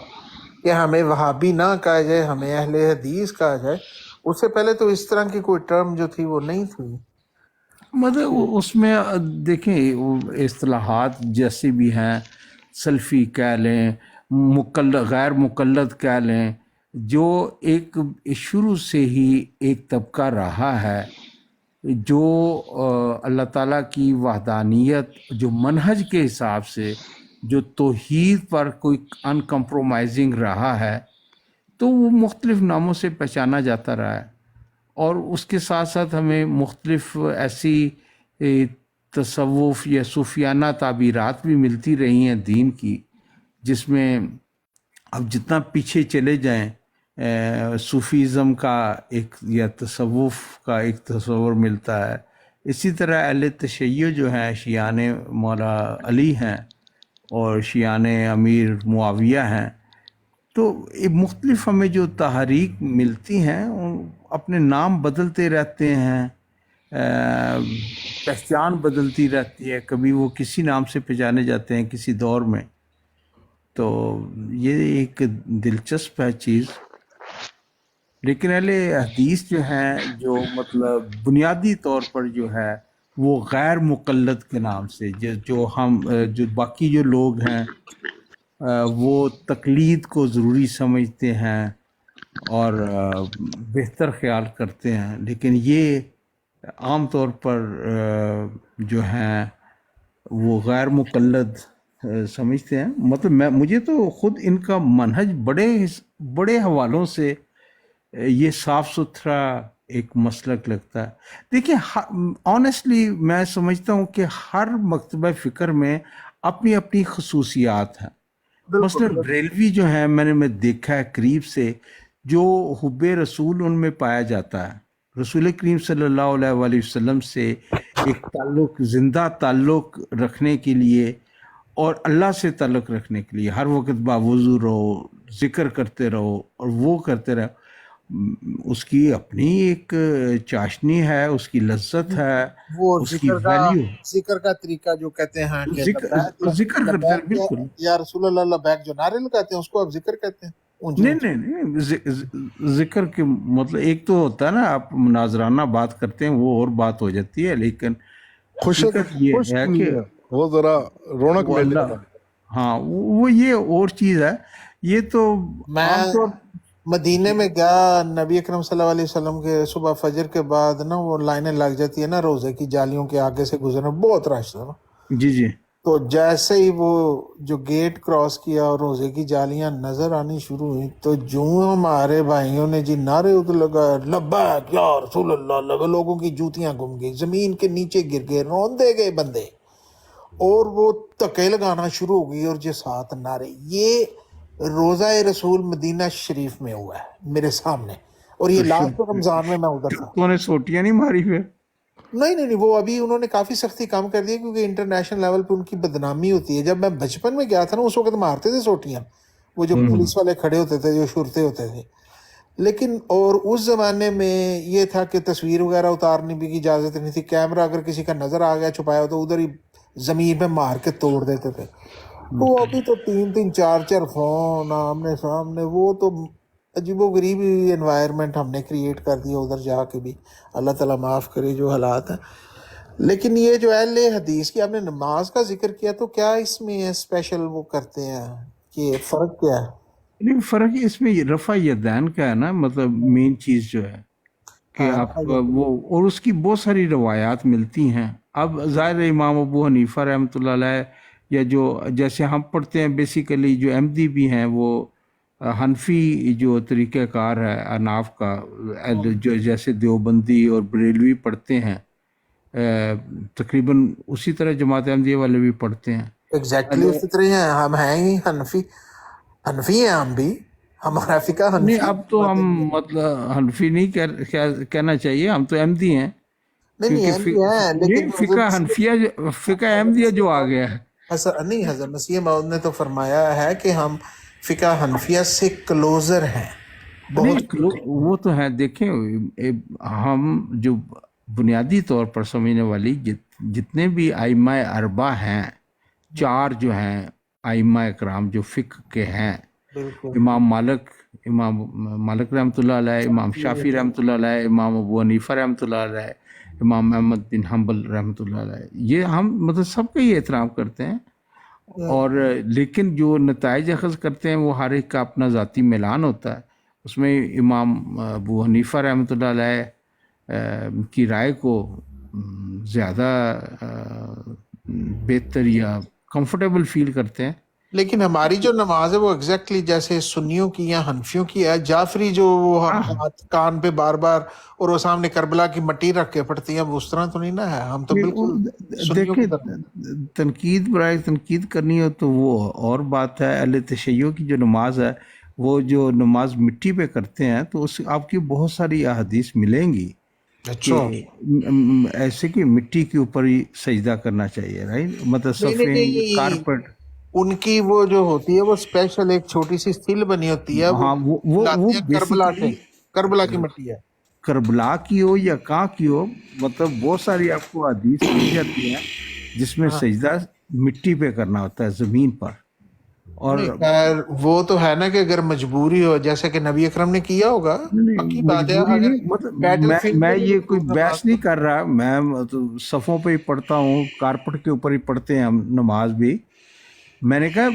Speaker 13: کہ ہمیں وہابی نہ کہا جائے، ہمیں اہل حدیث کہا جائے۔ اس سے پہلے تو اس طرح کی کوئی ٹرم جو تھی وہ نہیں تھی۔
Speaker 12: مطلب اس میں دیکھیں وہ اصطلاحات جیسی بھی ہیں، سلفی کہہ لیں، غیر مقلد کہہ لیں، جو ایک شروع سے ہی ایک طبقہ رہا ہے جو اللہ تعالیٰ کی وحدانیت، جو منہج کے حساب سے جو توحید پر کوئی ان کمپرومائزنگ رہا ہے، تو وہ مختلف ناموں سے پہچانا جاتا رہا ہے، اور اس کے ساتھ ساتھ ہمیں مختلف ایسی تصوف یا صوفیانہ تعبیرات بھی ملتی رہی ہیں دین کی، جس میں اب جتنا پیچھے چلے جائیں صوفیزم کا ایک یا تصوف کا ایک تصور ملتا ہے. اسی طرح اہل تشیع جو ہیں شیعان مولا علی ہیں اور شیعان امیر معاویہ ہیں، تو مختلف ہمیں جو تحریک ملتی ہیں اپنے نام بدلتے رہتے ہیں، پہچان بدلتی رہتی ہے، کبھی وہ کسی نام سے پہچانے جاتے ہیں کسی دور میں. تو یہ ایک دلچسپ ہے چیز. لیکن اہل حدیث جو ہیں، جو مطلب بنیادی طور پر جو ہے وہ غیر مقلد کے نام سے، جو باقی جو لوگ ہیں وہ تقلید کو ضروری سمجھتے ہیں اور بہتر خیال کرتے ہیں، لیکن یہ عام طور پر جو ہیں وہ غیر مقلد سمجھتے ہیں. مطلب مجھے تو خود ان کا منہج بڑے حوالوں سے یہ صاف ستھرا ایک مسلک لگتا ہے. دیکھیں آنیسٹلی میں سمجھتا ہوں کہ ہر مکتبہ فکر میں اپنی اپنی خصوصیات ہیں. مثلا بریلوی جو ہیں میں نے دیکھا ہے قریب سے، جو حب رسول ان میں پایا جاتا ہے، رسول کریم صلی اللہ علیہ وآلہ وسلم سے ایک تعلق، زندہ تعلق رکھنے کے لیے اور اللہ سے تعلق رکھنے کے لیے ہر وقت باوضو رہو، ذکر کرتے رہو اور وہ کرتے رہو. اس کی اپنی ایک چاشنی ہے، اس کی لذت ہے،
Speaker 13: وہ
Speaker 12: اس کی ویلیو.
Speaker 13: ذکر کا طریقہ جو کہتے ہیں کہ
Speaker 12: ذکر کرتے ہیں، بالکل.
Speaker 13: یا رسول اللہ لبیک جو نعرے لگاتے ہیں اس کو آپ ذکر کہتے ہیں.
Speaker 12: نہیں ذکر کے مطلب ایک تو ہوتا ہے نا آپ مناظرانہ بات کرتے ہیں، وہ اور بات ہو جاتی ہے، لیکن حقیقت یہ ہے کہ
Speaker 10: وہ ذرا رونق
Speaker 12: وہ اللہ، ہاں وہ یہ اور چیز ہے. یہ تو عام طور
Speaker 13: مدینے میں گیا نبی اکرم صلی اللہ علیہ وسلم کے صبح فجر کے بعد نا وہ لائنیں لگ جاتی ہے نا روزے کی جالیوں کے آگے سے گزرنا، بہت رش تھا نا.
Speaker 12: جی
Speaker 13: تو جیسے ہی وہ جو گیٹ کراس کیا اور روزے کی جالیاں نظر آنی شروع ہوئی تو جو ہمارے بھائیوں نے جی نعرے لگائے لبیک یا رسول اللہ، لوگوں کی جوتیاں گم گئی، زمین کے نیچے گر گئے، روندے گئے بندے، اور وہ دھکے لگانا شروع ہو گئی. اور جو ساتھ نعرے، یہ روزہ رسول مدینہ شریف میں ہوا ہے میرے سامنے، اور یہ لاسٹ رمضان میں ادھر تھا.
Speaker 12: تو نے سوٹیاں نہیں ماری پھر؟
Speaker 13: نہیں، وہ ابھی انہوں نے کافی سختی کام کر دی کیونکہ انٹرنیشنل لیول پہ ان کی بدنامی ہوتی ہے. جب میں بچپن میں گیا تھا نا اس وقت مارتے تھے سوٹیاں، وہ جو پولیس والے کھڑے ہوتے تھے، جو شرطے ہوتے تھے. لیکن اور اس زمانے میں یہ تھا کہ تصویر وغیرہ اتارنے بھی کی اجازت نہیں تھی. کیمرہ اگر کسی کا نظر آ گیا چھپایا تو ادھر ہی زمین پہ مار کے توڑ دیتے تھے. تو ابھی تو 3 4 فون آمنے سامنے، وہ تو عجیب و غریب انوائرمنٹ ہم نے کریٹ کر دیا ادھر جا کے بھی. اللہ تعالیٰ معاف کرے جو حالات ہیں. لیکن یہ جو اہل حدیث کی آپ نے نماز کا ذکر کیا، تو کیا اس میں اسپیشل وہ کرتے ہیں کہ فرق کیا ہے؟
Speaker 12: لیکن فرق اس میں رفع یدین کا ہے نا، مطلب مین چیز جو ہے کہ آپ وہ، اور اس کی بہت ساری روایات ملتی ہیں. اب ظاہر امام ابو حنیفہ رحمۃ اللہ علیہ، یا جو جیسے ہم پڑھتے ہیں بیسیکلی جو احمدی بھی ہیں، وہ حنفی جو طریقہ کار ہے اناف کا، جو جیسے دیوبندی اور بریلوی پڑھتے ہیں، تقریباً اسی طرح جماعت احمدیہ والے بھی پڑھتے ہیں.
Speaker 13: ایگزیکٹلی اسی طرح ہیں. ہم ہیں ہی حنفی ہیں ہم بھی، ہمارا فقہ حنفی.
Speaker 12: نہیں اب تو ہم مطلب حنفی نہیں کہنا چاہیے، ہم تو احمدی ہیں.
Speaker 13: لیکن
Speaker 12: فقہ حنفیہ، فقہ احمدیہ جو آ گیا ہے.
Speaker 13: نہیں، حضرت مسیح موعود نے تو فرمایا ہے کہ ہم فقہ حنفیہ سے کلوزر ہیں.
Speaker 12: وہ تو ہے. دیکھیں ہم جو بنیادی طور پر سمجھنے والی جتنے بھی ائمہ اربعہ ہیں، 4 جو ہیں ائمہ اکرام جو فقہ کے ہیں، امام مالک رحمۃ اللہ علیہ، امام شافعی رحمۃ اللہ علیہ، امام ابو حنیفہ رحمۃ اللہ علیہ، امام احمد بن حنبل رحمۃ اللہ علیہ، یہ ہم مطلب سب کا ہی احترام کرتے ہیں، اور لیکن جو نتائج اخذ کرتے ہیں وہ ہر ایک کا اپنا ذاتی میلان ہوتا ہے، اس میں امام ابو حنیفہ رحمۃ اللہ علیہ کی رائے کو زیادہ بہتر یا کمفرٹیبل فیل کرتے ہیں۔
Speaker 13: لیکن ہماری جو نماز ہے وہ ایگزیکٹلی جیسے سنیوں کی یا حنفیوں کی ہے، جعفری جو وہ ہاتھ کان پہ بار بار اور وہ سامنے کربلا کی مٹی رکھ کے پڑھتی ہیں، وہ اس طرح تو نہیں نا ہے، ہم تو بالکل سنیوں کی طرح۔
Speaker 12: تنقید برائے تنقید کرنی ہو تو وہ اور بات ہے۔ اہل تشیع کی جو نماز ہے، وہ جو نماز مٹی پہ کرتے ہیں تو اس آپ کی بہت ساری احادیث ملیں گی کہ ایسے کہ مٹی کے اوپر ہی سجدہ کرنا چاہیے، رائٹ؟ مطلب صفین کارپٹ
Speaker 13: ان کی وہ جو ہوتی ہے وہ اسپیشل ایک چھوٹی سی سل بنی ہوتی ہے،
Speaker 12: ہاں وہ
Speaker 13: کربلا کی مٹی ہے،
Speaker 12: کربلا کی ہو یا کہاں کی ہو، مطلب بہت ساری آپ کو حدیث مل جاتی ہیں جس میں سجدہ مٹی پہ کرنا ہوتا ہے، زمین پر۔ اور
Speaker 13: خیر وہ تو ہے نا کہ اگر مجبوری ہو جیسے کہ نبی اکرم نے کیا ہوگا، پکی بات ہے۔ اگر
Speaker 12: میں یہ کوئی بحث نہیں کر رہا، میں صفوں پہ ہی پڑھتا ہوں، کارپٹ کے اوپر ہی پڑھتے ہیں ہم نماز بھی۔ میں نے کہا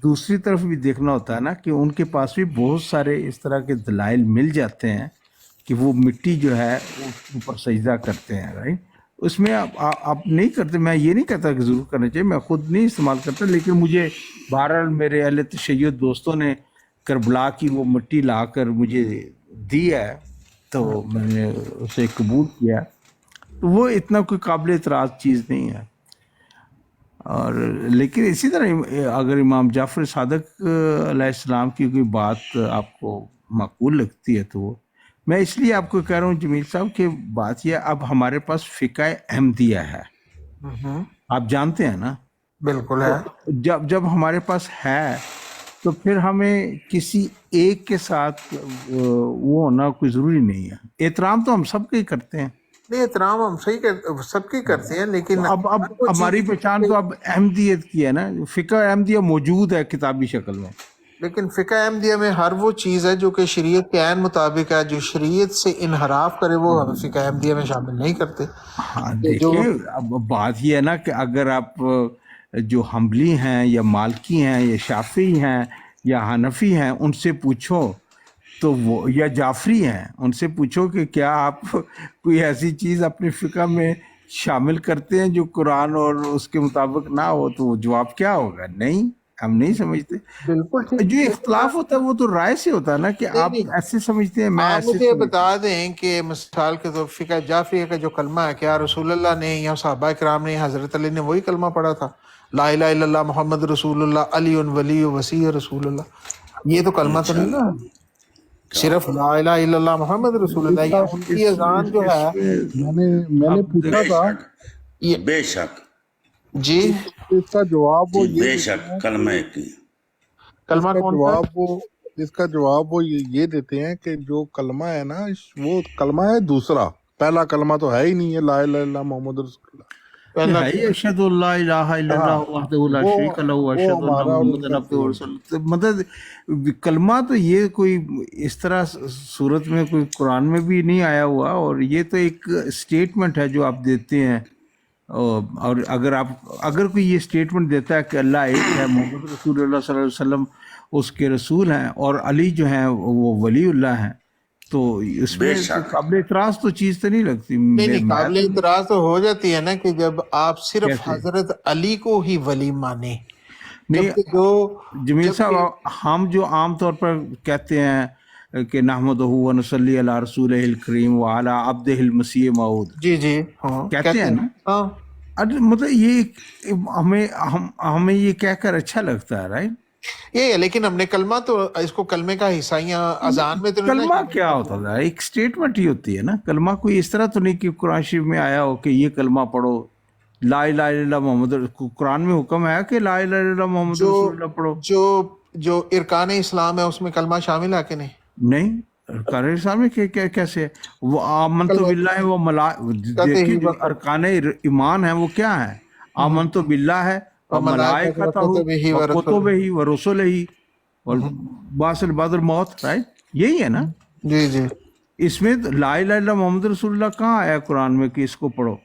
Speaker 12: دوسری طرف بھی دیکھنا ہوتا ہے نا کہ ان کے پاس بھی بہت سارے اس طرح کے دلائل مل جاتے ہیں کہ وہ مٹی جو ہے اس کے اوپر سجدہ کرتے ہیں، رائٹ؟ اس میں آپ نہیں کرتے، میں یہ نہیں کہتا کہ ضرور کرنا چاہیے، میں خود نہیں استعمال کرتا، لیکن مجھے بہرحال میرے اہل تشیع دوستوں نے کربلا کی وہ مٹی لا کر مجھے دی ہے تو میں نے اسے قبول کیا، تو وہ اتنا کوئی قابل اعتراض چیز نہیں ہے۔ اور لیکن اسی طرح اگر امام جعفر صادق علیہ السلام کی کوئی بات آپ کو معقول لگتی ہے تو وہ میں اس لیے آپ کو کہہ رہا ہوں جمیل صاحب کہ بات یہ اب ہمارے پاس فقہ احمدیہ ہے، آپ جانتے ہیں نا؟
Speaker 13: بالکل ہے۔
Speaker 12: جب ہمارے پاس ہے تو پھر ہمیں کسی ایک کے ساتھ وہ ہونا کوئی ضروری نہیں ہے۔ احترام تو ہم سب کے ہی کرتے ہیں،
Speaker 13: نہیں احترام ہم سب کی کرتے ہیں، لیکن
Speaker 12: اب ہماری پہچان تو اب احمدیت کی ہے نا، فقہ احمدیہ موجود ہے کتابی شکل میں،
Speaker 13: لیکن فقہ احمدیہ میں ہر وہ چیز ہے جو کہ شریعت کے عین مطابق ہے، جو شریعت سے انحراف کرے وہ ہم فقہ احمدیہ میں شامل نہیں کرتے۔
Speaker 12: ہاں دیکھیں اب بات یہ ہے نا کہ اگر آپ جو حنبلی ہیں یا مالکی ہیں یا شافعی ہیں یا حنفی ہیں ان سے پوچھو تو وہ، یا جعفری ہیں ان سے پوچھو کہ کیا آپ کوئی ایسی چیز اپنے فقہ میں شامل کرتے ہیں جو قرآن اور اس کے مطابق نہ ہو، تو جواب کیا ہوگا؟ نہیں، ہم نہیں سمجھتے۔
Speaker 13: بالکل
Speaker 12: جو اختلاف ہوتا ہے وہ تو رائے سے ہوتا ہے نا کہ آپ ایسے سمجھتے ہیں، میں
Speaker 13: آپ
Speaker 12: ایسے
Speaker 13: مجھے بتا دیں کہ مثال کے طور فقہ جعفریہ کا جو کلمہ ہے، کیا رسول اللہ نے یا صحابہ کرام نے، حضرت علی نے وہی کلمہ پڑھا تھا؟ لا الہ الا اللہ محمد رسول اللہ علی ولی وسیع رسول اللہ، یہ تو کلمہ تو نہیں نا، صرف لا الہ الا اللہ محمد رسول اللہ۔ یا ان کی اذان جو ہے،
Speaker 10: میں نے پوچھا تھا
Speaker 14: بے شک
Speaker 13: جی
Speaker 10: اس کا جواب وہ
Speaker 14: بے شک کلمہ کی
Speaker 13: کلمہ کون سا؟
Speaker 10: اس کا جواب وہ یہ دیتے ہیں کہ جو کلمہ ہے نا وہ کلمہ ہے دوسرا، پہلا کلمہ تو ہے ہی نہیں ہے لا الہ الا اللہ محمد رسول اللہ۔
Speaker 12: ہے ہی اشہد اللہ الہ الا اللہ وحدہ لا شریک لہ واشہد ان محمدًا عبدہ ورسولہ۔ مطلب کلمہ تو یہ کوئی اس طرح صورت میں کوئی قرآن میں بھی نہیں آیا ہوا، اور یہ تو ایک اسٹیٹمنٹ ہے جو آپ دیتے ہیں، اور اگر کوئی یہ اسٹیٹمنٹ دیتا ہے کہ اللہ ایک ہے، محمد رسول اللہ صلی اللہ علیہ وسلم اس کے رسول ہیں، اور علی جو ہیں وہ ولی اللہ ہیں، تو اس میں قابل اعتراض تو چیز تو نہیں لگتی۔
Speaker 13: نہیں قابل اعتراض تو ہو جاتی ہے نا کہ جب آپ صرف حضرت علی کو ہی ولی مانے۔
Speaker 12: نہیں جمیل صاحب، ہم جو عام طور پر کہتے ہیں کہ نحمدہ و نصلی علی رسولہ الکریم وعلی عبدہ المسیح موعود،
Speaker 13: جی
Speaker 12: کہتے ہیں نا، مطلب یہ ہمیں یہ کہہ کر اچھا لگتا ہے، رائٹ؟
Speaker 13: یہ ہے، لیکن ہم نے کلمہ تو اس کو کلمے کا حصہ یا اذان میں تو
Speaker 12: کلمہ کیا ہوتا ہے؟ ایک اسٹیٹمنٹ ہی ہوتی ہے نا، کلمہ کوئی اس طرح تو نہیں کہ قرآن شریف میں آیا ہو کہ یہ کلمہ پڑھو لا الہ الا اللہ محمد، قرآن میں حکم ہے کہ لا الہ الا اللہ محمد رسول اللہ پڑھو۔
Speaker 13: جو ارکان اسلام ہے اس میں کلمہ شامل ہے کہ نہیں؟
Speaker 12: ارکان اسلام میں کیسے ہے؟ وہ آمنت باللہ و دیکھیں جو ارکان ایمان ہیں وہ کیا ہیں؟ آمنت باللہ ہے، وملائکتہ وکتبہ ورسلہ والبعث بعد الموت، رائٹ؟ یہی ہے نا؟
Speaker 13: جی
Speaker 12: اس میں لا الہ الا محمد رسول اللہ کہاں آیا قرآن میں کہ اس کو پڑھو؟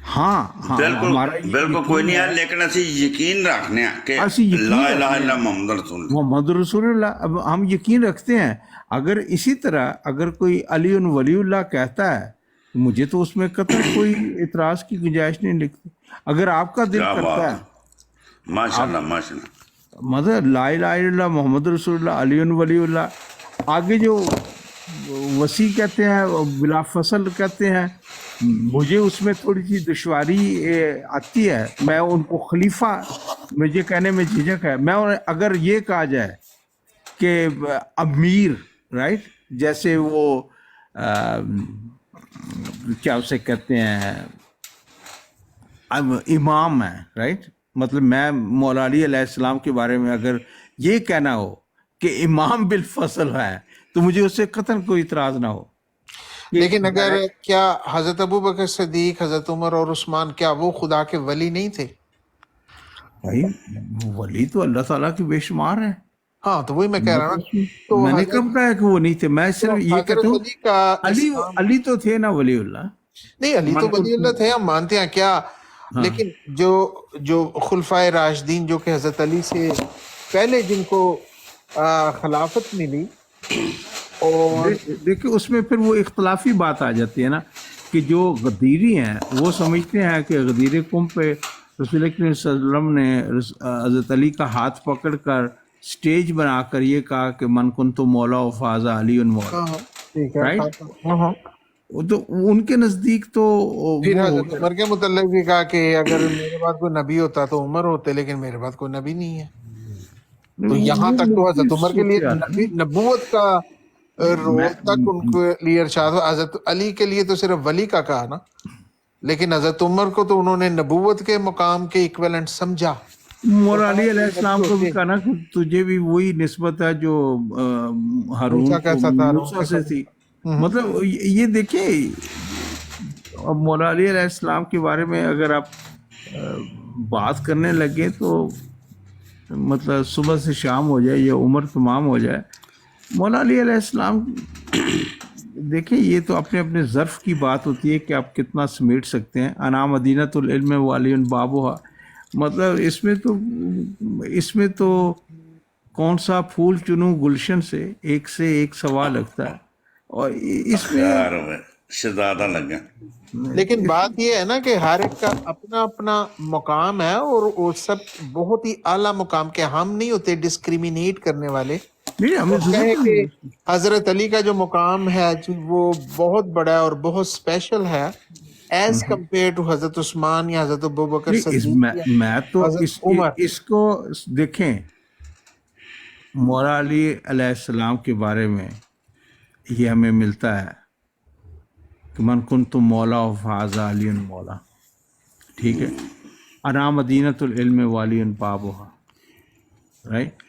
Speaker 12: ہاں ہاں
Speaker 14: بالکل
Speaker 12: ہمارا یہ
Speaker 14: بالکل کوئی
Speaker 12: یقین
Speaker 14: نہیں
Speaker 12: ہے،
Speaker 14: ہے لیکن اسی یقین رکھنے ہیں کہ
Speaker 12: ایسی
Speaker 14: لا
Speaker 12: یقین
Speaker 14: الہ
Speaker 12: رکھتے
Speaker 14: الا
Speaker 12: ہیں
Speaker 14: محمد رسول اللہ.
Speaker 12: محمد رسول اللہ. اب ہم یقین رکھتے ہیں. اگر اسی طرح اگر کوئی علی ولی اللہ کہتا ہے مجھے تو اس میں قطع کوئی اعتراض کی گنجائش نہیں لکھتی. اگر آپ کا دل
Speaker 14: کیا بات
Speaker 12: کرتا
Speaker 14: ہے،
Speaker 12: ہے
Speaker 14: ماشاء
Speaker 12: آپ
Speaker 14: اللہ ماشاء اللہ.
Speaker 12: مطلب لا الہ الا اللہ محمد رسول اللہ علی ولی اللہ، آگے جو وسیع کہتے ہیں بلا فصل کہتے ہیں، مجھے اس میں تھوڑی سی دشواری آتی ہے. میں ان کو خلیفہ مجھے کہنے میں جھجک ہے. میں اگر یہ کہا جائے کہ امیر رائٹ، جیسے وہ کیا اسے کہتے ہیں امام ہے رائٹ، مطلب میں مولا علی علیہ السلام کے بارے میں اگر یہ کہنا ہو کہ امام بالفصل ہے تو مجھے اس سے قطعاً کوئی اعتراض نہ ہو.
Speaker 13: لیکن اگر کیا حضرت ابو بکر صدیق، حضرت عمر اور عثمان کیا وہ خدا کے ولی نہیں تھے؟
Speaker 12: بھائی ولی تو اللہ تعالیٰ کی بے شمار ہے.
Speaker 13: ہاں تو وہی میں کہہ رہا ہوں نا. تو
Speaker 12: میں نے
Speaker 13: حضرت
Speaker 12: کب کہا کہ وہ نہیں تھے؟ میں صرف یہ کہتا
Speaker 13: حضرت
Speaker 12: ہوں
Speaker 13: علی کا اسلام،
Speaker 12: علی تو تھے نا ولی اللہ.
Speaker 13: نہیں علی تو ولی اللہ تھے، ہم مانتے ہیں کیا،
Speaker 12: ہاں
Speaker 13: لیکن جو خلفائے راشدین جو کہ حضرت علی سے پہلے جن کو خلافت ملی، اور
Speaker 12: دیکھیں اس میں پھر وہ اختلافی بات آ جاتی ہے نا کہ جو غدیری ہیں وہ سمجھتے ہیں کہ غدیر قوم پہ رسول اکرم صلی اللہ علیہ وسلم نے حضرت علی کا ہاتھ پکڑ کر سٹیج بنا کر یہ کہا کہ من کن تو مولا و فاضا علی مولا،
Speaker 13: ٹھیک ہے
Speaker 12: رائٹ.
Speaker 13: ہاں.
Speaker 12: تو ان کے نزدیک تو
Speaker 13: پھر
Speaker 12: وہ ہو
Speaker 13: حضرت
Speaker 12: گیا.
Speaker 13: عمر کے متعلق بھی کہا کہ اگر میرے بعد کوئی نبی ہوتا تو عمر ہوتے، لیکن میرے بعد کوئی نبی نہیں ہے. تو یہاں تک تو حضرت عمر کے لیے نبوت کا رول تک ان کے لیے ارشاد ہوا. حضرت علی کے لیے تو صرف ولی کا کہا نا، لیکن حضرت عمر کو تو انہوں نے نبوت کے مقام کے ایکویلنٹ سمجھا.
Speaker 12: مولا علی علیہ السلام کو بھی کہا نا کہ تجھے بھی وہی نسبت ہے جو ہارون
Speaker 13: موسیٰ
Speaker 12: کو
Speaker 13: کیسا تھا، ہارون
Speaker 12: موسیٰ
Speaker 13: کیسا
Speaker 12: سے
Speaker 13: تھا.
Speaker 12: تھی. مطلب یہ دیکھیں اب مولا علی علیہ السلام کے بارے میں اگر آپ بات کرنے لگے تو مطلب صبح سے شام ہو جائے یا عمر تمام ہو جائے. مولا علی علیہ السلام دیکھیں یہ تو اپنے اپنے ظرف کی بات ہوتی ہے کہ آپ کتنا سمیٹ سکتے ہیں. انا مدینۃ العلم والی بابوہا، مطلب اس میں تو کون سا پھول چنوں گلشن سے ایک سوال لگتا ہے. اور اس میں
Speaker 14: یار شہزادہ لگا.
Speaker 13: لیکن بات یہ ہے نا کہ ہر ایک کا اپنا اپنا مقام ہے، اور وہ سب بہت ہی اعلیٰ مقام کے. ہم نہیں ہوتے ڈسکریمنیٹ کرنے والے
Speaker 12: نہیں ہمیں
Speaker 13: اور کہیں
Speaker 12: ضرورت
Speaker 13: کہ
Speaker 12: نہیں.
Speaker 13: حضرت علی کا جو مقام ہے جی وہ بہت بڑا ہے اور بہت اسپیشل ہے ایز کمپیئر ٹو حضرت عثمان یا حضرت ابوبکر صدیق یا
Speaker 12: میں تو
Speaker 13: حضرت عمر.
Speaker 12: اس کو دیکھیں مولا علی علیہ السلام کے بارے میں یہ ہمیں ملتا ہے کہ من کنت مولا و فاضا علی مولا، ٹھیک ہے. انا مدینۃ العلم والی بابوہا، رائٹ.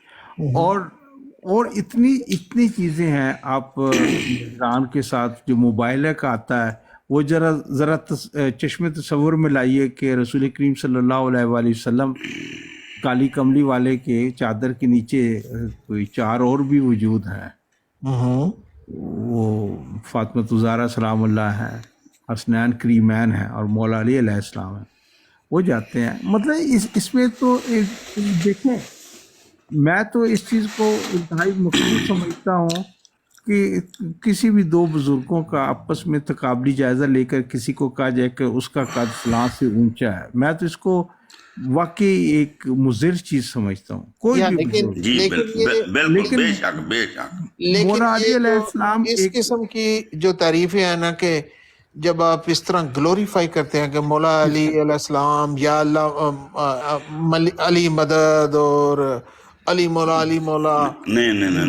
Speaker 12: اور اتنی چیزیں ہیں. آپ میزان کے ساتھ جو موبائل کا آتا ہے وہ ذرا چشم تصور میں لائیے کہ رسول کریم صلی اللہ علیہ وآلہ وسلم کالی کملی والے کے چادر کے نیچے کوئی چار اور بھی وجود ہیں. وہ فاطمہ زہرا سلام اللہ ہے، حسنین کریمین ہے، اور مولا علی علیہ السلام ہے. وہ جاتے ہیں. مطلب اس میں تو دیکھیں میں تو اس چیز کو انتہائی مقبول سمجھتا ہوں کہ کسی بھی دو بزرگوں کا آپس میں تقابلی جائزہ لے کر کسی کو کہا جائے کہ اس کا قد فلاں سے اونچا ہے، میں تو اس کو واقعی ایک مضر چیز سمجھتا ہوں. کوئی بھی بزرگ،
Speaker 14: جی بالکل بے شک بے شک.
Speaker 13: لیکن
Speaker 12: مولا علی
Speaker 13: یہ
Speaker 12: علیہ
Speaker 13: جو
Speaker 12: السلام
Speaker 13: اس
Speaker 12: ایک
Speaker 13: قسم کی جو تعریفیں ہیں نا کہ جب آپ اس طرح گلوریفائی کرتے ہیں کہ مولا علی علیہ السلام یا اللہ علی مدد اور علی مولا
Speaker 14: نہیں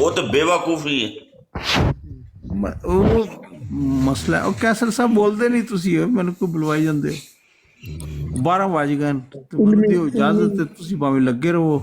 Speaker 14: ਉਹ ਤਾਂ ਬੇਵਕੂਫੀ ਹੈ।
Speaker 12: ਉਹ ਮਸਲਾ ਉਹ ਕੈਸਰ ਸਾਹਿਬ ਬੋਲਦੇ ਨਹੀਂ ਤੁਸੀਂ ਮੈਨੂੰ ਕੋ ਬੁਲਵਾਈ ਜਾਂਦੇ ਹੋ। 12 ਵਜ ਗਏ ਤੇ ਮੈਨੂੰ ਦਿਓ ਇਜਾਜ਼ਤ ਤੇ ਤੁਸੀਂ ਭਾਵੇਂ ਲੱਗੇ ਰਹੋ।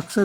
Speaker 12: ਅਕਸਰ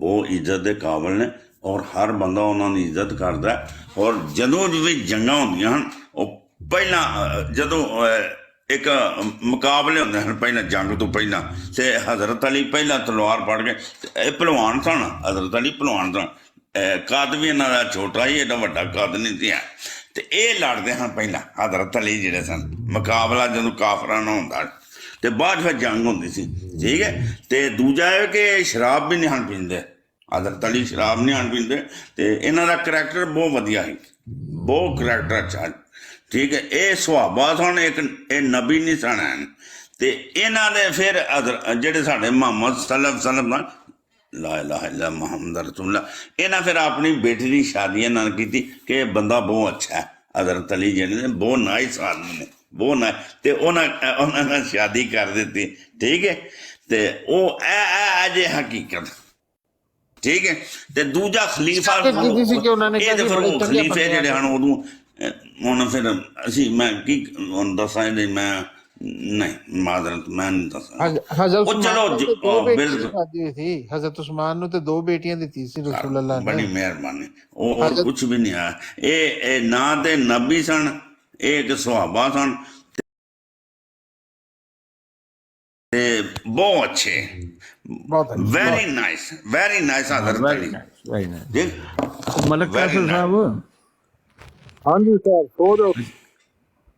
Speaker 14: ਉਹ ਇੱਜ਼ਤ ਦੇ ਕਾਬਿਲ ਨੇ ਔਰ ਹਰ ਬੰਦਾ ਉਹਨਾਂ ਦੀ ਇੱਜ਼ਤ ਕਰਦਾ ਹੈ। ਔਰ ਜਦੋਂ ਵੀ ਜੰਗਾਂ ਹੁੰਦੀਆਂ ਹਨ ਉਹ ਪਹਿਲਾਂ ਜਦੋਂ ਇੱਕ ਮੁਕਾਬਲੇ ਹੁੰਦੇ ਹਨ ਪਹਿਲਾਂ ਜੰਗ ਤੋਂ ਪਹਿਲਾਂ ਤੇ ਹਜ਼ਰਤ ਅਲੀ ਪਹਿਲਾਂ ਤਲਵਾਰ ਫੜ ਕੇ ਇਹ ਪਹਿਲਵਾਨ ਸਨ। ਹਜ਼ਰਤ ਅਲੀ ਪਹਿਲਵਾਨ ਸਨ। ਕੱਦ ਵੀ ਇਹਨਾਂ ਦਾ ਛੋਟਾ ਹੀ ਏਡਾ ਵੱਡਾ ਕੱਦ ਨਹੀਂ ਸੀ ਤੇ ਇਹ ਲੜਦੇ ਹਨ ਪਹਿਲਾਂ ਹਜ਼ਰਤ ਅਲੀ ਜਿਹੜੇ ਸਨ। ਮੁਕਾਬਲਾ ਜਦੋਂ ਕਾਫਰਾਂ ਨਾਲ ਹੁੰਦਾ ਤੇ ਬਾਅਦ ਫਿਰ ਜੰਗ ਹੁੰਦੀ ਸੀ। ਠੀਕ ਹੈ। ਤੇ ਦੂਜਾ ਇਹ ਕਿ ਸ਼ਰਾਬ ਵੀ ਨਹੀਂ ਹਨ ਪੀਂਦੇ। ਹਜ਼ਰਤ ਅਲੀ ਸ਼ਰਾਬ ਨਹੀਂ ਹਨ ਪੀਂਦੇ ਤੇ ਇਹਨਾਂ ਦਾ ਕਰੈਕਟਰ ਬਹੁਤ ਵਧੀਆ ਸੀ, ਬਹੁਤ ਕਰੈਕਟਰ ਅੱਛਾ। ਠੀਕ ਹੈ। ਇਹ ਸੁਹਾਬਾ ਸਨ, ਇੱਕ ਇਹ ਨਬੀ ਨਹੀਂ ਸਨ ਤੇ ਇਹਨਾਂ ਦੇ ਫਿਰ ਜਿਹੜੇ ਸਾਡੇ ਮੁਹੰਮਦ ਸੱਲੱਲਾਹੁ ਅਲੈਹਿ ਵਸੱਲਮ ਨਾਲ ਲਾ ਇਲਾਹਾ ਇਲਾ ਮੁਹੰਮਦ ਰਸੂਲullah ਇਹਨਾਂ ਫਿਰ ਆਪਣੀ ਬੇਟੀ ਦੀ ਸ਼ਾਦੀ ਇਹਨਾਂ ਨਾਲ ਕੀਤੀ ਕਿ ਇਹ ਬੰਦਾ ਬਹੁਤ ਅੱਛਾ ਹੈ। ਹਜ਼ਰਤ ਅਲੀ ਜਿਹੜੇ ਨੇ ਬਹੁਤ ਨਾਈਸ ਆਦਮੀ ਨੇ, ਬਹੁਤ ਨਾਈਸ ਤੇ ਉਹਨਾਂ ਨਾਲ ਸ਼ਾਦੀ ਕਰ ਦਿੱਤੀ। ਠੀਕ ਹੈ। ਤੇ ਉਹ ਇਹ ਜੇ ਹਕੀਕਤ। ਠੀਕ ਹੈ। ਤੇ ਦੂਜਾ ਖਲੀਫਾ ਇਹ ਤੇ ਫਿਰ ਉਹ ਖਲੀਫੇ ਜਿਹੜੇ ਹਨ ਉਦੋਂ ਹੁਣ ਫਿਰ ਅਸੀਂ ਮੈਂ ਕੀ ਹੁਣ ਦੱਸਾਂ ਇਹਦੇ ਮੈਂ ਨਹੀਂ ਮਾਜ਼ਰਤ ਮੈਂ ਨਹੀਂ ਦੱਸਾਂ। ਉਹ ਚਲੋ ਬਿਲਕੁਲ
Speaker 13: ਹਜ਼ਰਤ ਉਸਮਾਨ ਨੂੰ ਤੇ 2 ਬੇਟੀਆਂ ਦਿੱਤੀ ਸੀ ਰਸੂਲ ਅੱਲਾਹ ਨੇ।
Speaker 14: ਬੜੀ ਮਿਹਰਬਾਨੀ। ਉਹ ਕੁਝ ਵੀ ਨਹੀਂ ਆ। ਇਹ ਨਾ ਤੇ ਨਬੀ ਸਨ, ਇਹ ਇੱਕ ਸੁਹਾਬਾ ਸਨ ਤੇ ਬਹੁਤ ਅੱਛੇ, ਵੈਰੀ ਨਾਈਸ ਹਜ਼ਰਤ ਅਲੀ।
Speaker 12: ਮਲਕ ਕਾਸਰ ਸਾਹਿਬ
Speaker 10: ਹਾਂਜੀ ਸਰ ਸੋ ਜਾਓ।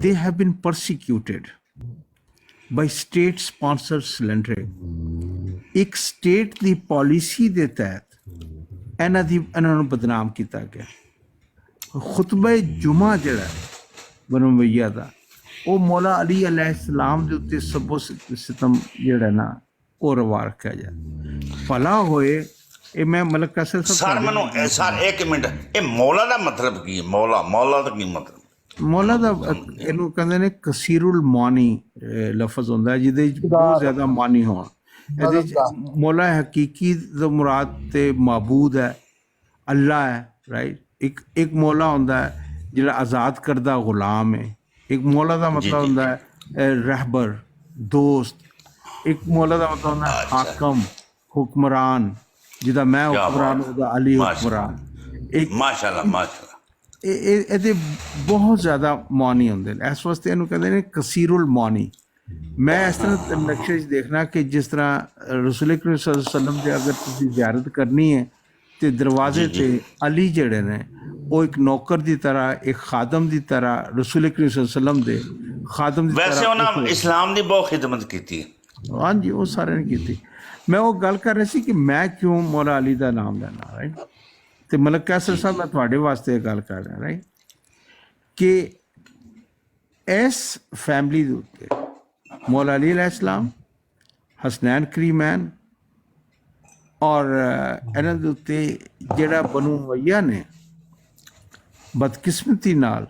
Speaker 12: they have been persecuted by state sponsored slandering। ਇੱਕ ਸਟੇਟ ਦੀ ਪਾਲਿਸੀ ਦੇ ਤਹਿਤ ਇਹਨਾਂ ਨੂੰ ਬਦਨਾਮ ਕੀਤਾ ਗਿਆ। ਖੁਤਬਾ ਜੁਮਾ ਜਿਹੜਾ ਬਨੂ ਉਮਈਆ ਦਾ ਉਹ ਮੌਲਾ ਅਲੀ ਅਲੈਹਿਸਲਾਮ ਦੇ ਉੱਤੇ ਸਬੋ ਸਿਤਮ ਜਿਹੜਾ ਨਾ ਉਹ ਰਵਾ ਰੱਖਿਆ ਜਾ ਭਲਾ ਹੋਏ। ਇਹ ਮੈਂ ਮਲਕ ਕਾਸਰ
Speaker 14: ਸਰ ਮੈਨੂੰ ਸਰ ਇੱਕ ਮਿੰਟ ਇਹ ਮੌਲਾ ਦਾ ਮਤਲਬ ਕੀ ਹੈ? ਮੌਲਾ ਦਾ ਕੀ ਮਤਲਬ?
Speaker 12: ਮੌਲਾ ਦਾ ਇਹਨੂੰ ਕਹਿੰਦੇ ਨੇ ਕਸੀਰੁਲ ਮਾਨੀ ਲਫ਼ਜ਼ ਹੁੰਦਾ ਜਿਹਦੇ ਵਿੱਚ ਬਹੁਤ ਜ਼ਿਆਦਾ ਮਾਨੀ ਹੋਣ। ਇਹਦੇ ਮੌਲਾ ਹਕੀਕੀ ਦਾ ਮੁਰਾਦ ਤੇ ਮਾਬੂਦ ਹੈ, ਅੱਲਾ ਹੈ। ਰਾਈਟ। ਇੱਕ ਮੌਲਾ ਹੁੰਦਾ ਹੈ ਜਿਹੜਾ ਆਜ਼ਾਦ ਕਰਦਾ ਗੁਲਾਮ ਹੈ। ਇੱਕ ਮੌਲਾ ਦਾ ਮਤਲਬ ਹੁੰਦਾ ਹੈ ਰਹਿਬਰ, ਦੋਸਤ। ਇੱਕ ਮੌਲਾ ਦਾ ਮਤਲਬ ਹੁੰਦਾ ਹੈ ਹਾਕਮ, ਹੁਕਮਰਾਨ, ਜਿਹਦਾ ਮੈਂ ਹੁਕਮਰਾਨ ਉਹਦਾ ਅਲੀ ਹੁਕਮਰਾਨ। ਇੱਕ
Speaker 14: ਮਾਸ਼ਾਅੱਲਾ
Speaker 12: ਇਹਦੇ ਬਹੁਤ ਜ਼ਿਆਦਾ ਮਾਨੀ ਹੁੰਦੇ ਨੇ। ਇਸ ਵਾਸਤੇ ਇਹਨੂੰ ਕਹਿੰਦੇ ਨੇ ਕਸੀਰੁਲ ਮਾਨੀ। ਮੈਂ ਇਸ ਤਰ੍ਹਾਂ ਨਕਸ਼ੇ 'ਚ ਦੇਖਣਾ ਕਿ ਜਿਸ ਤਰ੍ਹਾਂ ਰਸੂਲ ਕਰੀਮ ਸੱਲੱਲਾਹੁ ਅਲੈਹਿ ਵਸੱਲਮ ਦੇ ਅਗਰ ਤੁਸੀਂ ਜ਼ਿਆਰਤ ਕਰਨੀ ਹੈ ਤੇ ਦਰਵਾਜ਼ੇ ਤੇ ਅਲੀ ਜਿਹੜੇ ਨੇ ਉਹ ਇੱਕ ਨੌਕਰ ਦੀ ਤਰ੍ਹਾਂ, ਇੱਕ ਖਾਦਮ ਦੀ ਤਰ੍ਹਾਂ, ਰਸੂਲ ਕਰੀਮ ਸੱਲੱਲਾਹੁ ਅਲੈਹਿ ਵਸੱਲਮ ਦੇ ਖਾਦਮ ਦੀ ਤਰ੍ਹਾਂ।
Speaker 14: ਵੈਸੇ ਉਹਨਾਂ ਇਸਲਾਮ ਦੀ ਬਹੁਤ ਖਿਦਮਤ ਕੀਤੀ ਹੈ।
Speaker 12: ਹਾਂਜੀ ਉਹ ਸਾਰਿਆਂ ਨੇ ਕੀਤੀ। ਮੈਂ ਉਹ ਗੱਲ ਕਰ ਰਿਹਾ ਸੀ ਕਿ ਮੈਂ ਕਿਉਂ ਮੌਲਾ ਅਲੀ ਦਾ ਨਾਮ ਲੈਣਾ। ਰਾਈਟ। ਤੇ ਮਲਕ ਕਾਸਰ ਸਾਹਿਬ ਮੈਂ ਤੁਹਾਡੇ ਵਾਸਤੇ ਇਹ ਗੱਲ ਕਰ ਰਿਹਾ ਰਾਈਟ ਕਿ ਇਸ ਫੈਮਿਲੀ ਦੇ ਉੱਤੇ ਮੌਲਾ ਅਲੀ ਅਲੈਹਿਸਲਾਮ, ਹਸਨੈਨ ਕਰੀਮੈਨ ਔਰ ਇਹਨਾਂ ਦੇ ਉੱਤੇ ਜਿਹੜਾ ਬਨੂ ਉਮਈਆ ਨੇ ਬਦਕਿਸਮਤੀ ਨਾਲ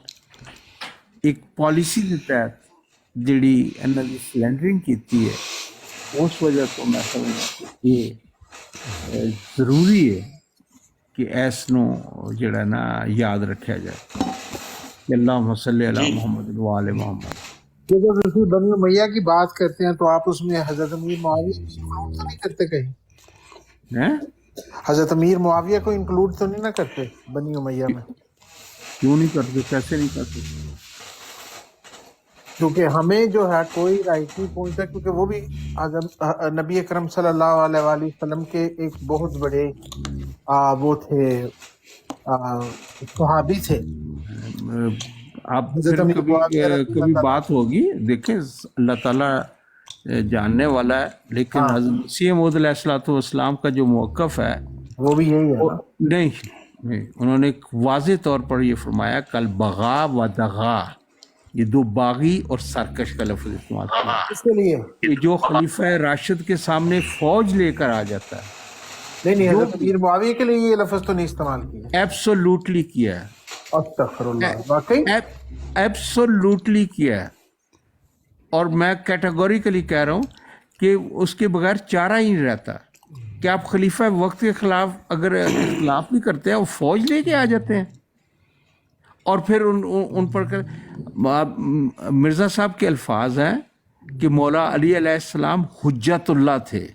Speaker 12: ਇੱਕ ਪਾਲਿਸੀ ਦੇ ਤਹਿਤ ਜਿਹੜੀ ਇਹਨਾਂ ਦੀ ਸਲੈਂਡਰਿੰਗ ਕੀਤੀ ਹੈ, ਉਸ ਵਜ੍ਹਾ ਤੋਂ ਮੈਂ ਸਮਝਦਾ ਕਿ ਇਹ ਜ਼ਰੂਰੀ ਹੈ ਕਿ ਇਸ ਨੂੰ ਜਿਹੜਾ ਨਾ ਯਾਦ ਰੱਖਿਆ ਜਾਏ। کہ اللہم صلی علی
Speaker 14: جی
Speaker 12: محمد و آل محمد.
Speaker 13: کہ جب اسی بنی امیہ کی بات کرتے ہیں تو آپ اس میں حضرت امیر معاویہ کو انکلوڈ تو نہیں کرتے کہیں؟
Speaker 12: ہیں؟
Speaker 13: حضرت امیر معاویہ کو انکلوڈ تو نہیں نہ کرتے بنی امیہ میں؟
Speaker 12: کیوں نہیں کرتے؟ کیسے نہیں کرتے؟
Speaker 13: کیونکہ ہمیں جو ہے کوئی رائٹ نہیں پہنچتا، کیونکہ وہ بھی نبی اکرم صلی اللہ علیہ وآلہ وسلم کے ایک بہت بڑے وہ تھے، صحابی تھے
Speaker 12: آپ
Speaker 13: حضرت
Speaker 12: پھر
Speaker 13: امیر
Speaker 12: کبھی
Speaker 13: معاویہ رضی اللہ
Speaker 12: کبھی
Speaker 13: تعالیٰ
Speaker 12: بات ہوگی، دیکھیں اللہ تعالیٰ جاننے والا ہے، لیکن
Speaker 13: ہاں
Speaker 12: حضرت مسیح موعود علیہ الصلوۃ والسلام کا جو موقف ہے
Speaker 13: وہ بھی یہی ہے
Speaker 12: وہ
Speaker 13: نا.
Speaker 12: نہیں، انہوں نے ایک واضح طور پر یہ فرمایا کل بغا و دغا، یہ دو باغی اور سرکش کا لفظ استعمال کیا
Speaker 13: اس کے لیے
Speaker 12: کہ جو خلیفہ راشد کے سامنے فوج لے کر آ جاتا ہے،
Speaker 13: نہیں
Speaker 12: جو
Speaker 13: حضرت امیر معاویہ کے لیے یہ لفظ تو نہیں استعمال کیا.
Speaker 12: ایبسولوٹلی کیا ہے،
Speaker 13: استغفر اللہ، واقعی
Speaker 12: ایبسولوٹلی کیا ہے. اور میں کیٹیگوریکلی کہہ رہا ہوں کہ اس کے بغیر چارہ ہی نہیں رہتا کہ آپ خلیفہ وقت کے خلاف اگر اختلاف بھی کرتے ہیں وہ فوج لے کے آ جاتے ہیں اور پھر ان پر مرزا صاحب کے الفاظ ہیں کہ مولا علی علیہ السلام حجت اللہ تھے،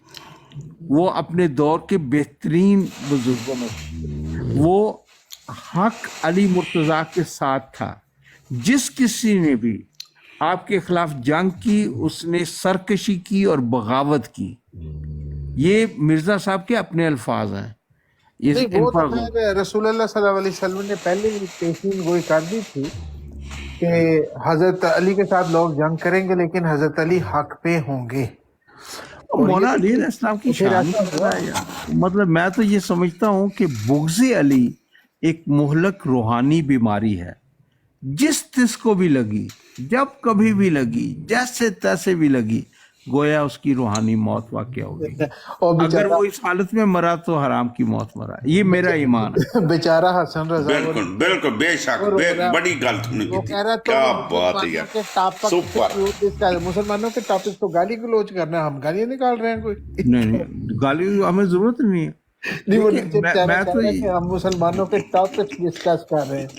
Speaker 12: وہ اپنے دور کے بہترین بزرگوں میں تھے، وہ حق علی مرتضیٰ کے ساتھ تھا، جس کسی نے بھی آپ کے خلاف جنگ کی اس نے سرکشی کی اور بغاوت کی. یہ مرزا صاحب کے اپنے الفاظ ہیں.
Speaker 13: نہیں، وہ تو خیر رسول اللہ صلی اللہ علیہ وسلم نے پہلے ہی پیشین گوئی کر دی تھی کہ حضرت علی کے ساتھ لوگ جنگ کریں گے لیکن حضرت علی حق پہ ہوں گے.
Speaker 12: مولا علی علیہ السلام کی شان مطلب میں تو یہ سمجھتا ہوں کہ بغض علی ایک مہلک روحانی بیماری ہے، جس کو بھی لگی، جب کبھی بھی لگی، جیسے تیسے بھی لگی، گویا اس کی روحانی موت واقع ہو گئی. اگر وہ اس حالت میں مرا تو حرام کی موت مرا. یہ میرا ایمان ہے.
Speaker 13: بیچارہ حسن رضا
Speaker 14: بالکل بالکل بے شک بڑی گل تم نے
Speaker 13: وہ کہہ رہا
Speaker 14: کیا بات ہے یار، سپر.
Speaker 13: مسلمانوں کے ٹاپک تو گالی گلوچ کرنا ہے، ہم گالیاں نکال رہے ہیں کوئی
Speaker 12: نہیں گالی ہمیں ضرورت نہیں ہے.
Speaker 13: نہیں، وہ میں تو ہم مسلمانوں کے ٹاپک ڈسکس کر رہے ہیں.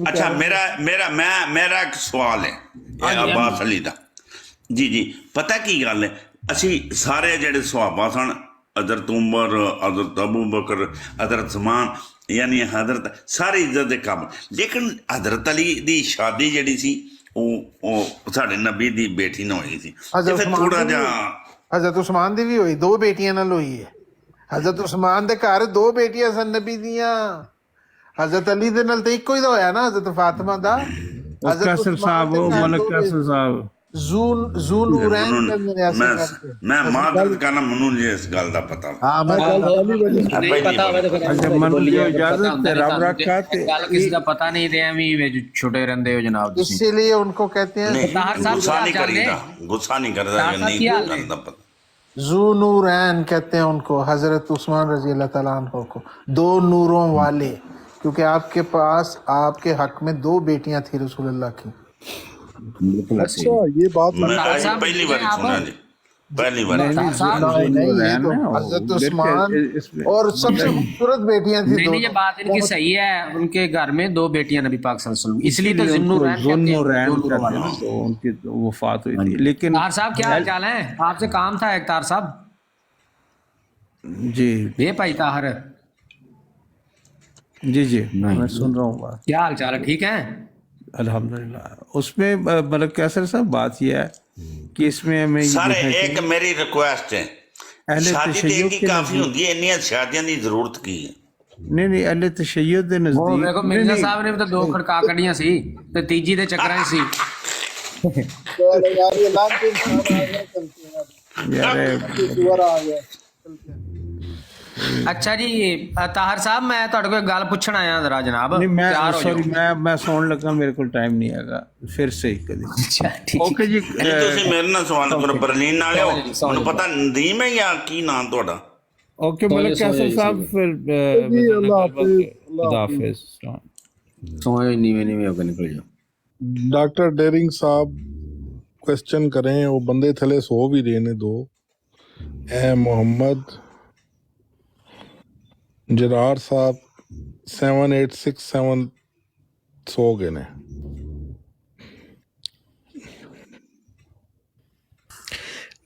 Speaker 14: اچھا میرا ایک سوال ہے عباس علی دا. جی پتہ کی گل ہے، اسی سارے جڑے صحابہ سن، حضرت عمر، حضرت ابو بکر، حضرت عثمان، یعنی حضرت سارے عزت دے قابل، لیکن حضرت علی دی شادی جڑی سی وہ ساڈے نبی دی بیٹی نہ ہوئی سی. تھوڑا جا
Speaker 13: حضرت عثمان دی بھی ہوئی، 2 بیٹیاں نال ہوئی ہے. حضرت عثمان دے گھر 2 بیٹیاں سن نبی دیاں. حضرت علی دے نال تے ایک ہی دا ہویا نا، حضرت فاطمہ دا.
Speaker 12: کیسر صاحب، ملک کیسر صاحب
Speaker 13: زون نورین کہندے نے ایسے کر کے.
Speaker 14: میں معذرت کرنا، منوں نہیں اس گل دا پتہ.
Speaker 13: ہاں میں
Speaker 15: نہیں پتا ہوئے تو پھر
Speaker 12: اچھا من جو اجازت رب رکھا تے
Speaker 15: گل کسی دا پتہ نہیں تے ایویں چھوٹے رہندے ہو جناب.
Speaker 13: اسی لیے ان کو کہتے ہیں
Speaker 14: غصہ نہیں کریدا، غصہ نہیں کردا، نہیں کردا پتہ.
Speaker 13: ذو نورین کہتے ہیں ان کو، حضرت عثمان رضی اللہ تعالیٰ عنہ کو 2 نوروں والے، کیونکہ آپ کے پاس آپ کے حق میں 2 بیٹیاں تھی رسول اللہ کی.
Speaker 10: اچھا یہ بات
Speaker 14: پہلی بار سنا جی، پہلی بار.
Speaker 13: حضرت عثمان اور سب سے خوبصورت بیٹیاں تھیں.
Speaker 15: نہیں یہ بات ان کی صحیح ہے، ان کے گھر میں 2 بیٹیاں نبی پاک صلی اللہ علیہ وسلم، اس لیے تو ذوالنورین کہتے ہیں،
Speaker 12: تو ان کی وفات ہوئی تھی. لیکن
Speaker 15: طاہر صاحب کیا حال چال ہے؟ آپ سے کام تھا ایک. طاہر صاحب
Speaker 12: جی
Speaker 15: یہ بھائی طاہر
Speaker 12: جی میں سن رہا ہوں بات.
Speaker 15: کیا حال چال ہے؟ ٹھیک ہے
Speaker 12: الحمدللہ. اس میں ملک کیسر صاحب بات یہ ہے کہ اس میں ہمیں
Speaker 14: سارے ایک میری ریکویسٹ ہے، شادی تے کی کافی ہوندی ہے، انہیاں شادیاں دی ضرورت کی ہے.
Speaker 12: نہیں اہل تشیع دے نزدیک
Speaker 15: دیکھو مرزا صاحب نے بھی تو 2 کھڑکا کڈیاں سی تے تیجی دے چکراں سی. اچھا جی طاہر صاحب میں تہاڈے کول گل پوچھن آیا ذرا جناب.
Speaker 12: میں سون لگا، میرے کو ٹائم نہیں ہے گا، پھر سے کدی. اوکے جی
Speaker 14: تسی میرے نال سوال کرو، برلین نال ہو، مینوں پتہ ندیم ہے یا کی نام تہاڈا؟
Speaker 12: اوکے ملک کیسر صاحب، پھر خدا حافظ.
Speaker 15: سوئے نیویں ہو کے نکل جاؤ.
Speaker 10: ڈاکٹر ڈیرنگ صاحب کوشچن کریں، وہ بندے تھلے سو بھی رہنے دو. اے محمد جرار صاحب 7 8 6 7 ਸੋ ਗਏ ਨੇ।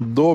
Speaker 10: 2